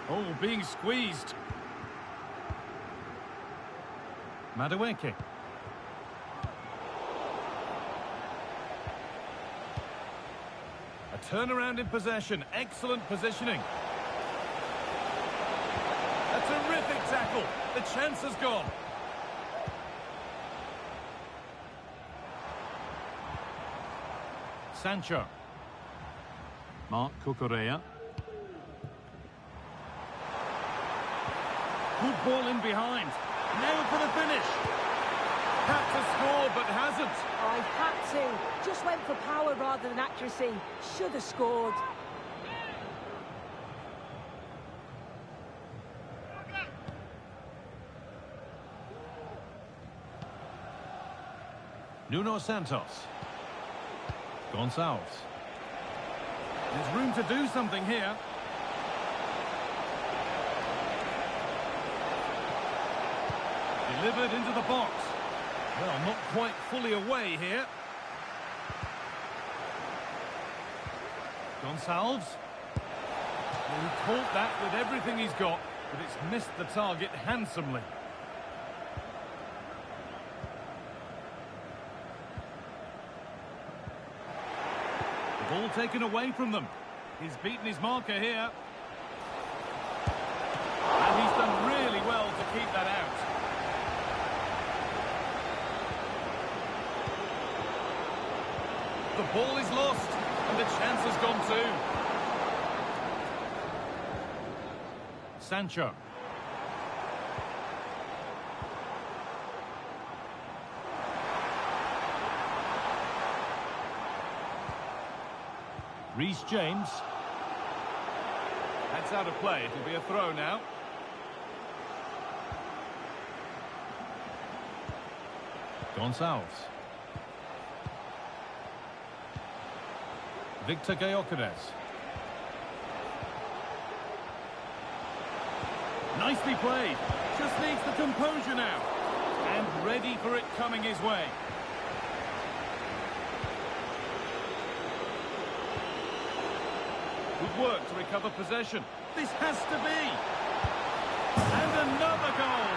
Oh, being squeezed. Madueke. A turnaround in possession. Excellent positioning. A terrific tackle. The chance has gone. Sancho. Mark Cucurella. Good ball in behind. Now for the finish. Had to score, but hasn't. I had to. Just went for power rather than accuracy. Should have scored. Nuno Santos. Gonçalves. There's room to do something here. Delivered into the box. Well, not quite fully away here. Gonçalves. Well, he caught that with everything he's got, but it's missed the target handsomely. The ball taken away from them. He's beaten his marker here. And he's done really well to keep that out. The ball is lost, and the chance has gone too. Sancho. Reece James. That's out of play. It'll be a throw now. Gonçalves. Victor Gyökeres. Nicely played. Just needs the composure now. And ready for it coming his way. Good work to recover possession. This has to be. And another goal.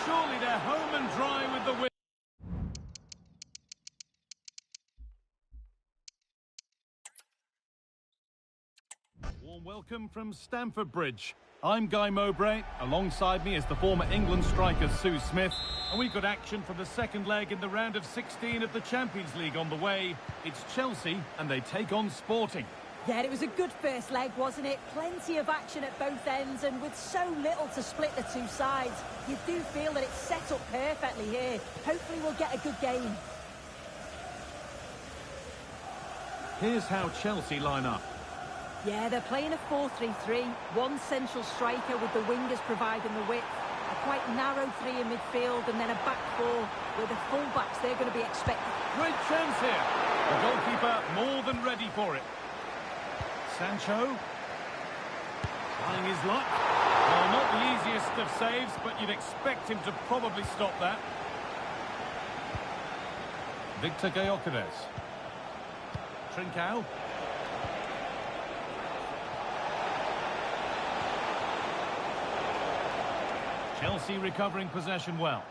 Surely they're home and dry with the win. Warm welcome from Stamford Bridge. I'm Guy Mowbray. Alongside me is the former England striker Sue Smith. And we've got action for the second leg in the round of 16 of the Champions League on the way. It's Chelsea and they take on Sporting. Yeah, it was a good first leg, wasn't it? Plenty of action at both ends, and with so little to split the two sides, you do feel that it's set up perfectly here. Hopefully we'll get a good game. Here's how Chelsea line up. Yeah, they're playing a 4-3-3, one central striker with the wingers providing the width, a quite narrow three in midfield, and then a back four where the full-backs, they're going to be expected. Great chance here. The goalkeeper more than ready for it. Sancho. Trying his luck. Well, not the easiest of saves, but you'd expect him to probably stop that. Victor Gyökeres. Trincao. Chelsea recovering possession well.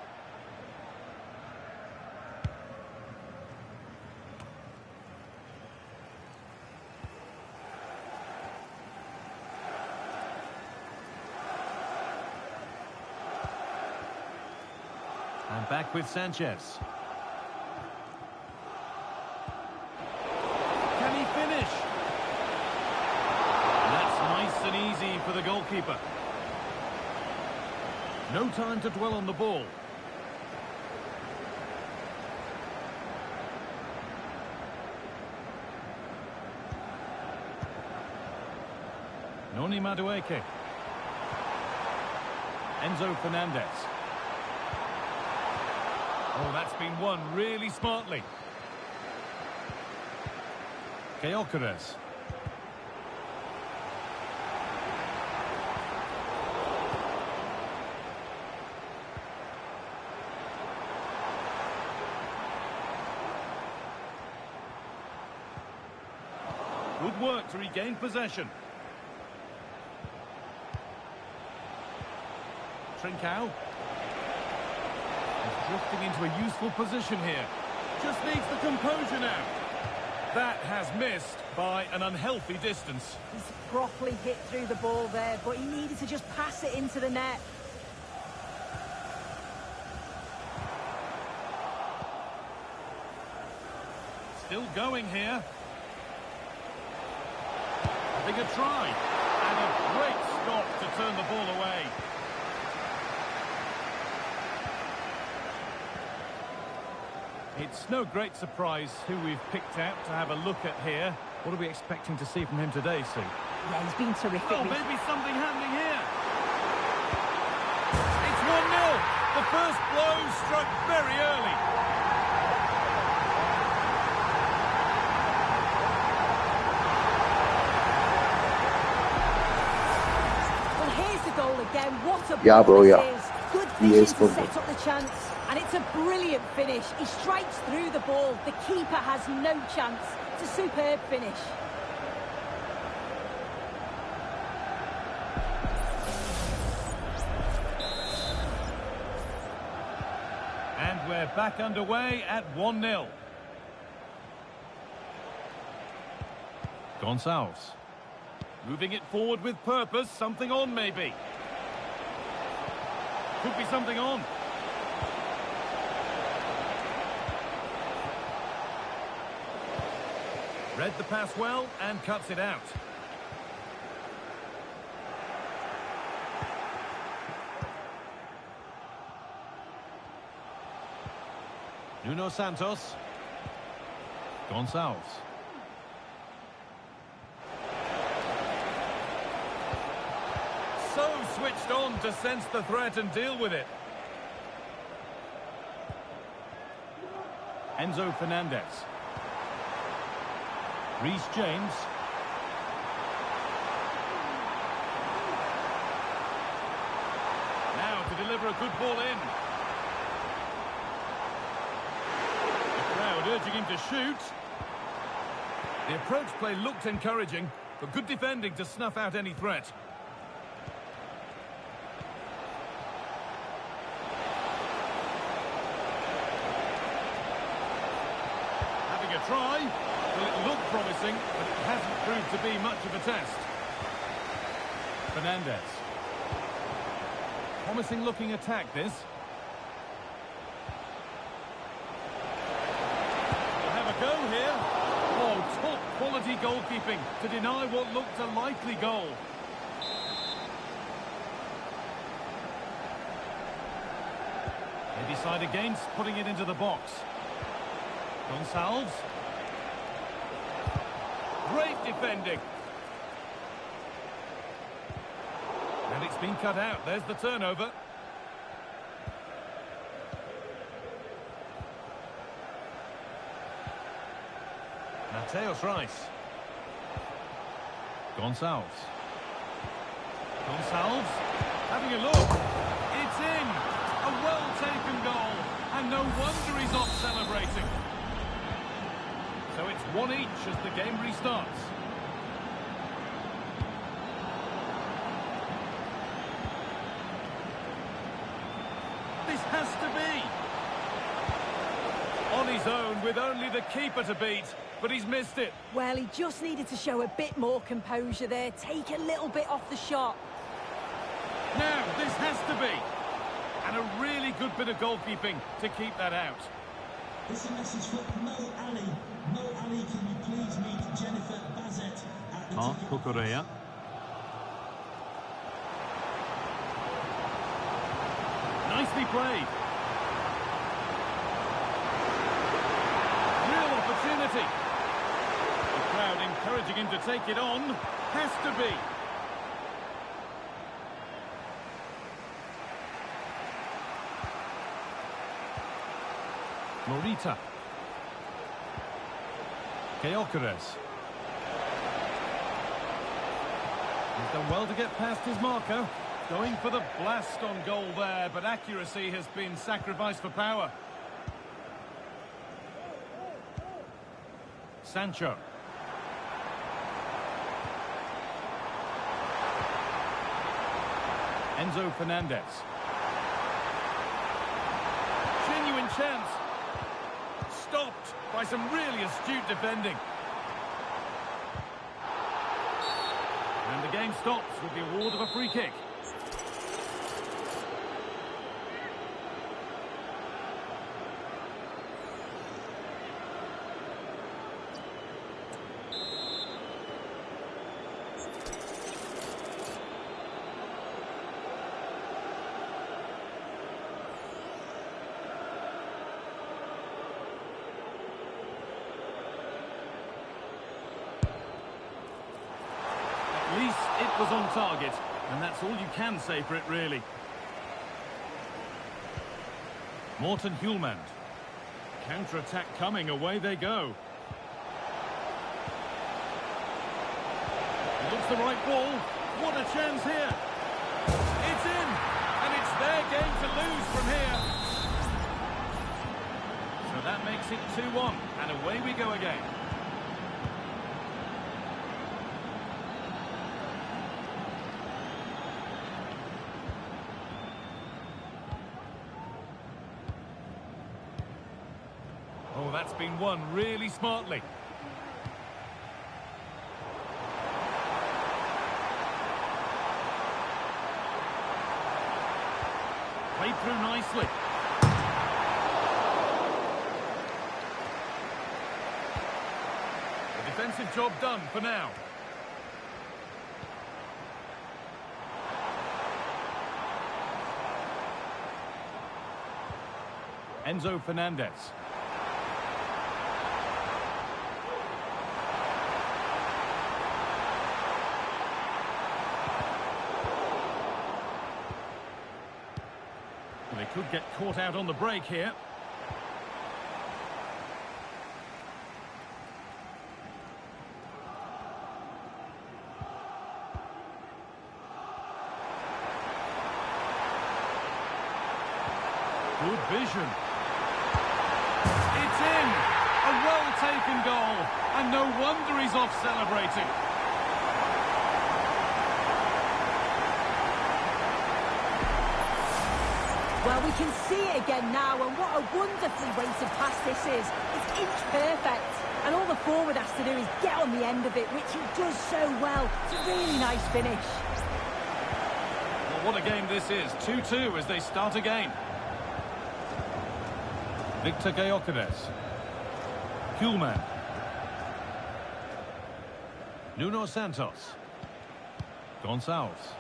And back with Sanchez. Can he finish? That's nice and easy for the goalkeeper. No time to dwell on the ball. Noni Madueke. Enzo Fernandez. Oh, that's been won really smartly. Gyökeres. Good work to regain possession. Trincao. He's drifting into a useful position here. Just needs the composure now. That has missed by an unhealthy distance. He's properly hit through the ball there, but he needed to just pass it into the net. Still going here. Having a try. And a great stop to turn the ball away. It's no great surprise who we've picked out to have a look at here. What are we expecting to see from him today, Sue? Yeah, he's been terrific. Oh, maybe something happening here. It's 1-0. The first blow struck very early. Well, here's the goal again. What a Yeah, bro, ball yeah. this is. Good He vision is to good, set up the chance. And it's a brilliant finish. He strikes through the ball. The keeper has no chance. It's a superb finish. And we're back underway at 1-0. Gonçalves. Moving it forward with purpose. Something on, maybe. Could be something on. Read the pass well and cuts it out. Nuno Santos. Gonçalves. So switched on to sense the threat and deal with it. Enzo Fernandez. Reece James. Now to deliver a good ball in. The crowd urging him to shoot. The approach play looked encouraging, but good defending to snuff out any threat. Having a try. Well, it looked promising, but it hasn't proved to be much of a test. Fernandez. Promising looking attack, this. We'll have a go here. Oh, top quality goalkeeping to deny what looked a likely goal. They decide against putting it into the box. Gonçalves. Great defending. And it's been cut out. There's the turnover. Mateus Reis. Gonçalves. Gonçalves. Having a look. It's in. A well-taken goal. And no wonder he's off celebrating. So it's 1 each as the game restarts. This has to be. On his own with only the keeper to beat, but he's missed it. Well, he just needed to show a bit more composure there, take a little bit off the shot. Now, this has to be. And a really good bit of goalkeeping to keep that out. This is a message for Mo Ali. Mo Ali, can you please meet Jennifer Bazet at the Mark ticket Cucurella. Nicely played. Real opportunity. The crowd encouraging him to take it on. Has to be. Morita. Gyökeres. He's done well to get past his marker. Going for the blast on goal there, but accuracy has been sacrificed for power. Sancho. Enzo Fernandez. Genuine chance. Stopped by some really astute defending. And the game stops with the award of a free kick. At least it was on target, and that's all you can say for it, really. Morten Hjulmand. Counter-attack coming, away they go. It looks the right ball. What a chance here. It's in, and it's their game to lose from here. So that makes it 2-1, and away we go again. Oh, that's been won really smartly. Played through nicely. The defensive job done for now. Enzo Fernandez. They could get caught out on the break here. Good vision. It's in! A well-taken goal. And no wonder he's off celebrating. Well, we can see it again now, and what a wonderfully weighted pass this is. It's inch perfect, and all the forward has to do is get on the end of it, which he does so well. It's a really nice finish. Well, what a game this is. 2-2 as they start again. Victor Gyökeres. Hjulmand. Nuno Santos. Gonçalves.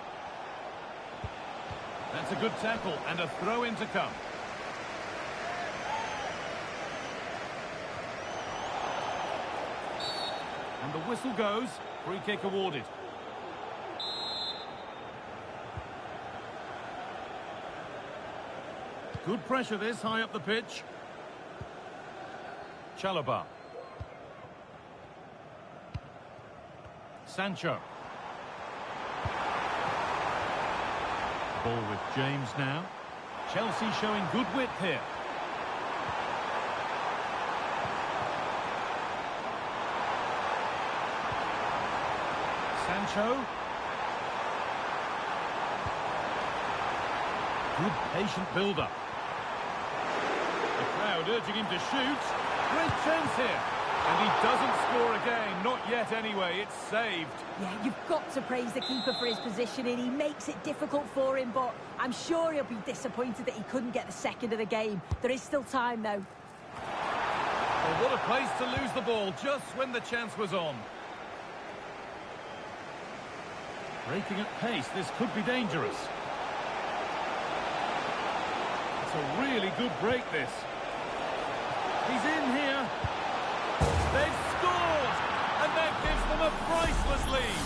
That's a good tackle and a throw-in to come. And the whistle goes. Free kick awarded. Good pressure this, high up the pitch. Chalobah. Sancho. Ball with James now. Chelsea showing good width here. Sancho. Good patient build-up. The crowd urging him to shoot. Great chance here. And he doesn't score again. Not yet anyway. It's saved. Yeah, you've got to praise the keeper for his positioning. He makes it difficult for him, but I'm sure he'll be disappointed that he couldn't get the second of the game. There is still time, though. Well, what a place to lose the ball just when the chance was on. Breaking at pace, this could be dangerous. It's a really good break, this. He's in here. They've scored! And that gives them a priceless lead.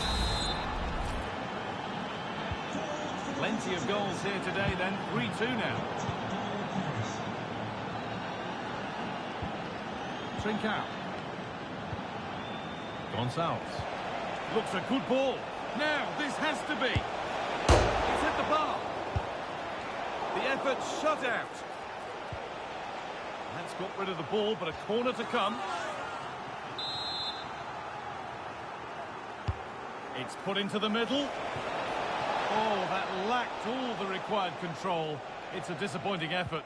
Plenty of goals here today then. 3-2 now. Trincao. Gonçalves. Looks a good ball. Now, this has to be. It's hit the bar. The effort shut out. That's got rid of the ball, but a corner to come. It's put into the middle. Oh, that lacked all the required control. It's a disappointing effort.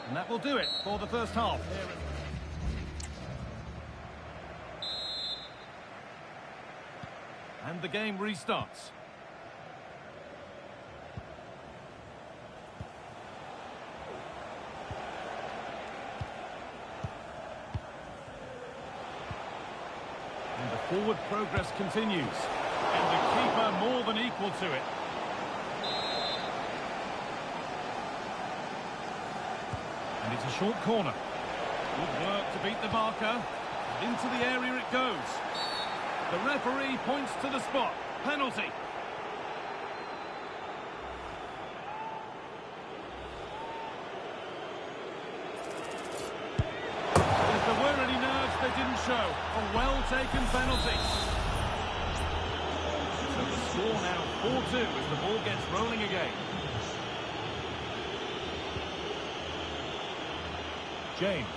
And that will do it for the first half. And the game restarts. And the forward progress continues. And the keeper more than equal to it. And it's a short corner. Good work to beat the marker. Into the area it goes. The referee points to the spot. Penalty. If there were any nerves, they didn't show. A well-taken penalty. So the score now 4-2 as the ball gets rolling again. James.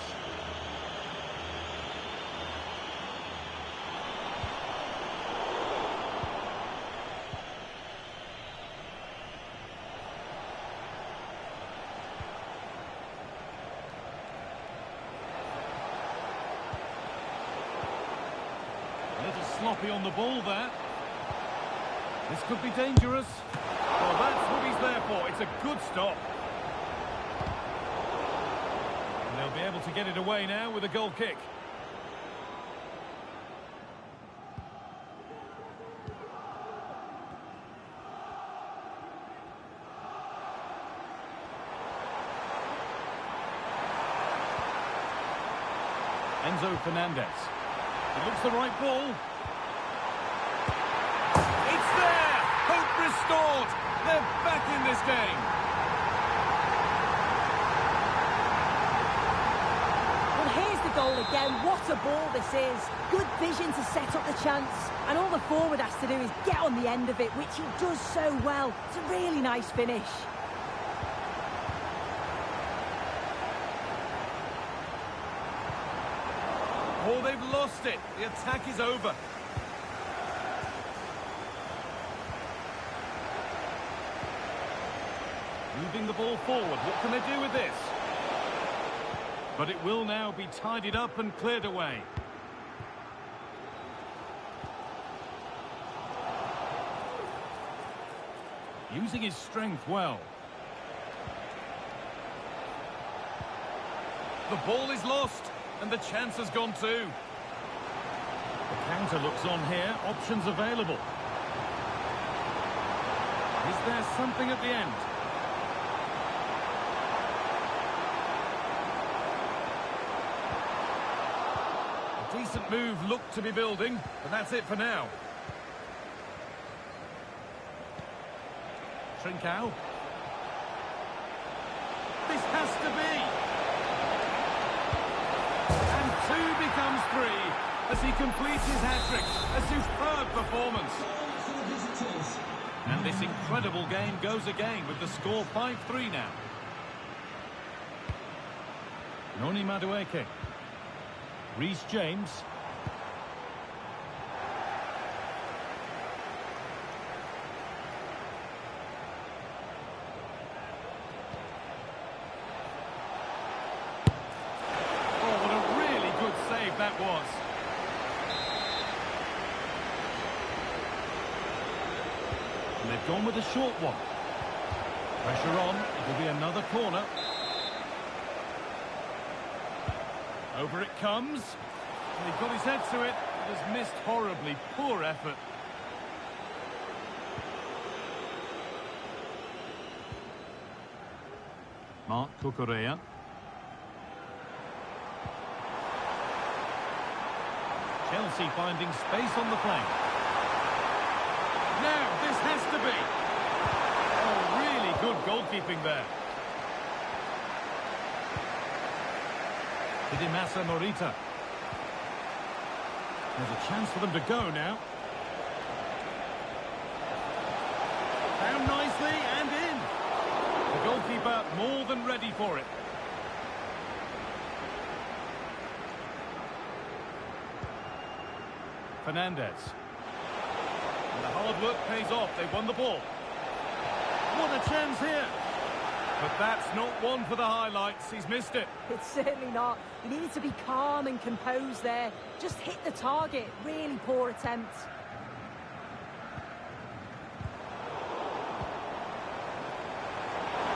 A little sloppy on the ball there. This could be dangerous. Well, that's what he's there for. It's a good stop. They'll be able to get it away now with a goal kick. Enzo Fernandez. It looks the right ball. It's there! Hope restored! They're back in this game. Goal again. What a ball this is. Good vision to set up the chance, and all the forward has to do is get on the end of it, which he does so well. It's a really nice finish. Oh, they've lost it. The attack is over. Moving the ball forward. What can they do with this? But it will now be tidied up and cleared away. Using his strength well. The ball is lost, and the chance has gone too. The counter looks on here. Options available. Is there something at the end? Decent move looked to be building, but that's it for now. Trincao. This has to be. And 2 becomes 3 as he completes his hat-trick. A superb performance. And this incredible game goes again with the score 5-3 now. Noni Madueke. Reece James. Oh, what a really good save that was. And they've gone with a short one. Pressure on. It'll be another corner. Over it comes. And he got his head to it. It has missed horribly. Poor effort. Mark Cucurella. Chelsea finding space on the flank. Now, this has to be. Oh, really good goalkeeping there. Hidemasa Morita. There's a chance for them to go now. Down nicely and in. The goalkeeper more than ready for it. Fernandez. And the hard work pays off. They've won the ball. What a chance here. But that's not one for the highlights. He's missed it. It's certainly not. You needed to be calm and composed there. Just hit the target. Really poor attempt.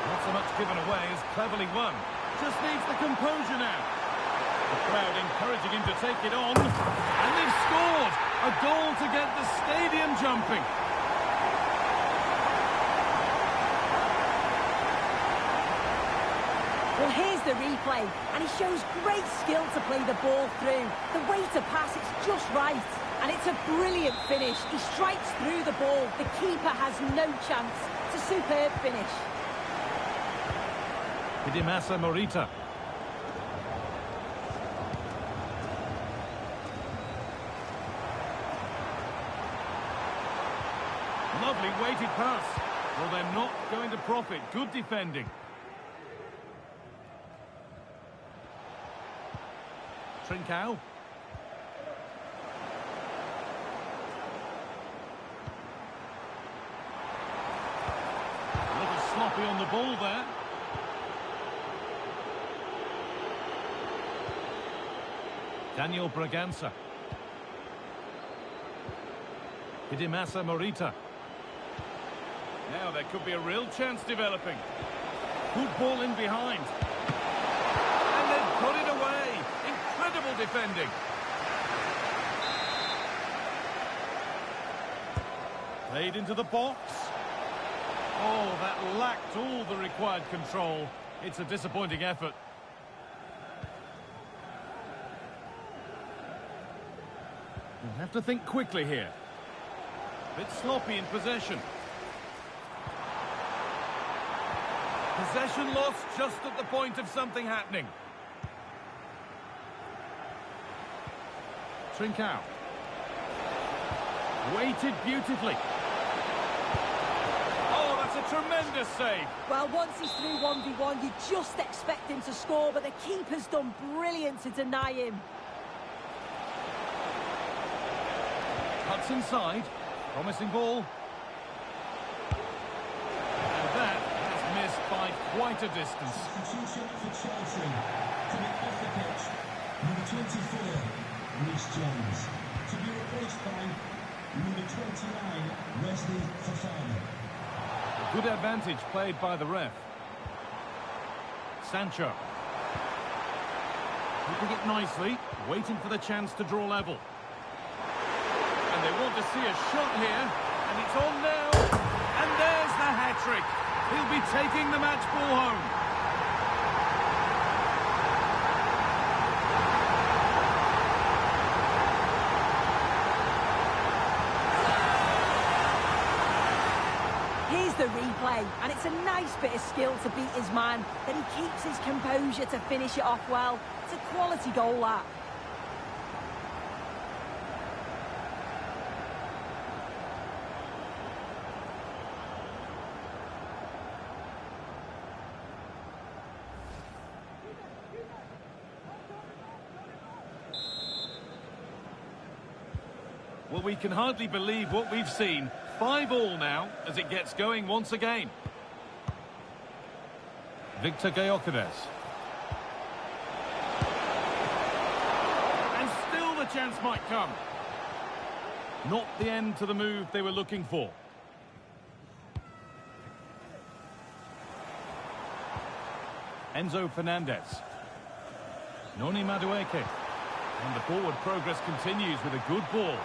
Not so much given away as cleverly won. Just needs the composure now. The crowd encouraging him to take it on. And they've scored! A goal to get the stadium jumping. Well, here's the replay, and he shows great skill to play the ball through. The way to pass, it's just right. And it's a brilliant finish. He strikes through the ball. The keeper has no chance. It's a superb finish. Hidemasa Morita. Lovely weighted pass. Well, they're not going to profit. Good defending. Trincao. A little sloppy on the ball there. Daniel Braganza. Hidemasa Morita. Now there could be a real chance developing. Good ball in behind. And they've put it away. Incredible defending. Played into the box. Oh, that lacked all the required control. It's a disappointing effort. We'll have to think quickly here. Bit sloppy in possession. Possession lost just at the point of something happening. Trincao. Weighted beautifully. Oh, that's a tremendous save. Well, once he's through 1v1, you just expect him to score, but the keeper's done brilliant to deny him. Cuts inside. Promising ball. And that has missed by quite a distance. Substitution for Chelsea. Coming off the pitch, number 24, Reece James. To be replaced by number 29, Wesley Fofana. A good advantage played by the ref. Sancho. Keeping it nicely, waiting for the chance to draw level. And they want to see a shot here, and it's on now. And there's the hat-trick. He'll be taking the match ball home. Here's the replay, and it's a nice bit of skill to beat his man. Then he keeps his composure to finish it off well. It's a quality goal, that. Well, we can hardly believe what we've seen. 5-5 now as it gets going once again. Victor Gyökeres. And still the chance might come. Not the end to the move they were looking for. Enzo Fernandez. Noni Madueke. And the forward progress continues with a good ball.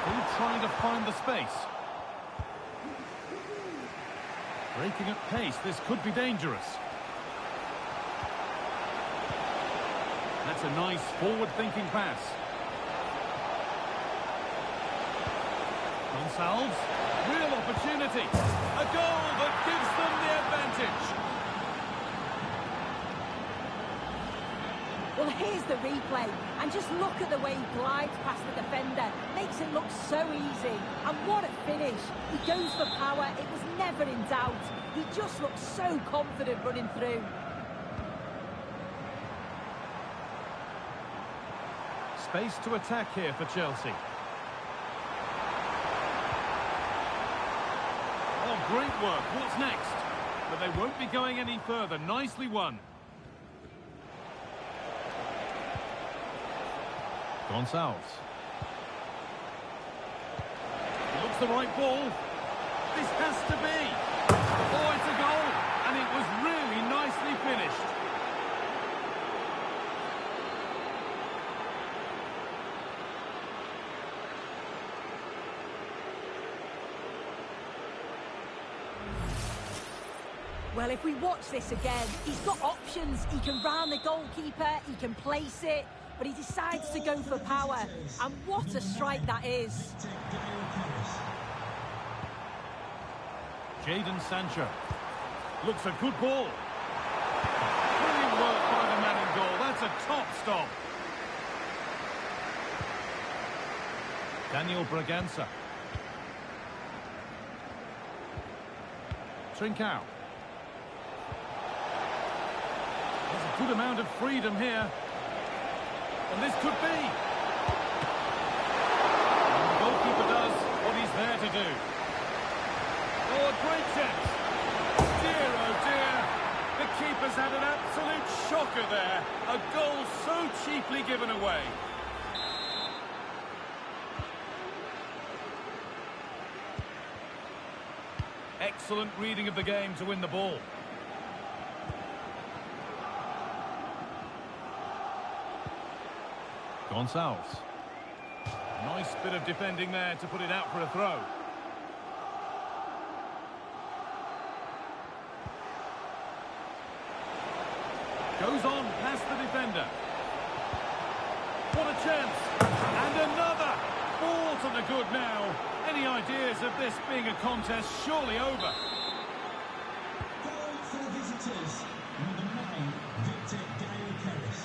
Still trying to find the space. Breaking at pace, this could be dangerous. That's a nice forward-thinking pass. Gonçalves, real opportunity. A goal that gives them the advantage. Well, here's the replay, and just look at the way he glides past the defender. Makes it look so easy. And what a finish. He goes for power. It was never in doubt. He just looks so confident running through. Space to attack here for Chelsea. Oh, great work. What's next? But they won't be going any further. Nicely won. Gonçalves. It looks the right ball. This has to be. Oh, it's a goal. And it was really nicely finished. Well, if we watch this again, he's got options. He can round the goalkeeper, he can place it, but he decides to go for power. And what a strike that is. Jadon Sancho. Looks a good ball. Brilliant work by the man in goal. That's a top stop. Daniel Bragança. Trincao. There's a good amount of freedom here. And this could be. And the goalkeeper does what he's there to do. Oh, a great chance. Dear, oh dear. The keeper's had an absolute shocker there. A goal so cheaply given away. Excellent reading of the game to win the ball. Gonçalves. Nice bit of defending there to put it out for a throw. Goes on past the defender. What a chance! And another! Ball to the good now. Any ideas of this being a contest surely over? Goal for the visitors. Number 9, Victor Gale-Keres.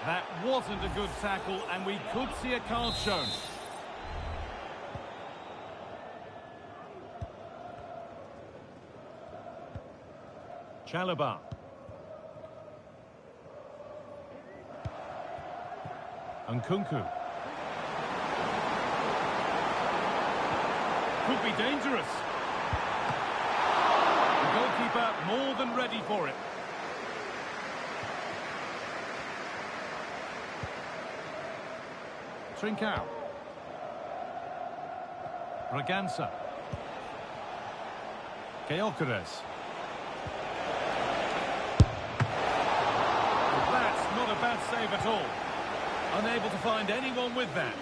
That wasn't a good tackle, and we could see a card shown. Chalobah. Nkunku. Could be dangerous. The goalkeeper more than ready for it. Trincao. Bragança. Gale-Keres. That's not a bad save at all. Unable to find anyone with that.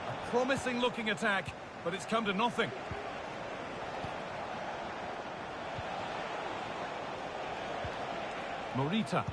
A promising looking attack, but it's come to nothing. Morita.